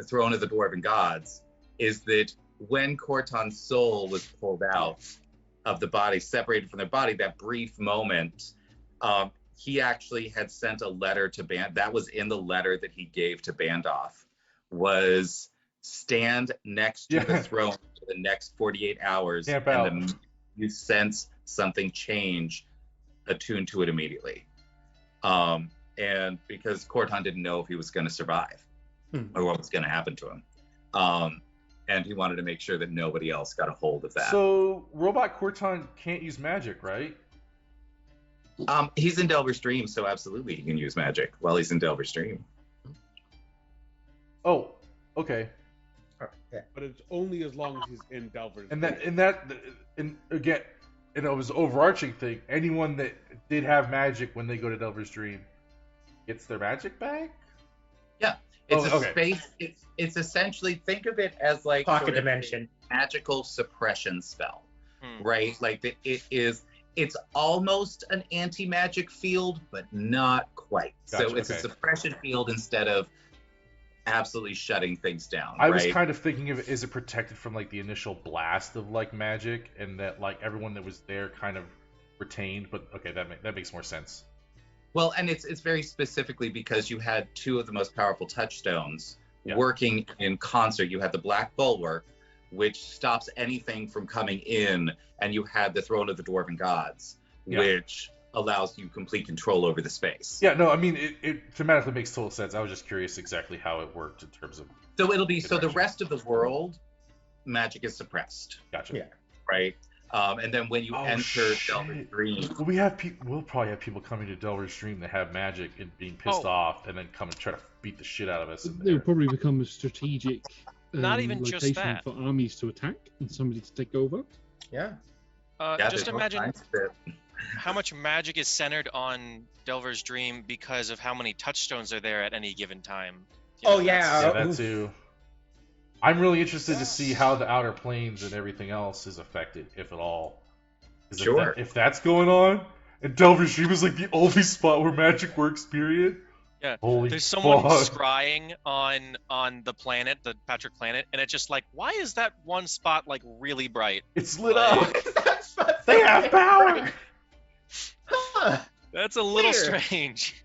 Speaker 1: Throne of the Dwarven Gods is that when Corton's soul was pulled out of the body, separated from their body, that brief moment, he actually had sent a letter to that was in the letter that he gave to Bandoff, was stand next to the throne for the next 48 hours, and then you sense something change, attune to it immediately. And because Corton didn't know if he was going to survive or what was going to happen to him. And he wanted to make sure that nobody else got a hold of that.
Speaker 2: So Robot Corton can't use magic, right?
Speaker 1: He's in Delver's Dream, so absolutely he can use magic while he's in Delver's Dream.
Speaker 2: Oh, okay.
Speaker 3: Yeah.
Speaker 6: but it's only as long as he's in Delver's.
Speaker 2: And again, it was an overarching thing. Anyone that did have magic when they go to Delver's Dream gets their magic back.
Speaker 1: Yeah, it's
Speaker 2: Oh,
Speaker 1: a
Speaker 2: okay.
Speaker 1: space. It's essentially, think of it as like
Speaker 3: Pocket
Speaker 1: sort of
Speaker 3: dimension.
Speaker 1: a magical suppression spell,
Speaker 4: Hmm.
Speaker 1: right? Like it is. It's almost an anti-magic field, but not quite.
Speaker 2: Gotcha,
Speaker 1: So it's
Speaker 2: okay.
Speaker 1: a suppression field instead of absolutely shutting things down.
Speaker 2: I
Speaker 1: right?
Speaker 2: was kind of thinking of it, is it protected from like the initial blast of like magic, and that like everyone that was there kind of retained. But okay, that makes more sense.
Speaker 1: Well, and it's very specifically because you had two of the most powerful touchstones
Speaker 2: Yeah.
Speaker 1: working in concert. You had the Black Bulwark, which stops anything from coming in, and you had the Throne of the Dwarven Gods,
Speaker 2: Yeah.
Speaker 1: which allows you complete control over the space.
Speaker 2: Yeah, no, I mean it thematically makes total sense. I was just curious exactly how it worked in terms of.
Speaker 1: So it'll be, so the
Speaker 2: Direction.
Speaker 1: rest of the world, magic is suppressed,
Speaker 2: Gotcha.
Speaker 3: Yeah.
Speaker 1: right? And then when you
Speaker 2: Oh,
Speaker 1: enter
Speaker 2: shit.
Speaker 1: Delver's Dream,
Speaker 2: Well, we'll probably have people coming to Delver's Dream that have magic and being pissed
Speaker 4: Oh.
Speaker 2: off, and then come and try to beat the shit out of us. In
Speaker 5: It
Speaker 2: there.
Speaker 5: will probably become a strategic
Speaker 4: Not even just
Speaker 5: location
Speaker 4: that.
Speaker 5: for armies to attack and somebody to take over.
Speaker 3: Yeah.
Speaker 1: yeah,
Speaker 4: Just
Speaker 1: there's all
Speaker 4: imagine
Speaker 1: kinds of it.
Speaker 4: how much magic is centered on Delver's Dream because of how many touchstones are there at any given time. You
Speaker 3: Oh,
Speaker 4: know,
Speaker 3: yeah.
Speaker 4: that's-
Speaker 2: Yeah, that
Speaker 3: Oof.
Speaker 2: too. I'm really interested to
Speaker 3: Yes.
Speaker 2: see how the Outer Planes and everything else is affected, if at all. 'Cause
Speaker 1: Sure.
Speaker 2: If that's going on, and Delver's Dream is like the only spot where magic works, period.
Speaker 4: Yeah,
Speaker 2: Holy
Speaker 4: There's someone
Speaker 2: fuck.
Speaker 4: scrying on the planet, the Patrick planet, and it's just like, why is that one spot like really bright?
Speaker 2: It's lit
Speaker 4: Like-
Speaker 2: up.
Speaker 3: That's what's
Speaker 2: They have
Speaker 3: so
Speaker 2: power.
Speaker 3: great. Huh.
Speaker 4: That's a little
Speaker 3: Weird.
Speaker 4: strange.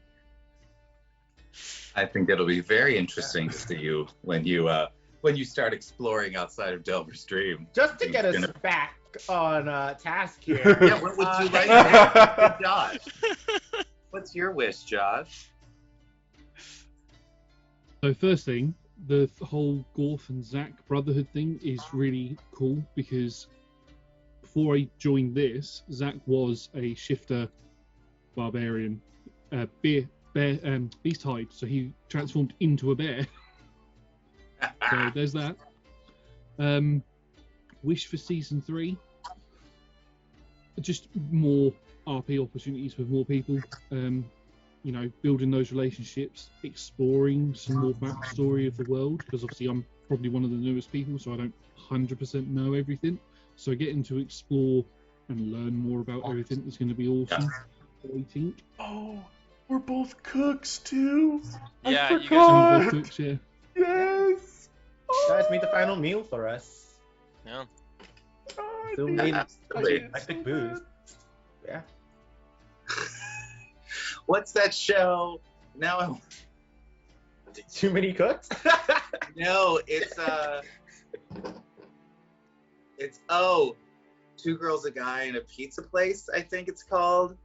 Speaker 1: I think it'll be very interesting to see you when you start exploring outside of Delver's Dream.
Speaker 3: Just to
Speaker 1: Who's
Speaker 3: get us
Speaker 1: gonna-
Speaker 3: back on task here.
Speaker 1: Yeah, what would you like to have, Josh? What's your wish, Josh?
Speaker 5: So first thing, the whole Gorth and Zack brotherhood thing is really cool because before I joined this, Zack was a shifter barbarian, beast hide, so he transformed into a bear. So there's that. Wish for season 3. Just more RP opportunities with more people. Building those relationships, exploring some more backstory of the world, because obviously I'm probably one of the newest people, so I don't 100% know everything. So getting to explore and learn more about everything is going to be awesome. I think.
Speaker 2: Oh, we're both cooks too.
Speaker 4: Yeah,
Speaker 2: I
Speaker 4: you guys
Speaker 2: forgot.
Speaker 5: Both cooks, yeah.
Speaker 2: Yes.
Speaker 3: Guys made the final meal for us.
Speaker 4: Yeah.
Speaker 2: Oh,
Speaker 3: Still
Speaker 2: dude.
Speaker 3: made
Speaker 1: Absolutely.
Speaker 3: epic booze. Yeah.
Speaker 1: What's that show? Now
Speaker 3: Too many cooks?
Speaker 1: no, it's Two Girls, a Guy, and a Pizza Place, I think it's called.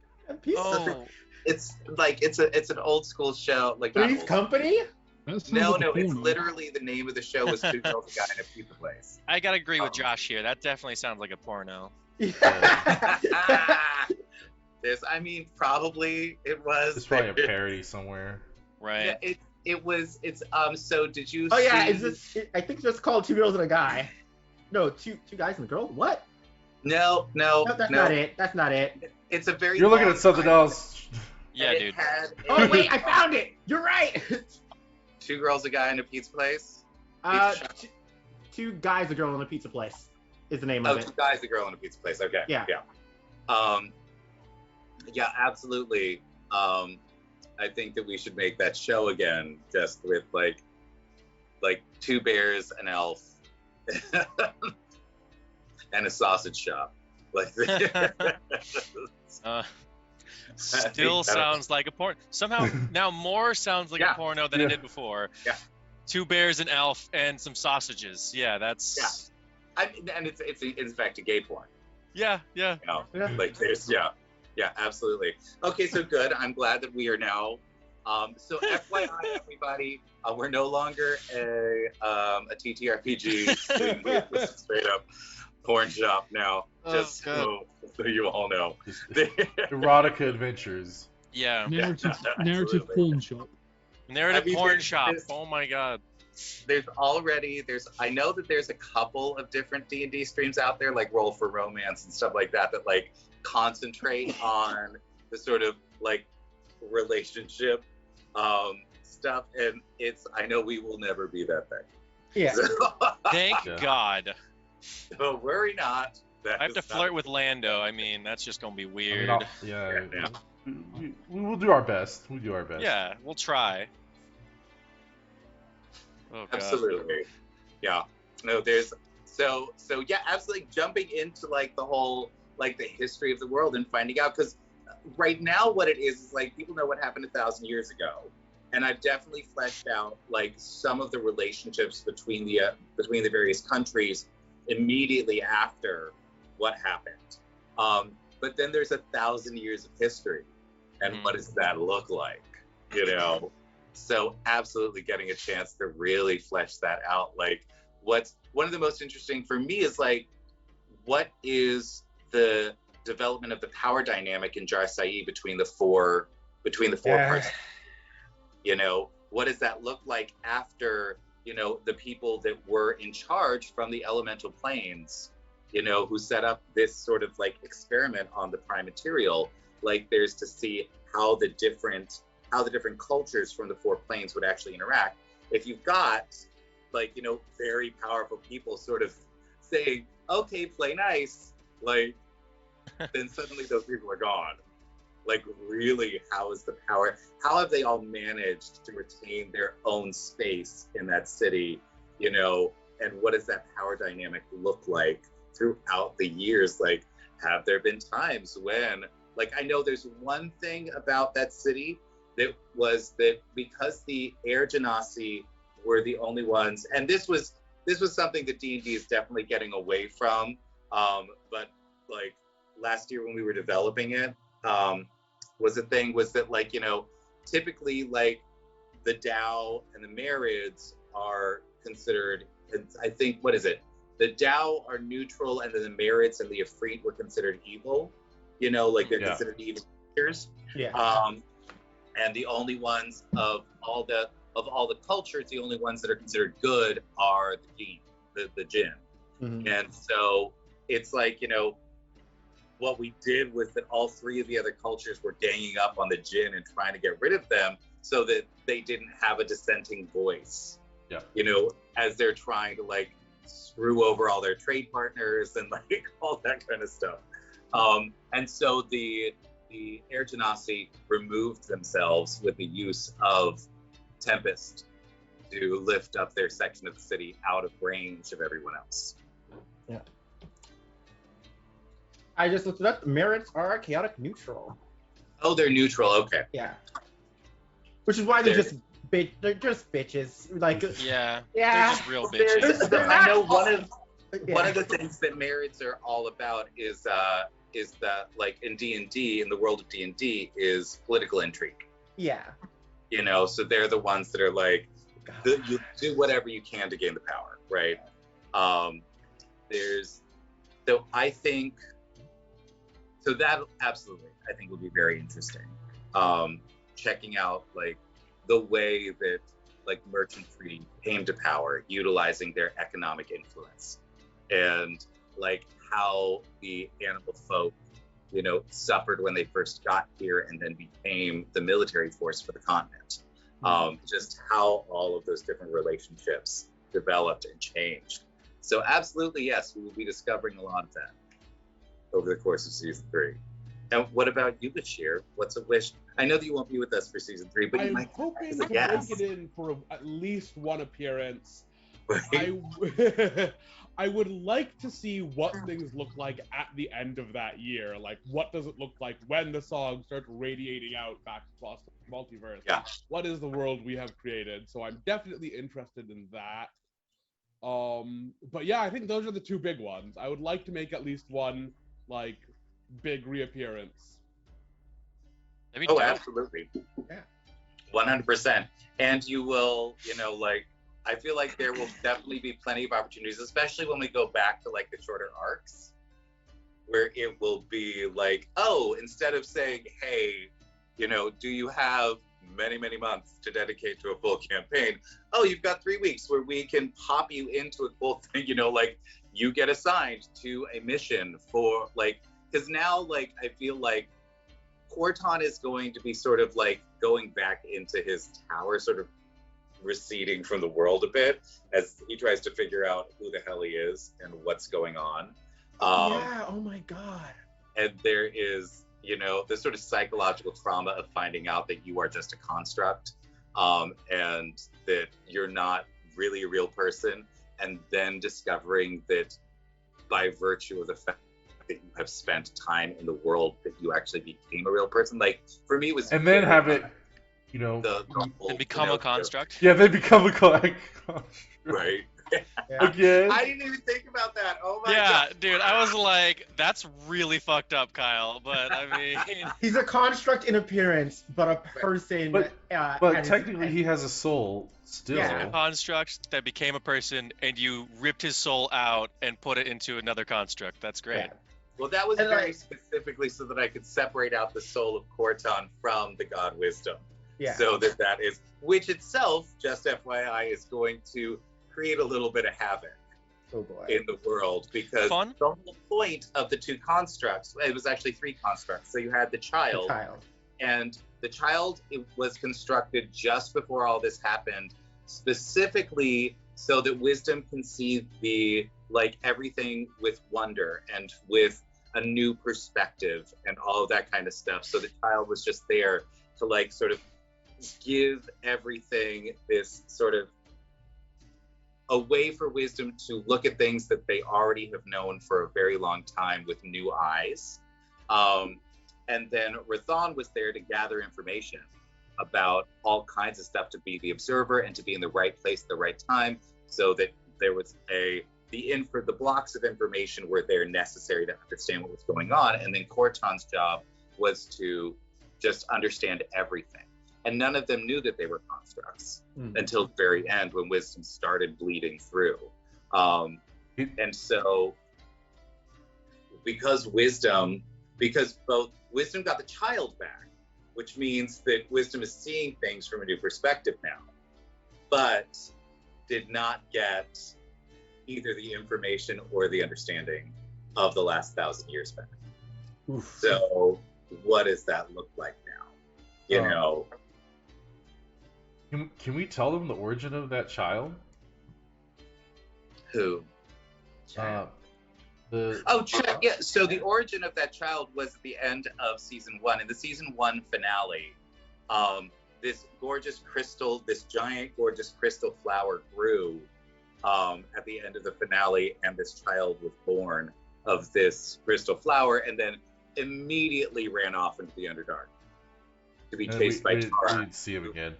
Speaker 4: Oh,
Speaker 1: It's like it's an old school show, like not
Speaker 3: Three's
Speaker 1: old-
Speaker 3: Company?
Speaker 5: That sounds
Speaker 1: No,
Speaker 5: like a
Speaker 1: no, it's
Speaker 5: porno.
Speaker 1: literally the name of the show was Two Girls, a Guy, and a Pizza Place.
Speaker 4: I gotta agree with
Speaker 1: Oh.
Speaker 4: Josh here. That definitely sounds like a porno.
Speaker 1: Probably it was.
Speaker 2: It's probably a parody somewhere.
Speaker 4: Right.
Speaker 1: Yeah, it's so did you
Speaker 3: Oh yeah,
Speaker 1: see...
Speaker 3: is this? I think it's just called Two Girls and a Guy. No, two guys and a girl. What?
Speaker 1: No,
Speaker 3: No, that's not it. That's not it.
Speaker 1: It's a very
Speaker 2: You're looking
Speaker 1: long
Speaker 2: at something
Speaker 1: title,
Speaker 2: else.
Speaker 4: Yeah,
Speaker 1: and it
Speaker 4: dude.
Speaker 1: had
Speaker 3: Oh wait, I found it. You're right.
Speaker 1: Two Girls, a Guy, and a Pizza Place.
Speaker 3: Two guys, a girl, and a pizza place is the name
Speaker 1: Oh,
Speaker 3: of it.
Speaker 1: Two Guys, a Girl, and a Pizza Place. Okay.
Speaker 3: Yeah.
Speaker 1: Yeah, absolutely. I think that we should make that show again, just with like two bears, an elf, and a sausage shop. Like,
Speaker 4: Still sounds like a porn. Somehow now more sounds like
Speaker 1: Yeah.
Speaker 4: a porno than it did before.
Speaker 1: Yeah.
Speaker 4: Two bears, an elf, and some sausages. Yeah, that's.
Speaker 1: and it's in fact a gay porn.
Speaker 4: Yeah.
Speaker 1: You know?
Speaker 3: Yeah.
Speaker 1: Like there's absolutely. Okay, so good. I'm glad that we are now. So FYI, everybody, we're no longer a TTRPG with straight up porn shop now.
Speaker 4: Oh,
Speaker 1: Just
Speaker 4: God.
Speaker 1: so you all know.
Speaker 2: Erotica adventures.
Speaker 4: Yeah.
Speaker 5: Narrative
Speaker 1: absolutely.
Speaker 5: porn shop.
Speaker 4: Narrative
Speaker 1: I mean,
Speaker 4: porn
Speaker 1: there's-
Speaker 4: shop.
Speaker 1: there's-
Speaker 4: Oh my god.
Speaker 1: I know that there's a couple of different D&D streams out there, like Roll for Romance and stuff like that, that like concentrate on the sort of like relationship stuff, and I know we will never be that thing.
Speaker 3: Yeah.
Speaker 1: So,
Speaker 4: Thank God.
Speaker 1: don't worry not.
Speaker 4: I have to flirt with Lando. I mean, that's just gonna be
Speaker 2: I mean,
Speaker 4: weird.
Speaker 2: yeah.
Speaker 1: Yeah.
Speaker 2: We will do our best. We'll do our best.
Speaker 4: Yeah, we'll try. Oh, God.
Speaker 1: Absolutely. Yeah. No, there's so yeah, absolutely jumping into like the whole like the history of the world and finding out, because right now what it is like people know what happened 1,000 years ago, and I've definitely fleshed out like some of the relationships between the various countries immediately after what happened. But then there's 1,000 years of history, and what does that look like? You know. So absolutely getting a chance to really flesh that out. Like what's one of the most interesting for me is like, what is the development of the power dynamic in Jar Saeed between the four parts? You know, what does that look like after, you know, the people that were in charge from the elemental planes, you know, who set up this sort of like experiment on the prime material, like there's to see how the different cultures from the four planes would actually interact. If you've got like, you know, very powerful people sort of saying, okay, play nice, like, then suddenly those people are gone. Like, really, how have they all managed to retain their own space in that city, you know, and what does that power dynamic look like throughout the years? Like, have there been times when, like, I know there's one thing about that city that was that because the Air Genasi were the only ones, and this was something that D&D is definitely getting away from, but like last year when we were developing it, was that like, you know, typically like the Tao and the Marids are considered, I think, what is it? The Tao are neutral, and then the Marids and the Ifrit were considered evil, you know, like they're considered evil creatures.
Speaker 3: Yeah.
Speaker 1: And the only ones of all the cultures, the only ones that are considered good are the jinn.
Speaker 3: Mhm.
Speaker 1: And so it's like, you know, what we did was that all three of the other cultures were ganging up on the jinn and trying to get rid of them so that they didn't have a dissenting voice.
Speaker 2: Yeah.
Speaker 1: You know, as they're trying to like screw over all their trade partners and like all that kind of stuff. And so the Air Genasi removed themselves with the use of Tempest to lift up their section of the city out of range of everyone else.
Speaker 3: Yeah. I just looked it up. Merits are chaotic neutral.
Speaker 1: Oh, they're neutral. Okay.
Speaker 3: Yeah. Which is why they're just bitches. Like
Speaker 4: Yeah.
Speaker 3: Yeah.
Speaker 4: They're just real bitches.
Speaker 1: I know one of
Speaker 3: yeah.
Speaker 1: the things that Marids are all about is that like in D&D, in the world of D&D, is political intrigue.
Speaker 3: Yeah.
Speaker 1: You know, so they're the ones that are like, you do whatever you can to gain the power, right? I think that absolutely, I think will be very interesting. Checking out like the way that like merchantry came to power, utilizing their economic influence, and like how the animal folk, you know, suffered when they first got here and then became the military force for the continent. Just how all of those different relationships developed and changed. So absolutely, yes, we will be discovering a lot of that over the course of season 3. And what about you, Bashir? What's a wish? I know that you won't be with us for season 3, but you
Speaker 6: I'm
Speaker 1: might.
Speaker 6: hoping
Speaker 1: as
Speaker 6: to
Speaker 1: a guest.
Speaker 6: make it in for at least one appearance.
Speaker 1: Right?
Speaker 6: I would like to see what things look like at the end of that year. Like, what does it look like when the song starts radiating out back across the multiverse?
Speaker 1: Yeah.
Speaker 6: What is the world we have created? So I'm definitely interested in that. But yeah, I think those are the two big ones. I would like to make at least one, like, big reappearance.
Speaker 4: That'd be
Speaker 1: Oh,
Speaker 4: dope.
Speaker 1: absolutely.
Speaker 3: Yeah.
Speaker 1: 100%. And you will, you know, like, I feel like there will definitely be plenty of opportunities, especially when we go back to like the shorter arcs, where it will be like, oh, instead of saying, hey, you know, do you have many, many months to dedicate to a full campaign. Oh, you've got 3 weeks where we can pop you into a full thing, like you get assigned to a mission for like, because now like I feel like Corton is going to be sort of like going back into his tower, sort of receding from the world a bit as he tries to figure out who the hell he is and what's going on.
Speaker 3: Yeah, oh my god.
Speaker 1: And there is, this sort of psychological trauma of finding out that you are just a construct, and that you're not really a real person, and then discovering that by virtue of the fact that you have spent time in the world that you actually became a real person. Like for me, it was
Speaker 2: and then have it,
Speaker 1: the whole,
Speaker 4: And become a construct.
Speaker 2: yeah, then become a construct.
Speaker 1: right.
Speaker 2: Again.
Speaker 1: I didn't even think about that. Oh my
Speaker 4: Yeah,
Speaker 1: god.
Speaker 4: dude, I was like, that's really fucked up, Kyle. But I mean,
Speaker 3: He's a construct in appearance, but a person.
Speaker 2: But
Speaker 3: at his-
Speaker 2: technically, he has a soul still.
Speaker 3: Yeah.
Speaker 4: a construct that became a person, and you ripped his soul out and put it into another construct. That's great.
Speaker 3: Yeah.
Speaker 1: Well, that was
Speaker 3: And,
Speaker 1: very
Speaker 3: like-
Speaker 1: specifically so that I could separate out the soul of Corton from the god Wisdom.
Speaker 3: Yeah.
Speaker 1: So that is, which itself, just FYI, is going to create a little bit of havoc
Speaker 3: Oh boy.
Speaker 1: in the world, because
Speaker 4: Fun?
Speaker 1: the whole point of the 2 constructs, it was actually 3 constructs. So you had the
Speaker 3: The
Speaker 1: child,
Speaker 3: child.
Speaker 1: and the child it was constructed just before all this happened, specifically so that Wisdom can see everything with wonder and with a new perspective and all of that kind of stuff. So the child was just there to sort of give everything this sort of a way for Wisdom to look at things that they already have known for a very long time with new eyes. And then Rathon was there to gather information about all kinds of stuff, to be the observer and to be in the right place at the right time, so that there was the blocks of information were there necessary to understand what was going on. And then Corton's job was to just understand everything. And none of them knew that they were constructs until the very end, when Wisdom started bleeding through. And so because both Wisdom got the child back, which means that Wisdom is seeing things from a new perspective now, but did not get either the information or the understanding of the last 1,000 years back.
Speaker 3: Oof.
Speaker 1: So what does that look like now?
Speaker 2: Can we tell them the origin of that child?
Speaker 1: Who?
Speaker 2: Yeah.
Speaker 1: So the origin of that child was at the end of season 1. In the season 1 finale, this giant gorgeous crystal flower grew at the end of the finale, and this child was born of this crystal flower, and then immediately ran off into the Underdark to be chased by
Speaker 2: we
Speaker 1: Tara.
Speaker 2: didn't see him again.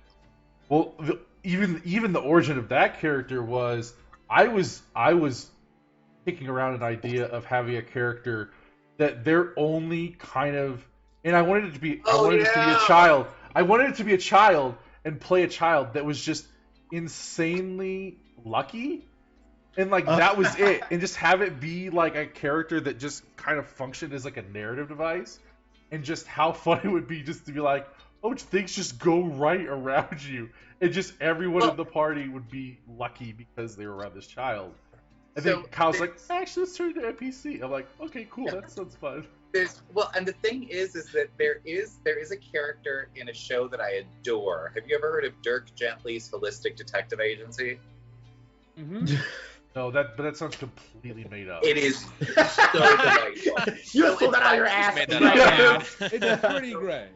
Speaker 2: Well, even the origin of that character was I was kicking around an idea of having a character that they're only kind of, and I wanted it to be it to be a child. I wanted it to be a child and play a child that was just insanely lucky, and that was it, and just have it be like a character that just kind of functioned as like a narrative device, and just how fun it would be just to be like, oh, things just go right around you, and just everyone in the party would be lucky because they were around this child. And then Kyle's like, actually, let's turn it into NPC. I'm like, okay, cool, that sounds fun.
Speaker 1: And the thing is that there is a character in a show that I adore. Have you ever heard of Dirk Gently's Holistic Detective Agency?
Speaker 6: Mm-hmm.
Speaker 2: No, but that sounds completely made up.
Speaker 1: It is so delightful.
Speaker 3: You pulled that out of your ass.
Speaker 4: Made that
Speaker 3: right
Speaker 4: up,
Speaker 3: now.
Speaker 4: dude.
Speaker 6: It's pretty great.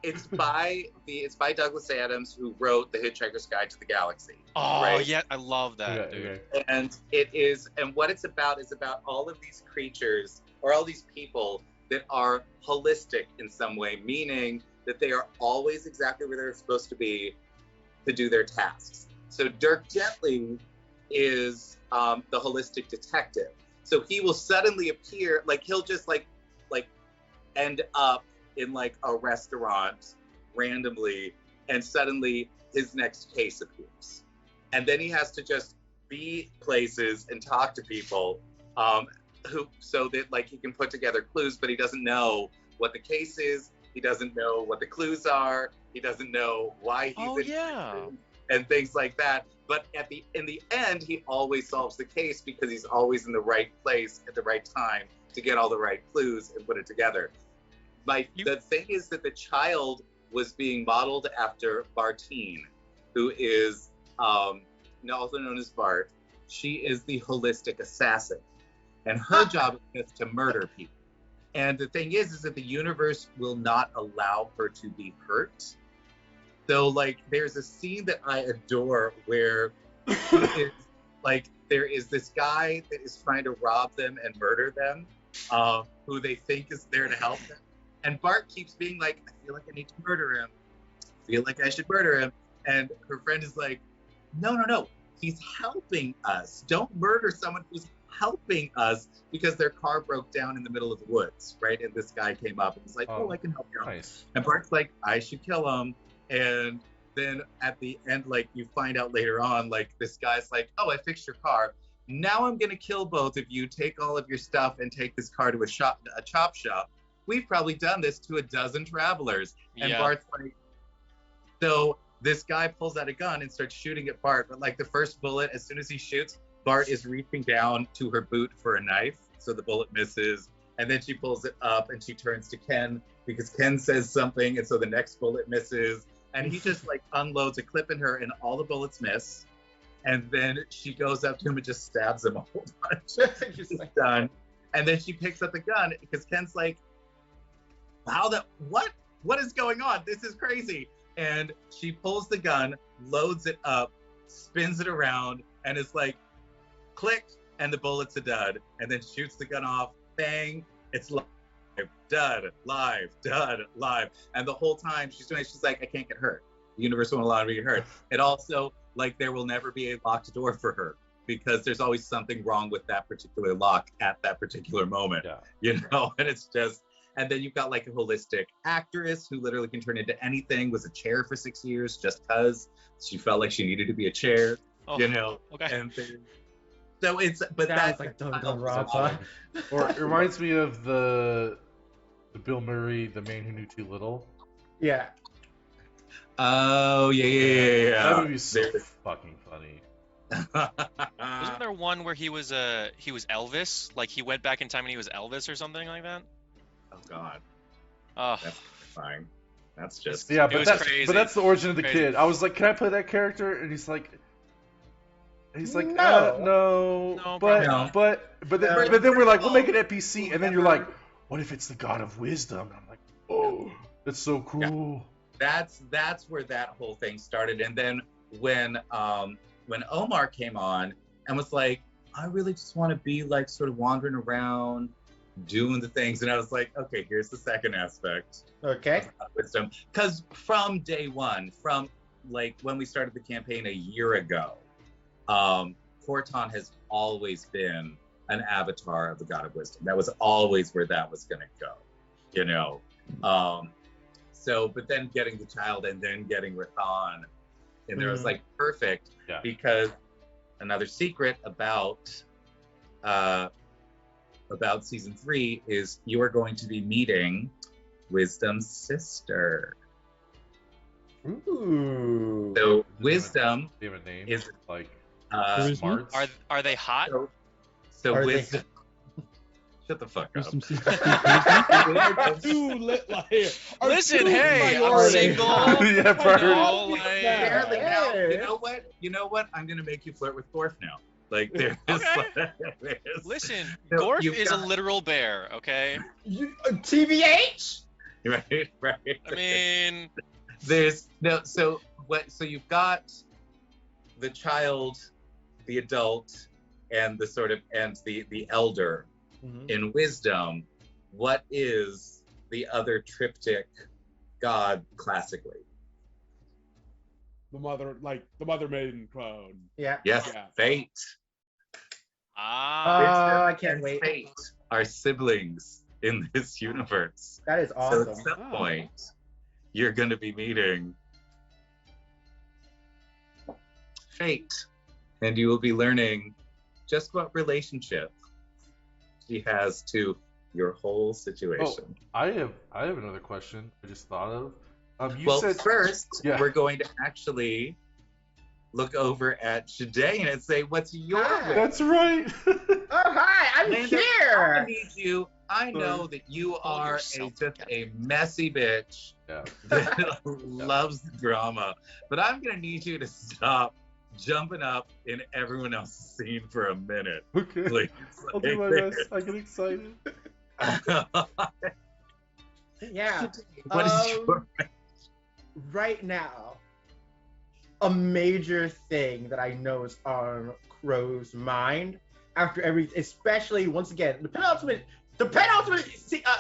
Speaker 1: It's by Douglas Adams, who wrote The Hitchhiker's Guide to the Galaxy.
Speaker 4: Oh
Speaker 1: right?
Speaker 4: yeah, I love that,
Speaker 2: Okay,
Speaker 4: dude.
Speaker 2: okay.
Speaker 1: And what it's about is about all of these creatures, or all these people that are holistic in some way, meaning that they are always exactly where they're supposed to be to do their tasks. So Dirk Gently is the holistic detective. So he will suddenly appear, he'll just end up in a restaurant randomly, and suddenly his next case appears. And then he has to just be places and talk to people so that he can put together clues, but he doesn't know what the case is. He doesn't know what the clues are. He doesn't know why he's
Speaker 4: Oh,
Speaker 1: in
Speaker 4: yeah.
Speaker 1: prison and things like that. But in the end, he always solves the case because he's always in the right place at the right time to get all the right clues and put it together. The thing is that the child was being modeled after Bartine, who is also known as Bart. She is the holistic assassin, and her job is to murder people. And the thing is that the universe will not allow her to be hurt. So, like, there's a scene that I adore where there is this guy that is trying to rob them and murder them, who they think is there to help them. And Bart keeps being like, I feel like I need to murder him. I feel like I should murder him. And her friend is like, no. He's helping us. Don't murder someone who's helping us, because their car broke down in the middle of the woods, right? And this guy came up and was like, I can help you out.
Speaker 2: Nice.
Speaker 1: And Bart's like, I should kill him. And then at the end, like, you find out later on, like, this guy's like, I fixed your car. Now I'm going to kill both of you, take all of your stuff, and take this car to a chop shop. We've probably done this to a dozen travelers. And
Speaker 4: Yeah.
Speaker 1: Bart's like, so this guy pulls out a gun and starts shooting at Bart. But like the first bullet, as soon as he shoots, Bart is reaching down to her boot for a knife. So the bullet misses. And then she pulls it up and she turns to Ken because Ken says something. And so the next bullet misses. And he just like unloads a clip in her and all the bullets miss. And then she goes up to him and just stabs him a whole bunch. She's like, done. And then she picks up the gun because Ken's like, wow, what is going on? This is crazy. And she pulls the gun, loads it up, spins it around, and is like, click, and the bullet's a dud. And then shoots the gun off, bang, it's live, dud, live, dud, live. And the whole time she's like, I can't get hurt. The universe won't allow me to get hurt. It also, like, there will never be a locked door for her because there's always something wrong with that particular lock at that particular moment.
Speaker 2: Yeah.
Speaker 1: You know, and it's just, and then you've got like a holistic actress who literally can turn into anything, was a chair for 6 years just because she felt like she needed to be a chair, you know.
Speaker 4: Okay.
Speaker 1: And so it's, but that's
Speaker 3: like
Speaker 1: Danganronpa.
Speaker 2: Or it reminds me of the Bill Murray, The Man Who Knew Too Little.
Speaker 3: Yeah.
Speaker 1: Oh yeah.
Speaker 2: That movie's so fucking funny.
Speaker 4: Wasn't there one where he was Elvis? Like he went back in time and he was Elvis or something like that?
Speaker 1: Oh God.
Speaker 4: Oh,
Speaker 1: That's fine. That's just
Speaker 2: Yeah,
Speaker 4: was crazy.
Speaker 2: but that's the origin of the
Speaker 4: Crazy.
Speaker 2: kid. I was like, can I play that character? And he's like,
Speaker 3: No.
Speaker 4: No,
Speaker 2: but
Speaker 1: no.
Speaker 2: but then we're like, we'll make an NPC, and then you're like, what if it's the God of Wisdom? And I'm like, oh, that's so cool.
Speaker 1: that's where that whole thing started. And then when Omar came on and was like, I really just want to be like sort of wandering around doing the things, and I was like, okay, here's the second aspect
Speaker 3: Okay.
Speaker 1: of wisdom. Because from day one, from like when we started the campaign a year ago, Corton has always been an avatar of the God of Wisdom. That was always where that was going to go, you know. So, but then getting the child and then getting Rathan in there was like perfect, because another secret about season 3 is you are going to be meeting Wisdom's sister.
Speaker 3: Ooh.
Speaker 1: So Wisdom
Speaker 2: Do you have a name?
Speaker 1: is
Speaker 2: Like
Speaker 5: Charisma?
Speaker 2: smarts?
Speaker 4: are they hot?
Speaker 1: so
Speaker 3: Are they-
Speaker 1: Wisdom. Shut the fuck up.
Speaker 5: Wisdom Sister Speak
Speaker 6: Two lit like
Speaker 4: Listen, hey, I'm
Speaker 6: priorities.
Speaker 4: single.
Speaker 2: Yeah, priorities.
Speaker 4: No, like,
Speaker 1: Apparently now,
Speaker 3: Hey.
Speaker 1: you know what? I'm gonna make you flirt with Gorf now. Like there's
Speaker 4: Okay.
Speaker 1: there's-
Speaker 4: listen,
Speaker 1: So
Speaker 4: Gorf
Speaker 1: you've
Speaker 4: is a
Speaker 1: got-
Speaker 4: literal bear, okay?
Speaker 3: TBH?
Speaker 1: right.
Speaker 4: I mean,
Speaker 1: There's no, so you've got the child, the adult, and the sort of and the elder in Wisdom. What is the other triptych god classically?
Speaker 6: The mother maiden crone.
Speaker 3: Yeah.
Speaker 1: Yes,
Speaker 6: Yeah.
Speaker 1: Fate.
Speaker 3: I can't
Speaker 1: and
Speaker 3: wait.
Speaker 1: Fate are siblings in this universe.
Speaker 3: That is
Speaker 1: So
Speaker 3: awesome.
Speaker 1: at some
Speaker 6: Oh.
Speaker 1: point, you're going to be meeting Fate, and you will be learning just what relationship she has to your whole situation.
Speaker 2: I have another question I just thought of. You
Speaker 1: Well,
Speaker 2: said
Speaker 1: first,
Speaker 2: yeah.
Speaker 1: we're going to actually look over at Shadane and say, what's your
Speaker 3: Hi.
Speaker 1: wish?
Speaker 2: That's right.
Speaker 3: Oh, hi, I'm
Speaker 1: Amanda, I'm
Speaker 3: here.
Speaker 1: gonna need you. I know that you are just a messy bitch
Speaker 2: Yeah.
Speaker 1: that loves the drama, but I'm gonna need you to stop jumping up in everyone else's scene for a minute,
Speaker 2: Okay.
Speaker 1: please.
Speaker 2: I'll do my best. I get excited.
Speaker 3: Yeah.
Speaker 1: What is your
Speaker 3: Right now, a major thing that I know is on Crow's mind after especially once again, the penultimate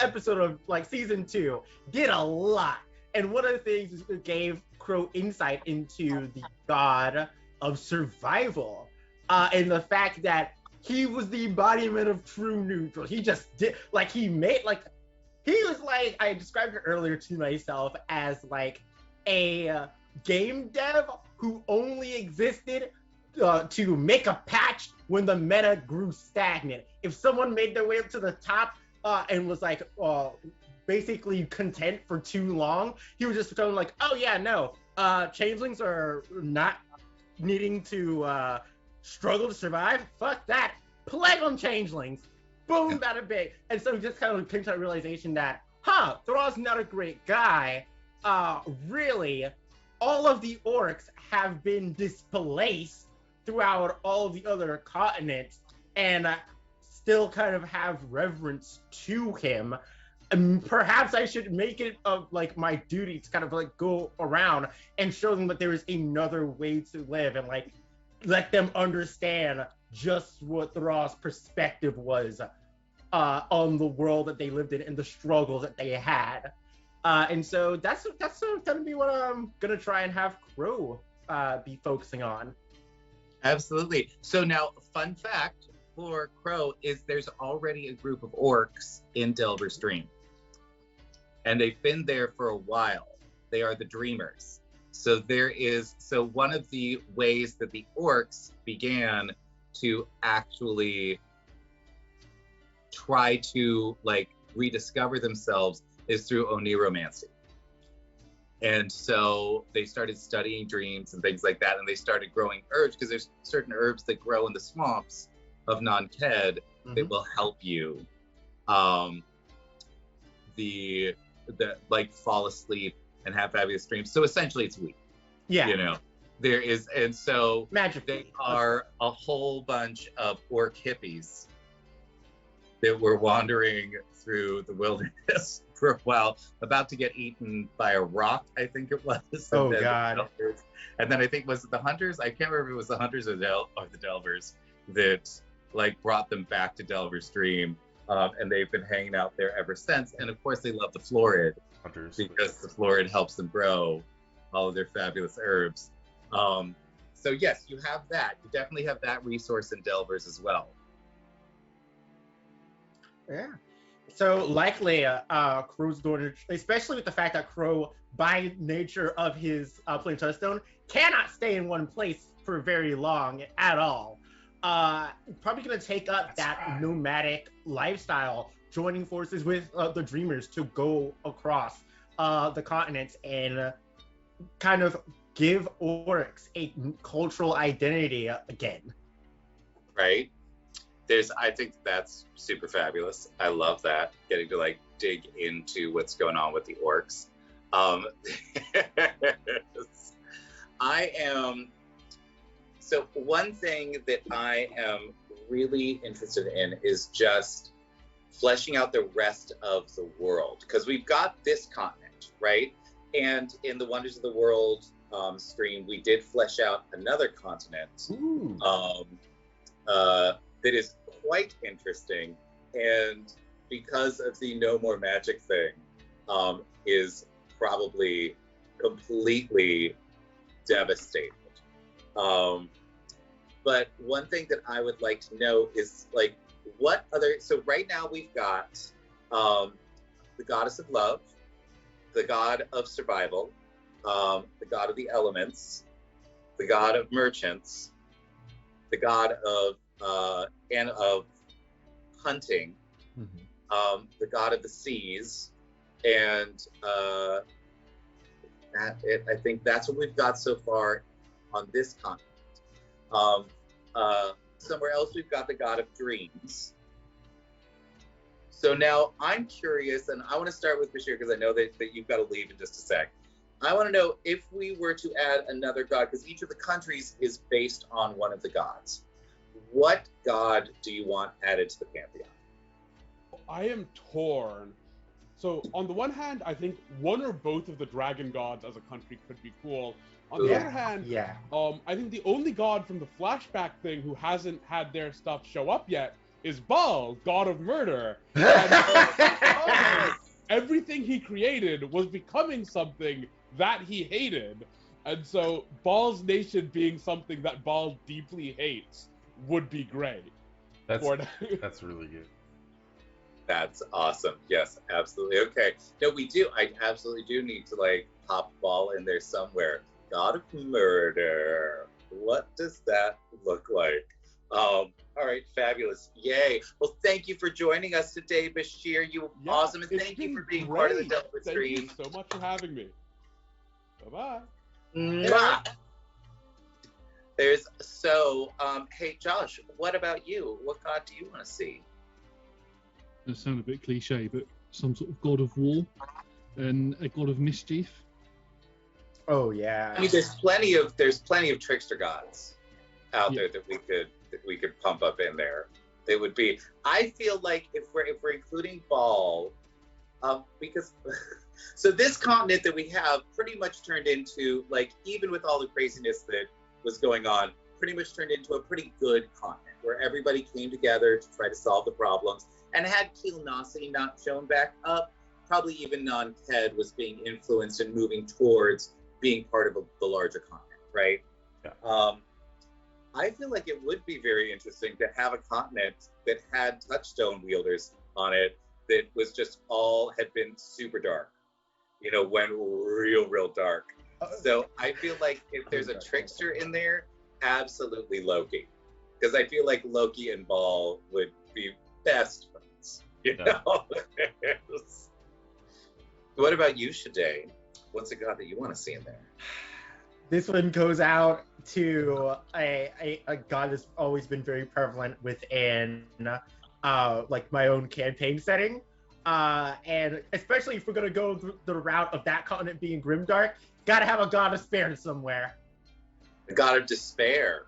Speaker 3: episode of like season 2 did a lot, and one of the things is it gave Crow insight into the god of survival, and the fact that he was the embodiment of true neutral. He just did he was like, I described it earlier to myself as like a game dev who only existed to make a patch when the meta grew stagnant. If someone made their way up to the top and was like basically content for too long, he was just going like, oh yeah, no, changelings are not needing to struggle to survive. Fuck that. Plague on changelings. Boom, bada bing. And so he just kind of came to that realization that, Thrall's not a great guy. Really, all of the orcs have been displaced throughout all of the other continents and still kind of have reverence to him. And perhaps I should make it like my duty to kind of like go around and show them that there is another way to live and like let them understand just what Thrall's perspective was on the world that they lived in and the struggles that they had. And so that's gonna be what I'm gonna try and have Crow be focusing on.
Speaker 1: Absolutely. So now, fun fact for Crow is there's already a group of orcs in Delver's Dream. And they've been there for a while. They are the Dreamers. So one of the ways that the orcs began to actually try to like rediscover themselves is through oniromancy. And so they started studying dreams and things like that, and they started growing herbs because there's certain herbs that grow in the swamps of Non-Ked that will help you the like fall asleep and have fabulous dreams. So essentially it's weed.
Speaker 3: Yeah.
Speaker 1: You know, there is, and so
Speaker 3: magic.
Speaker 1: They are a whole bunch of orc hippies that were wandering through the wilderness for a while, about to get eaten by a rock, I think it was.
Speaker 3: Oh God.
Speaker 1: And then I think, was it the hunters? I can't remember if it was the hunters or the Delvers that like brought them back to Delver's Dream. And they've been hanging out there ever since. And of course they love the florid
Speaker 2: Hunters.
Speaker 1: because the florid helps them grow all of their fabulous herbs. So yes, you have that. You definitely have that resource in Delvers as well.
Speaker 3: Yeah. So likely, Crow's going to, especially with the fact that Crow, by nature of his playing Touchstone, cannot stay in one place for very long at all. Probably going to take up that nomadic lifestyle, joining forces with the Dreamers to go across the continents and kind of give orcs a cultural identity again.
Speaker 1: Right? I think that's super fabulous. I love that, getting to like dig into what's going on with the orcs. So one thing that I am really interested in is just fleshing out the rest of the world, because we've got this continent, right? And in the Wonders of the World stream, we did flesh out another continent that is quite interesting, and because of the no more magic thing, is probably completely devastated. But one thing that I would like to know is like, what other, so right now we've got the goddess of love, the god of survival, the god of the elements, the god of merchants, the god of hunting, the god of the seas, and I think that's what we've got so far on this continent. Um, Somewhere else, we've got the god of dreams. So now I'm curious, and I want to start with Bashir because I know that you've got to leave in just a sec. I want to know if we were to add another god, because each of the countries is based on one of the gods. What god do you want added to the pantheon?
Speaker 6: I am torn. So on the one hand, I think one or both of the dragon gods as a country could be cool. On the other hand, I think the only god from the flashback thing who hasn't had their stuff show up yet is Baal, god of murder. And everything he created was becoming something that he hated. And so Baal's nation being something that Baal deeply hates would be great.
Speaker 2: That's really good.
Speaker 1: That's awesome. Yes, absolutely. Okay. No, we do. I absolutely do need to like pop Baal in there somewhere. God of murder. What does that look like? All right, fabulous. Yay. Well, thank you for joining us today, Bashir. You were awesome, and thank you for being part of the Delta stream.
Speaker 6: Thank you so much for having me. Bye-bye.
Speaker 1: Mwah. Hey, Josh, what about you? What god do you want to see?
Speaker 5: That sound a bit cliche, but some sort of god of war and a god of mischief.
Speaker 3: Oh yeah.
Speaker 1: I mean, there's plenty of trickster gods out there that we could pump up in there. They would be. I feel like if we're including Baal, because so this continent that we have pretty much turned into, like, even with all the craziness that was going on, pretty much turned into a pretty good continent where everybody came together to try to solve the problems. And had Kilnasi not shown back up, probably even non-Ted was being influenced and moving towards being part of the larger continent, right?
Speaker 2: Yeah.
Speaker 1: I feel like it would be very interesting to have a continent that had touchstone wielders on it that was just had been super dark, went real dark. So I feel like if there's a trickster in there, absolutely Loki. Because I feel like Loki and Baal would be best friends, know? What about you, Shade? What's a god that you want to see in there?
Speaker 3: This one goes out to a god that's always been very prevalent within like my own campaign setting. And especially if we're gonna go the route of that continent being grimdark, gotta have a god of despair somewhere.
Speaker 1: The god of despair.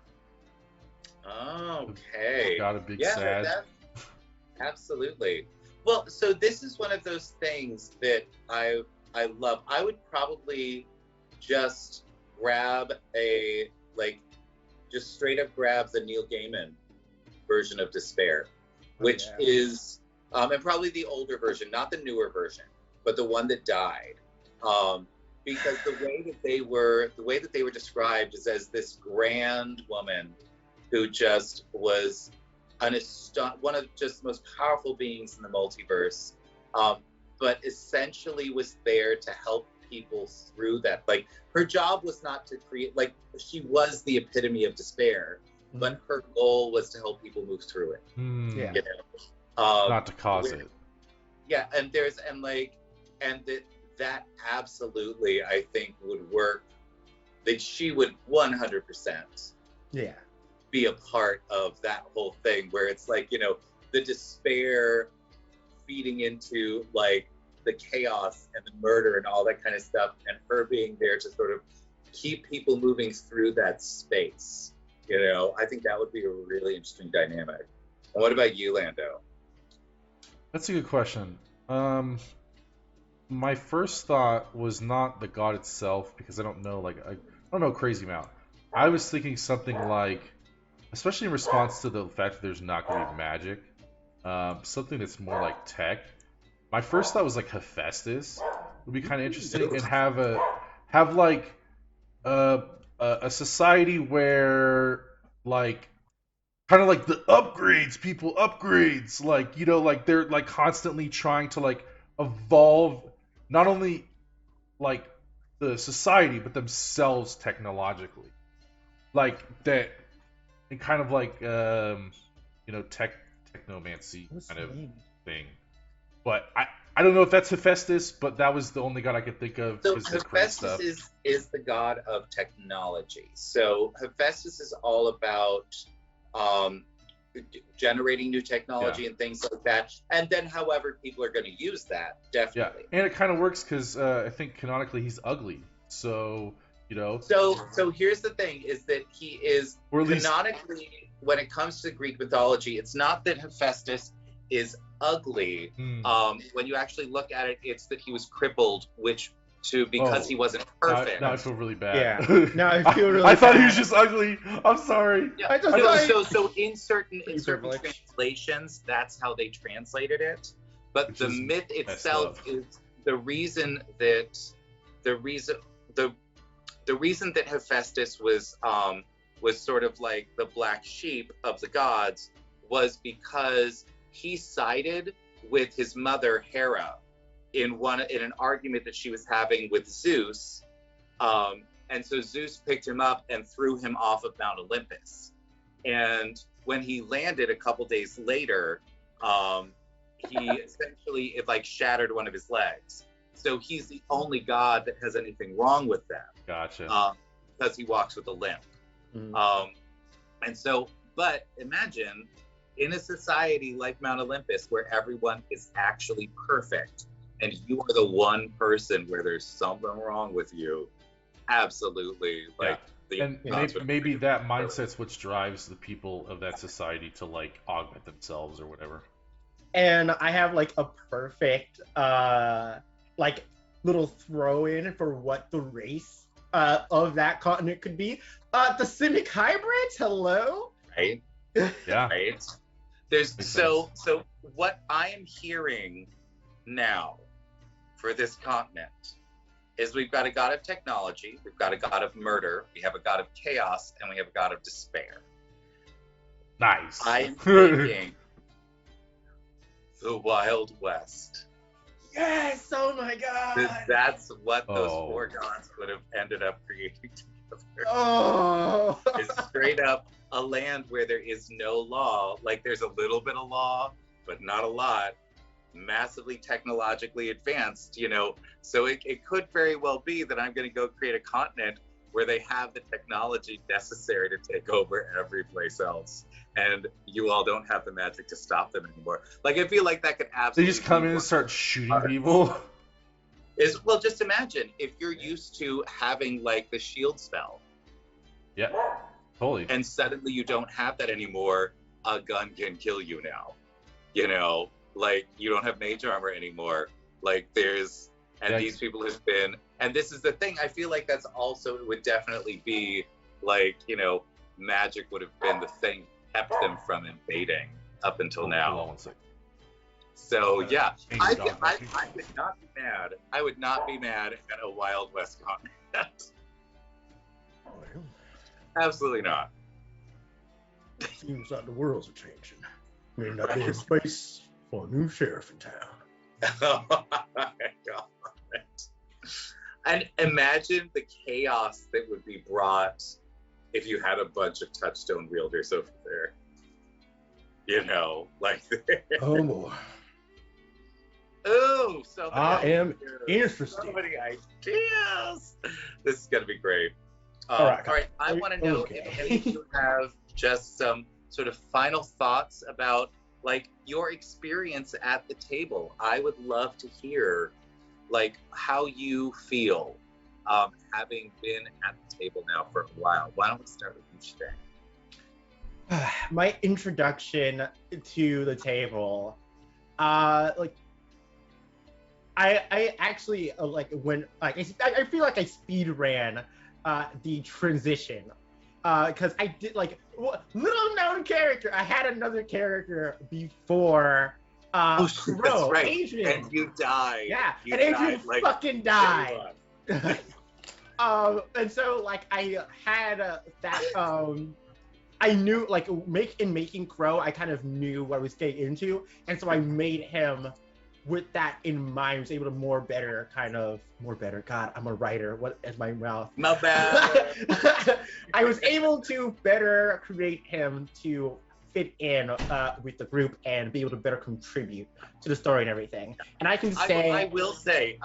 Speaker 1: Okay.
Speaker 2: God of big sad.
Speaker 1: Absolutely. Well, so this is one of those things that I love. I would probably just grab just straight up grab the Neil Gaiman version of Despair, which is, and probably the older version, not the newer version, but the one that died. Because the way that they were described is as this grand woman who just was one of just the most powerful beings in the multiverse, but essentially was there to help people through that. Like, her job was not to create, like, she was the epitome of despair, but her goal was to help people move through it.
Speaker 2: Not to cause it.
Speaker 1: Yeah, and that absolutely, I think, would work. That she would 100% be a part of that whole thing, where it's like, the despair feeding into like the chaos and the murder and all that kind of stuff, and her being there to sort of keep people moving through that space. I think that would be a really interesting dynamic. And what about you, Lando?
Speaker 2: That's a good question. My first thought was not the god itself, because I don't know a crazy amount. I was thinking something like, especially in response to the fact that there's not going to be magic, something that's more like tech. My first thought was like Hephaestus would be kind of interesting, and have a society where like kind of like the upgrades, like they're like constantly trying to like evolve not only like the society but themselves technologically, like that, and kind of like technomancy kind of thing. But I don't know if that's Hephaestus, but that was the only god I could think of.
Speaker 1: So
Speaker 2: 'cause of the crazy
Speaker 1: Hephaestus
Speaker 2: stuff.
Speaker 1: is the god of technology. So Hephaestus is all about um, generating new technology and things like that. And then, however, people are going to use that,
Speaker 2: Yeah,
Speaker 1: definitely.
Speaker 2: and it kind of works because I think canonically he's ugly. So, you know,
Speaker 1: So here's the thing: is that he is
Speaker 2: or at least
Speaker 1: canonically, when it comes to Greek mythology, it's not that Hephaestus is ugly. When you actually look at it, it's that he was crippled, because he wasn't perfect.
Speaker 2: Now I feel really bad.
Speaker 3: Yeah. Now I feel really
Speaker 2: I thought he was
Speaker 3: bad.
Speaker 2: just ugly. I'm sorry.
Speaker 1: Yeah.
Speaker 3: I just
Speaker 1: No,
Speaker 3: like-
Speaker 1: so in certain
Speaker 3: privilege.
Speaker 1: translations, that's how they translated it. But
Speaker 2: Which
Speaker 1: the
Speaker 2: is
Speaker 1: myth
Speaker 2: messed
Speaker 1: itself
Speaker 2: up.
Speaker 1: is the reason that the reason that Hephaestus was sort of like the black sheep of the gods was because he sided with his mother Hera in an argument that she was having with Zeus. And so Zeus picked him up and threw him off of Mount Olympus. And when he landed a couple days later, he essentially shattered one of his legs. So he's the only god that has anything wrong with that.
Speaker 2: Gotcha.
Speaker 1: Because he walks with a limp. And so, but imagine in a society like Mount Olympus where everyone is actually perfect and you are the one person where there's something wrong with you. Absolutely.
Speaker 2: And maybe that mindset's what drives the people of that society to augment themselves or whatever.
Speaker 3: And I have a perfect little throw in for what the race of that continent could be. The Simic hybrids, hello?
Speaker 1: Right?
Speaker 2: Yeah.
Speaker 1: Right? So what I am hearing now for this continent is we've got a god of technology, we've got a god of murder, we have a god of chaos, and we have a god of despair.
Speaker 2: Nice.
Speaker 1: I'm thinking the Wild West.
Speaker 3: Yes! Oh my god!
Speaker 1: That's what those four gods would have ended up creating together.
Speaker 3: Oh!
Speaker 1: It's straight up a land where there is no law. There's a little bit of law, but not a lot. Massively technologically advanced, So it could very well be that I'm going to go create a continent where they have the technology necessary to take over every place else. And you all don't have the magic to stop them anymore. I feel like that could absolutely.
Speaker 2: They just come in and start shooting people.
Speaker 1: Well, just imagine if you're used to having the shield spell.
Speaker 2: Yeah, totally.
Speaker 1: And suddenly you don't have that anymore. A gun can kill you now. You don't have mage armor anymore. These people have been. And this is the thing. I feel like that's also, it would definitely be magic would have been the thing kept them from invading up until now.
Speaker 2: Hold on 1 second.
Speaker 1: So yeah, I
Speaker 2: dog,
Speaker 1: would not be mad. I would not be mad at a Wild West continent. Absolutely not.
Speaker 3: Seems like the world's a changing. May not be a space for a new sheriff in town.
Speaker 1: Oh my God. And imagine the chaos that would be brought if you had a bunch of touchstone wielders over there.
Speaker 3: Oh boy.
Speaker 1: Oh, so
Speaker 3: I
Speaker 1: many
Speaker 3: am
Speaker 1: ideas.
Speaker 3: interested.
Speaker 1: So many ideas. This is gonna be great.
Speaker 3: All right.
Speaker 1: All right. I want to know if any of you have just some sort of final thoughts about your experience at the table. I would love to hear how you feel having been at the table now for a while. Why don't we start with you today?
Speaker 3: My introduction to the table, I actually I feel like I speed ran the transition because I did little known character. I had another character before Crow,
Speaker 1: that's right.
Speaker 3: Adrian.
Speaker 1: And you died.
Speaker 3: Yeah,
Speaker 1: You
Speaker 3: and Adrian
Speaker 1: died,
Speaker 3: fucking died. And so I had that I knew making Crow, I kind of knew what I was getting into, and so I made him with that in mind. I was able to more better. God, I'm a writer. What is my mouth?
Speaker 1: My bad.
Speaker 3: I was able to better create him to fit in with the group and be able to better contribute to the story and everything. And I can say,
Speaker 1: I will say,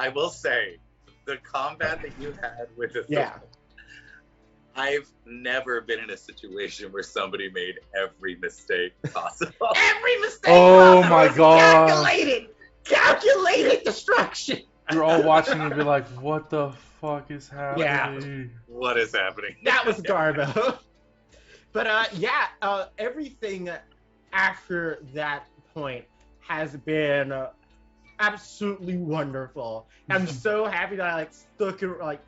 Speaker 1: the combat that you had with the
Speaker 3: yeah.
Speaker 1: I've never been in a situation where somebody made every mistake possible.
Speaker 3: Every mistake
Speaker 2: Oh my
Speaker 3: was
Speaker 2: God.
Speaker 3: calculated destruction.
Speaker 2: We're all watching and be like, what the fuck is happening?
Speaker 1: What is happening?
Speaker 3: That was Garbo. But everything after that point has been absolutely wonderful. I'm so happy that I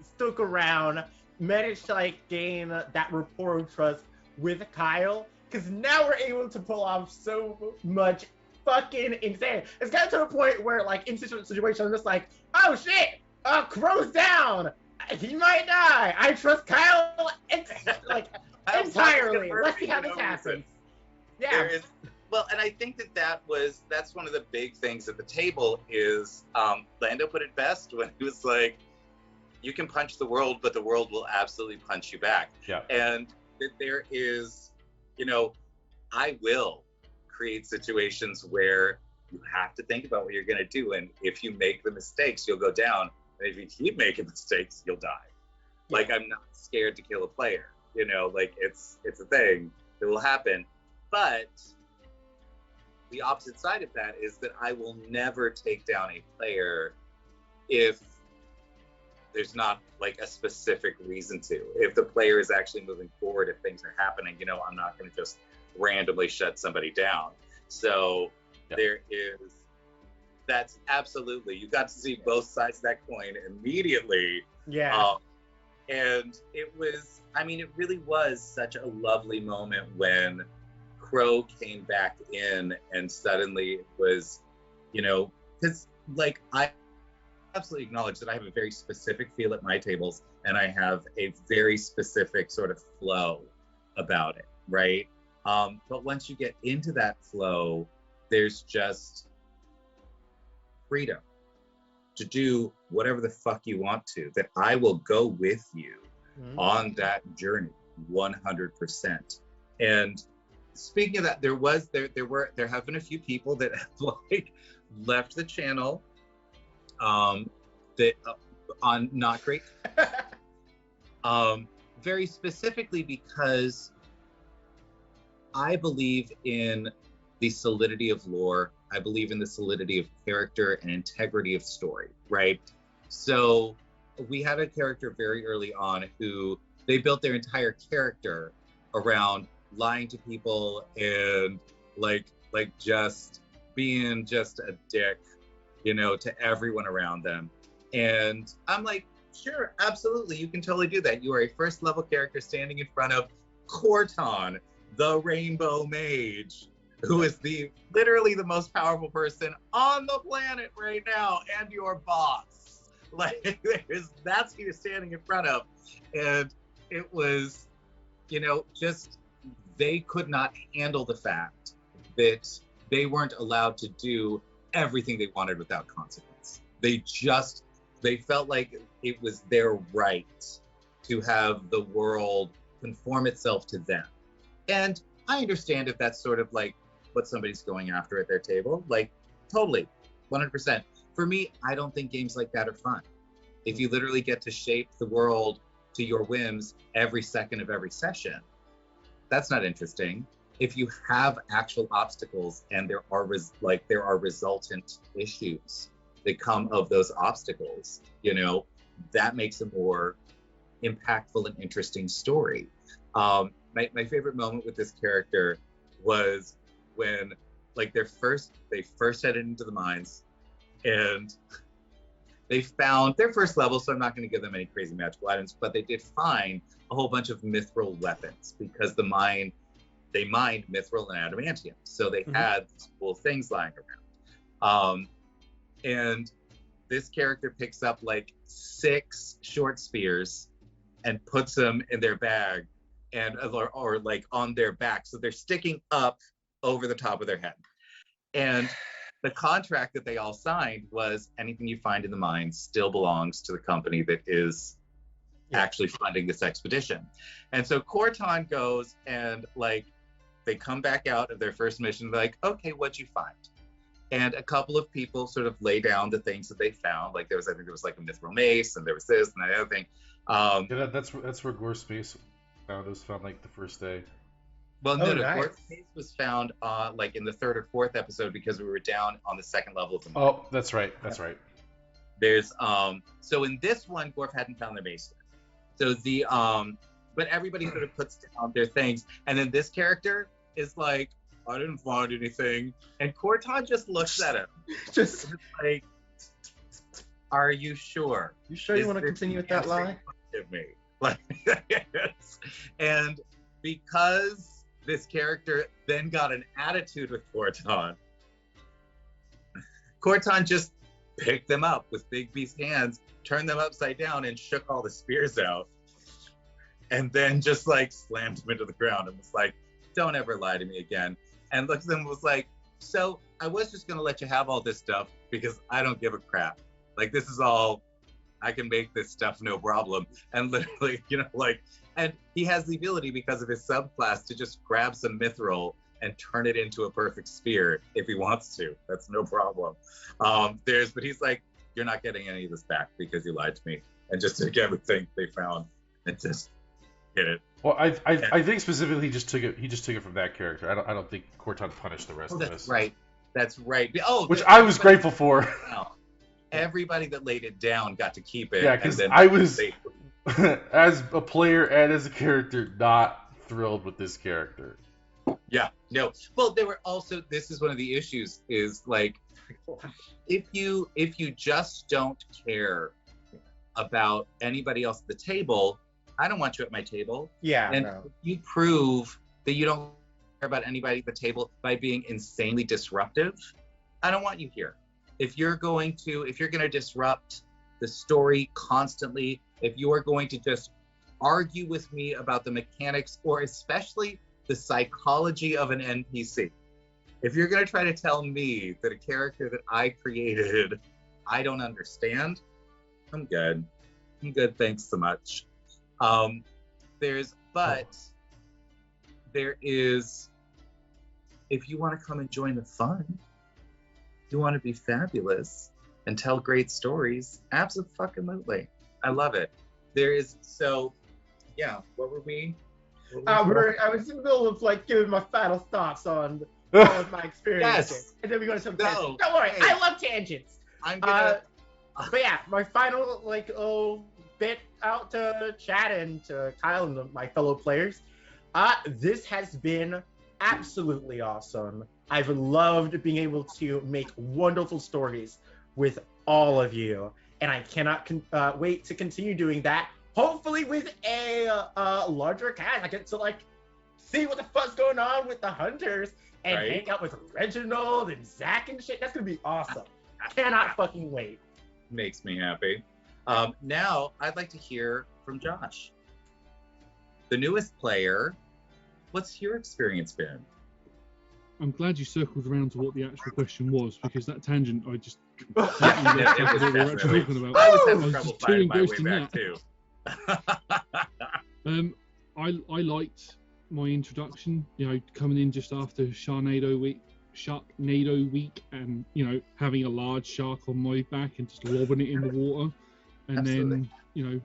Speaker 3: stuck around, managed to gain that rapport and trust with Kyle, because now we're able to pull off so much fucking insane. It's gotten to a point where in situations I'm just like, oh shit, Crow's down. He might die. I trust Kyle entirely. Let's see how this happens. Yeah.
Speaker 1: Well, and I think that's one of the big things at the table is Lando put it best when he was like, you can punch the world, but the world will absolutely punch you back.
Speaker 2: Yeah.
Speaker 1: And that there is, I will create situations where you have to think about what you're going to do. And if you make the mistakes, you'll go down. And if you keep making mistakes, you'll die.
Speaker 3: Yeah.
Speaker 1: I'm not scared to kill a player. It's a thing that will happen. But the opposite side of that is that I will never take down a player if there's not a specific reason to. If the player is actually moving forward, if things are happening, I'm not going to just randomly shut somebody down. So there is, that's absolutely, you got to see both sides of that coin immediately.
Speaker 3: Yeah.
Speaker 1: And it really was such a lovely moment when Crow came back in and suddenly it was, because I absolutely acknowledge that I have a very specific feel at my tables and I have a very specific sort of flow about it, right? But once you get into that flow, there's just freedom to do whatever the fuck you want to, that I will go with you on that journey 100%. And speaking of that, there have been a few people that have left the channel that on not great very specifically because I believe in the solidity of lore. I believe in the solidity of character and integrity of story, right? So we had a character very early on who they built their entire character around lying to people and just being just a dick, to everyone around them. And I'm like, sure, absolutely, you can totally do that. You are a first level character standing in front of Corton, the Rainbow Mage, who is literally the most powerful person on the planet right now, and your boss. That's who you're standing in front of. And it was, just they could not handle the fact that they weren't allowed to do everything they wanted without consequence. They felt like it was their right to have the world conform itself to them. And I understand if that's sort of what somebody's going after at their table, totally, 100%. For me, I don't think games like that are fun. If you literally get to shape the world to your whims every second of every session, that's not interesting. If you have actual obstacles and there are resultant issues that come of those obstacles, that makes a more impactful and interesting story. My favorite moment with this character was when they first headed into the mines and they found their first level, so I'm not going to give them any crazy magical items, but they did find a whole bunch of mithril weapons because they mined mithril and adamantium. So they had these cool things lying around. And this character picks up 6 short spears and puts them in their bag and or on their back. So they're sticking up over the top of their head. And the contract that they all signed was anything you find in the mines still belongs to the company that is actually funding this expedition. And so Corton goes and they come back out of their first mission, like, okay, what'd you find? And a couple of people sort of lay down the things that they found. Like I think there was like a mithril mace, and there was this and that other thing.
Speaker 2: Yeah, that's where Gore Space was found like the first day.
Speaker 1: Well,
Speaker 3: Oh,
Speaker 1: no,
Speaker 3: nice.
Speaker 1: Gore Space was found like in the 3rd or 4th episode because we were down on the 2nd level of the mine.
Speaker 2: Oh, that's right. That's right.
Speaker 1: There's so in this one, Gorf hadn't found their base yet. So the but everybody sort of puts down their things, and then this character is like, I didn't find anything, and Corton just looks at him,
Speaker 3: Just,
Speaker 1: like, are you sure?
Speaker 3: you sure you want to continue with that lie?
Speaker 1: Give me, like, and because this character then got an attitude with Corton just picked them up with Big B's hands, turned them upside down, and shook all the spears out. And then just like slammed them into the ground and was like, don't ever lie to me again. And looked at them and was like, so I was just going to let you have all this stuff because I don't give a crap. Like, this is all, I can make this stuff no problem. And literally, like, and he has the ability because of his subclass to just grab some mithril and turn it into a perfect spear if he wants to. That's no problem. But he's like, you're not getting any of this back because you lied to me. And just took everything they found and just hit it.
Speaker 2: Well, I think specifically he just took it from that character. I don't think Corton punished the rest of us.
Speaker 1: That's right. That's right. Oh,
Speaker 2: which I was grateful for.
Speaker 1: Everybody that laid it down got to keep it.
Speaker 2: Yeah, because I was, as a player and as a character, not thrilled with this character.
Speaker 1: Yeah, no. Well, they were also. This is one of the issues. Is like, if you just don't care about anybody else at the table, I don't want you at my table.
Speaker 3: Yeah.
Speaker 1: And
Speaker 3: no.
Speaker 1: if you prove that you don't care about anybody at the table by being insanely disruptive, I don't want you here. If you're going to disrupt the story constantly, if you are going to just argue with me about the mechanics or especially the psychology of an NPC, if you're going to try to tell me that a character that I created I don't understand, I'm good. Thanks so much. There is, if you want to come and join the fun, you want to be fabulous and tell great stories, absolutely. I love it. There is, so, yeah, what were we?
Speaker 3: I was in the middle of like giving my final thoughts on all of my experiences.
Speaker 1: Yes.
Speaker 3: And then we go to some
Speaker 1: No.
Speaker 3: tangents. Don't worry,
Speaker 1: Hey.
Speaker 3: I love tangents.
Speaker 1: I'm gonna,
Speaker 3: But yeah, my final bit out to Chad and to Kyle and my fellow players. This has been absolutely awesome. I've loved being able to make wonderful stories with all of you, and I cannot wait to continue doing that. Hopefully with a larger cast. I get to like see what the fuck's going on with the hunters and
Speaker 1: Right.
Speaker 3: hang out with Reginald and Zach and shit. That's gonna be awesome. Cannot fucking wait.
Speaker 1: makes me happy. Now, I'd like to hear from Josh. The newest player, what's your experience been?
Speaker 5: I'm glad you circled around to what the actual question was, because that tangent I just
Speaker 1: Yeah,
Speaker 5: lost track of
Speaker 1: it was
Speaker 5: what we were actually
Speaker 1: definitely.
Speaker 5: talking about.
Speaker 1: I was
Speaker 5: I
Speaker 1: having
Speaker 5: was
Speaker 1: trouble
Speaker 5: just too
Speaker 1: finding my way
Speaker 5: engrossed in
Speaker 1: back
Speaker 5: that.
Speaker 1: too.
Speaker 5: I liked my introduction, coming in just after Sharknado week, and having a large shark on my back and just lobbing it in the water, and
Speaker 1: Absolutely.
Speaker 5: then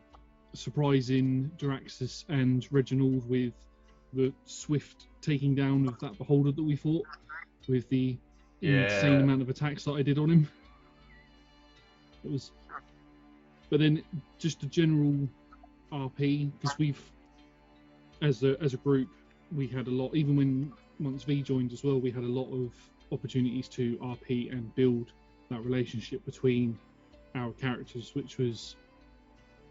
Speaker 5: surprising Draxus and Reginald with the swift taking down of that beholder that we fought, with the insane amount of attacks that I did on him. But then just a general RP, because we've, as a group, we had a lot, even when once V joined as well, we had a lot of opportunities to RP and build that relationship between our characters, which was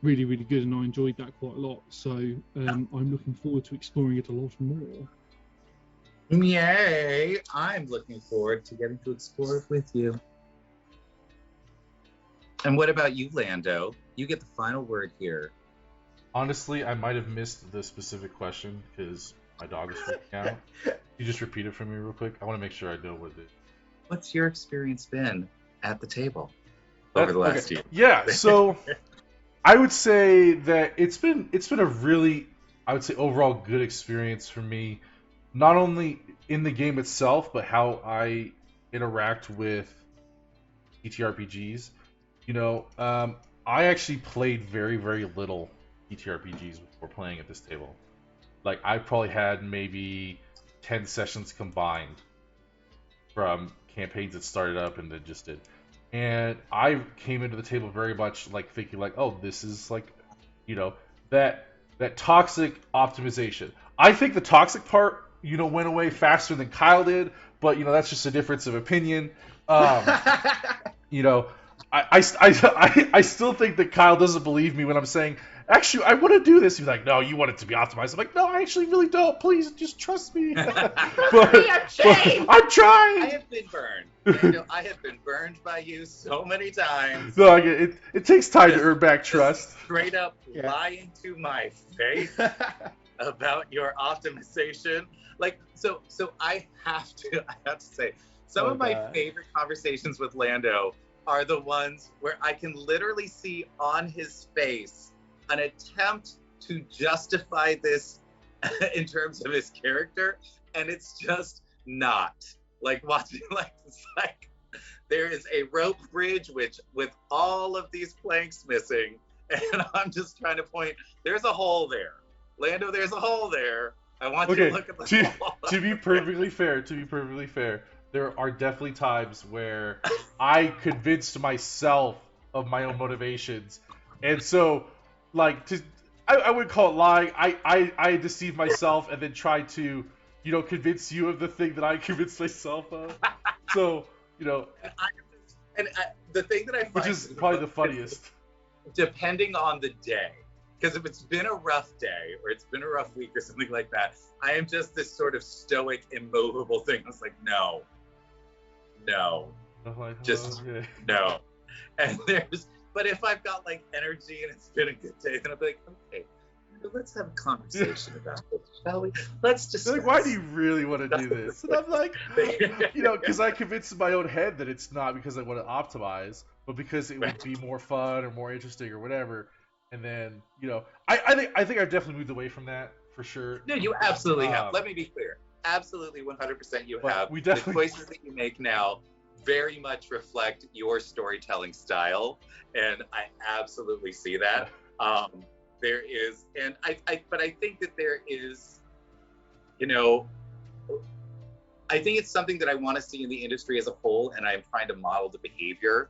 Speaker 5: really, really good, and I enjoyed that quite a lot. So I'm looking forward to exploring it a lot more.
Speaker 1: Yay! I'm looking forward to getting to explore it with you. And what about you, Lando? You get the final word here.
Speaker 2: Honestly, I might have missed the specific question because my dog is freaking out. You just repeat it for me real quick? I want to make sure I know what it is.
Speaker 1: What's your experience been at the table over the last year?
Speaker 2: Yeah, so I would say that it's been a really, I would say, overall good experience for me. not only in the game itself, but how I interact with TTRPGs. You know, I actually played very, very little TTRPGs before playing at this table. Like, I probably had maybe 10 sessions combined from campaigns that started up and that just did. And I came into the table very much like thinking like, oh, this is like, you know, that toxic optimization. I think the toxic part, went away faster than Kyle did, but that's just a difference of opinion. You know, I still think that Kyle doesn't believe me when I'm saying, actually, I want to do this. He's like, no, you want it to be optimized. I'm like, no, I actually really don't. Please, just trust me. but I'm trying.
Speaker 1: I have been burned. I have been burned by you so many times.
Speaker 2: No, it takes time to earn back trust.
Speaker 1: Straight up lying to my face about your optimization. Like, so I have to say, some of my favorite conversations with Lando are the ones where I can literally see on his face an attempt to justify this in terms of his character, and it's just not. Like watching, like it's like there is a rope bridge with all of these planks missing, and I'm just trying to point. There's a hole there, Lando. There's a hole there. I want you to look at the hole.
Speaker 2: To be perfectly fair, there are definitely times where I convinced myself of my own motivations, and so like I wouldn't call it lying. I deceived myself and then tried to convince you of the thing that I convinced myself of. So
Speaker 1: the thing that I find,
Speaker 2: which is probably the funniest,
Speaker 1: depending on the day. Because if it's been a rough day or it's been a rough week or something like that, I am just this sort of stoic, immovable thing. I was like, no, just no. And but if I've got like energy and it's been a good day, then I'll be like, okay, let's have a conversation about this, shall we? Let's just.
Speaker 2: Like, why do you really want to do this? And I'm like, because I convinced in my own head that it's not because I want to optimize, but because it would be more fun or more interesting or whatever. And then, I think I've definitely moved away from that for sure.
Speaker 1: No, you absolutely have. Let me be clear. Absolutely, 100% you have. The choices that you make now very much reflect your storytelling style, and I absolutely see that. There is, and but I think that there is, I think it's something that I want to see in the industry as a whole, and I'm trying to model the behavior,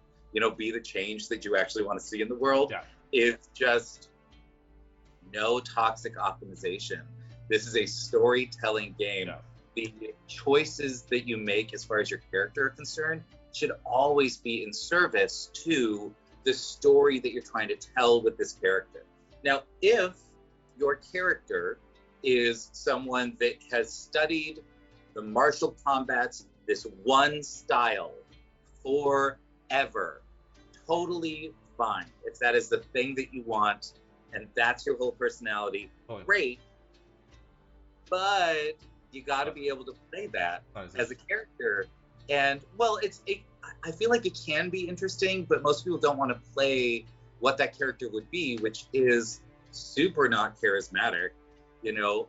Speaker 1: be the change that you actually want to see in the world.
Speaker 2: Yeah.
Speaker 1: It's just no toxic optimization. This is a storytelling game. Yeah. The choices that you make as far as your character are concerned should always be in service to the story that you're trying to tell with this character. Now, if your character is someone that has studied the martial combats, this one style forever, totally fine. If that is the thing that you want and that's your whole personality, great. But you got to be able to play that as a character. And well, I feel like it can be interesting, but most people don't want to play what that character would be, which is super not charismatic.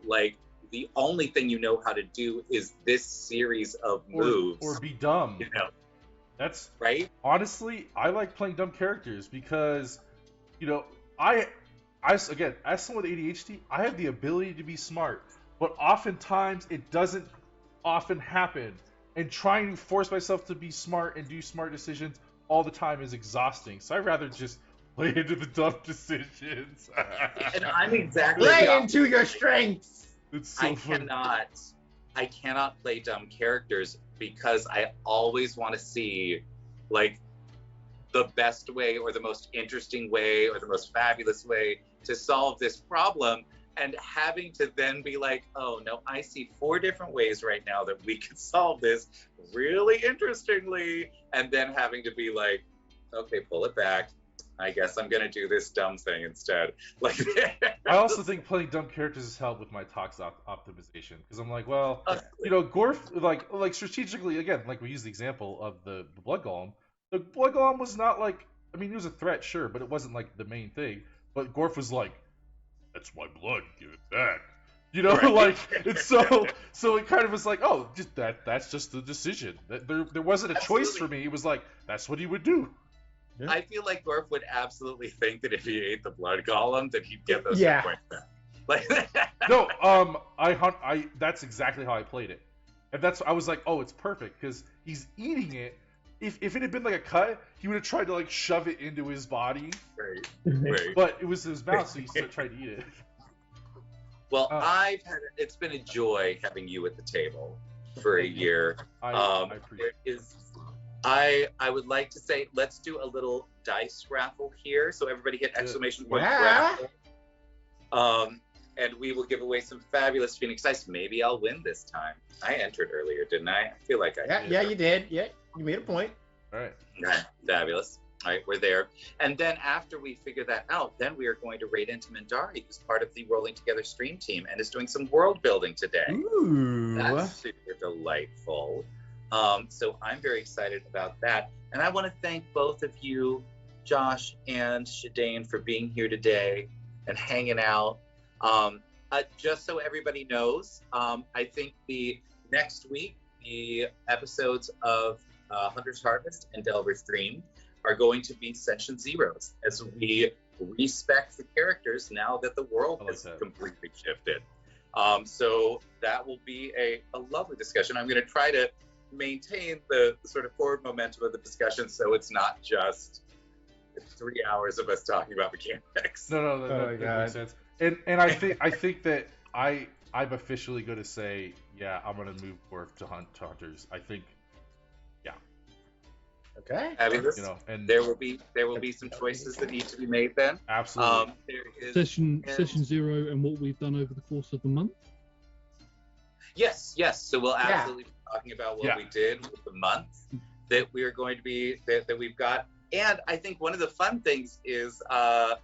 Speaker 1: Like the only thing you know how to do is this series of moves.
Speaker 2: Or be dumb. That's
Speaker 1: right.
Speaker 2: Honestly, I like playing dumb characters because, I again, as someone with ADHD, I have the ability to be smart, but oftentimes it doesn't often happen. And trying to force myself to be smart and do smart decisions all the time is exhausting. So I'd rather just play into the dumb decisions.
Speaker 1: And I'm exactly
Speaker 3: play into your strengths.
Speaker 2: It's so funny.
Speaker 1: I cannot play dumb characters because I always want to see like the best way or the most interesting way or the most fabulous way to solve this problem, and having to then be like, oh no, I see 4 different ways right now that we could solve this really interestingly, and then having to be like, okay, pull it back. I guess I'm gonna do this dumb thing instead. Like,
Speaker 2: I also think playing dumb characters has helped with my toxic optimization because I'm like, well, Gorf, like strategically, again, like we use the example of the blood golem. The blood golem was not like, I mean, it was a threat, sure, but it wasn't like the main thing. But Gorf was like, that's my blood, give it back. You know,
Speaker 1: Right.
Speaker 2: like it's so it kind of was like, oh, just that's just the decision. There wasn't a choice for
Speaker 1: Absolutely.
Speaker 2: me. It was like that's what he would do.
Speaker 1: I feel like Gorf would absolutely think that if he ate the blood golem, that he'd get those
Speaker 3: Yeah.
Speaker 1: hit points back. Like,
Speaker 2: No, I that's exactly how I played it, and I was like, oh, it's perfect because he's eating it. If it had been like a cut, he would have tried to like shove it into his body,
Speaker 1: right, right.
Speaker 2: but it was his mouth, so he still tried to eat it.
Speaker 1: Well, it's been a joy having you at the table for a year.
Speaker 2: I appreciate it.
Speaker 1: I would like to say, let's do a little dice raffle here. So everybody hit exclamation point
Speaker 3: Yeah.
Speaker 1: raffle. And we will give away some fabulous Phoenix dice. Maybe I'll win this time. I entered earlier, didn't I? I feel like I did.
Speaker 3: Yeah, you did. Yeah, you made a point.
Speaker 2: All right.
Speaker 1: Yeah, fabulous. All right, we're there. And then after we figure that out, then we are going to raid into Mindari, who's part of the Rolling Together stream team and is doing some world building today.
Speaker 3: Ooh.
Speaker 1: That's super delightful. So I'm very excited about that. And I want to thank both of you, Josh and Shadane, for being here today and hanging out. Just so everybody knows, I think the next week, the episodes of Hunter's Harvest and Delver's Dream are going to be session zeros as we respect the characters now that the world has completely shifted. So that will be a lovely discussion. I'm going to try to maintain the sort of forward momentum of the discussion so it's not just 3 hours of us talking about mechanics.
Speaker 2: No, that makes sense. And I think that I'm officially going to say, yeah, I'm going to move Gorf to Hunters. I think, yeah.
Speaker 3: Okay.
Speaker 1: Fabulous.
Speaker 2: You know, and
Speaker 1: there will be some choices that need to be made then.
Speaker 2: Absolutely.
Speaker 1: There is
Speaker 5: Session 0 and what we've done over the course of the month.
Speaker 1: Yes. So we'll absolutely be talking about what we did with the month that we are going to be that we've got. And I think one of the fun things is our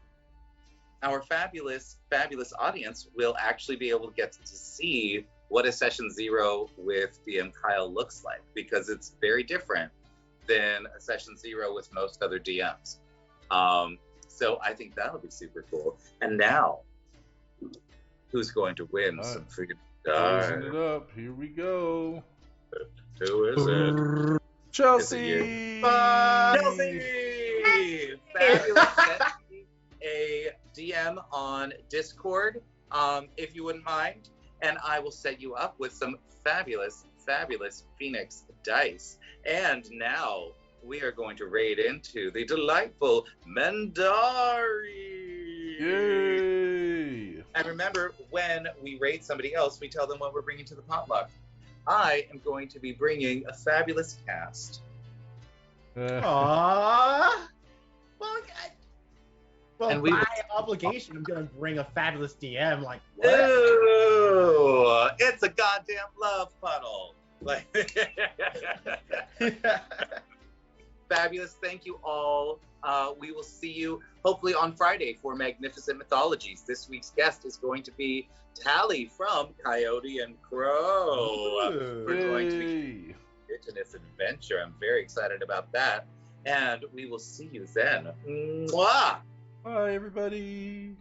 Speaker 1: fabulous audience will actually be able to get to see what a session 0 with DM Kyle looks like, because it's very different than a session 0 with most other DMs. So I think that'll be super cool. And now, who's going to win some free
Speaker 2: closing it up. Here we go.
Speaker 1: Who is it?
Speaker 2: Chelsea.
Speaker 1: Chelsea! Fabulous. Send me a DM on Discord, if you wouldn't mind, and I will set you up with some fabulous Phoenix dice. And now we are going to raid into the delightful Mindari.
Speaker 2: Yay!
Speaker 1: And remember, when we raid somebody else, we tell them what we're bringing to the potluck. I am going to be bringing a fabulous cast.
Speaker 3: Aww. Well,
Speaker 1: And we
Speaker 3: by obligation, I'm gonna bring a fabulous DM. Like, what?
Speaker 1: Ooh, it's a goddamn love funnel. Like, fabulous. Thank you all. We will see you hopefully on Friday for Magnificent Mythologies. This week's guest is going to be Tally from Coyote and Crow. We're going to be indigenous adventure. I'm very excited about that. And we will see you then. Mwah!
Speaker 2: Bye, everybody.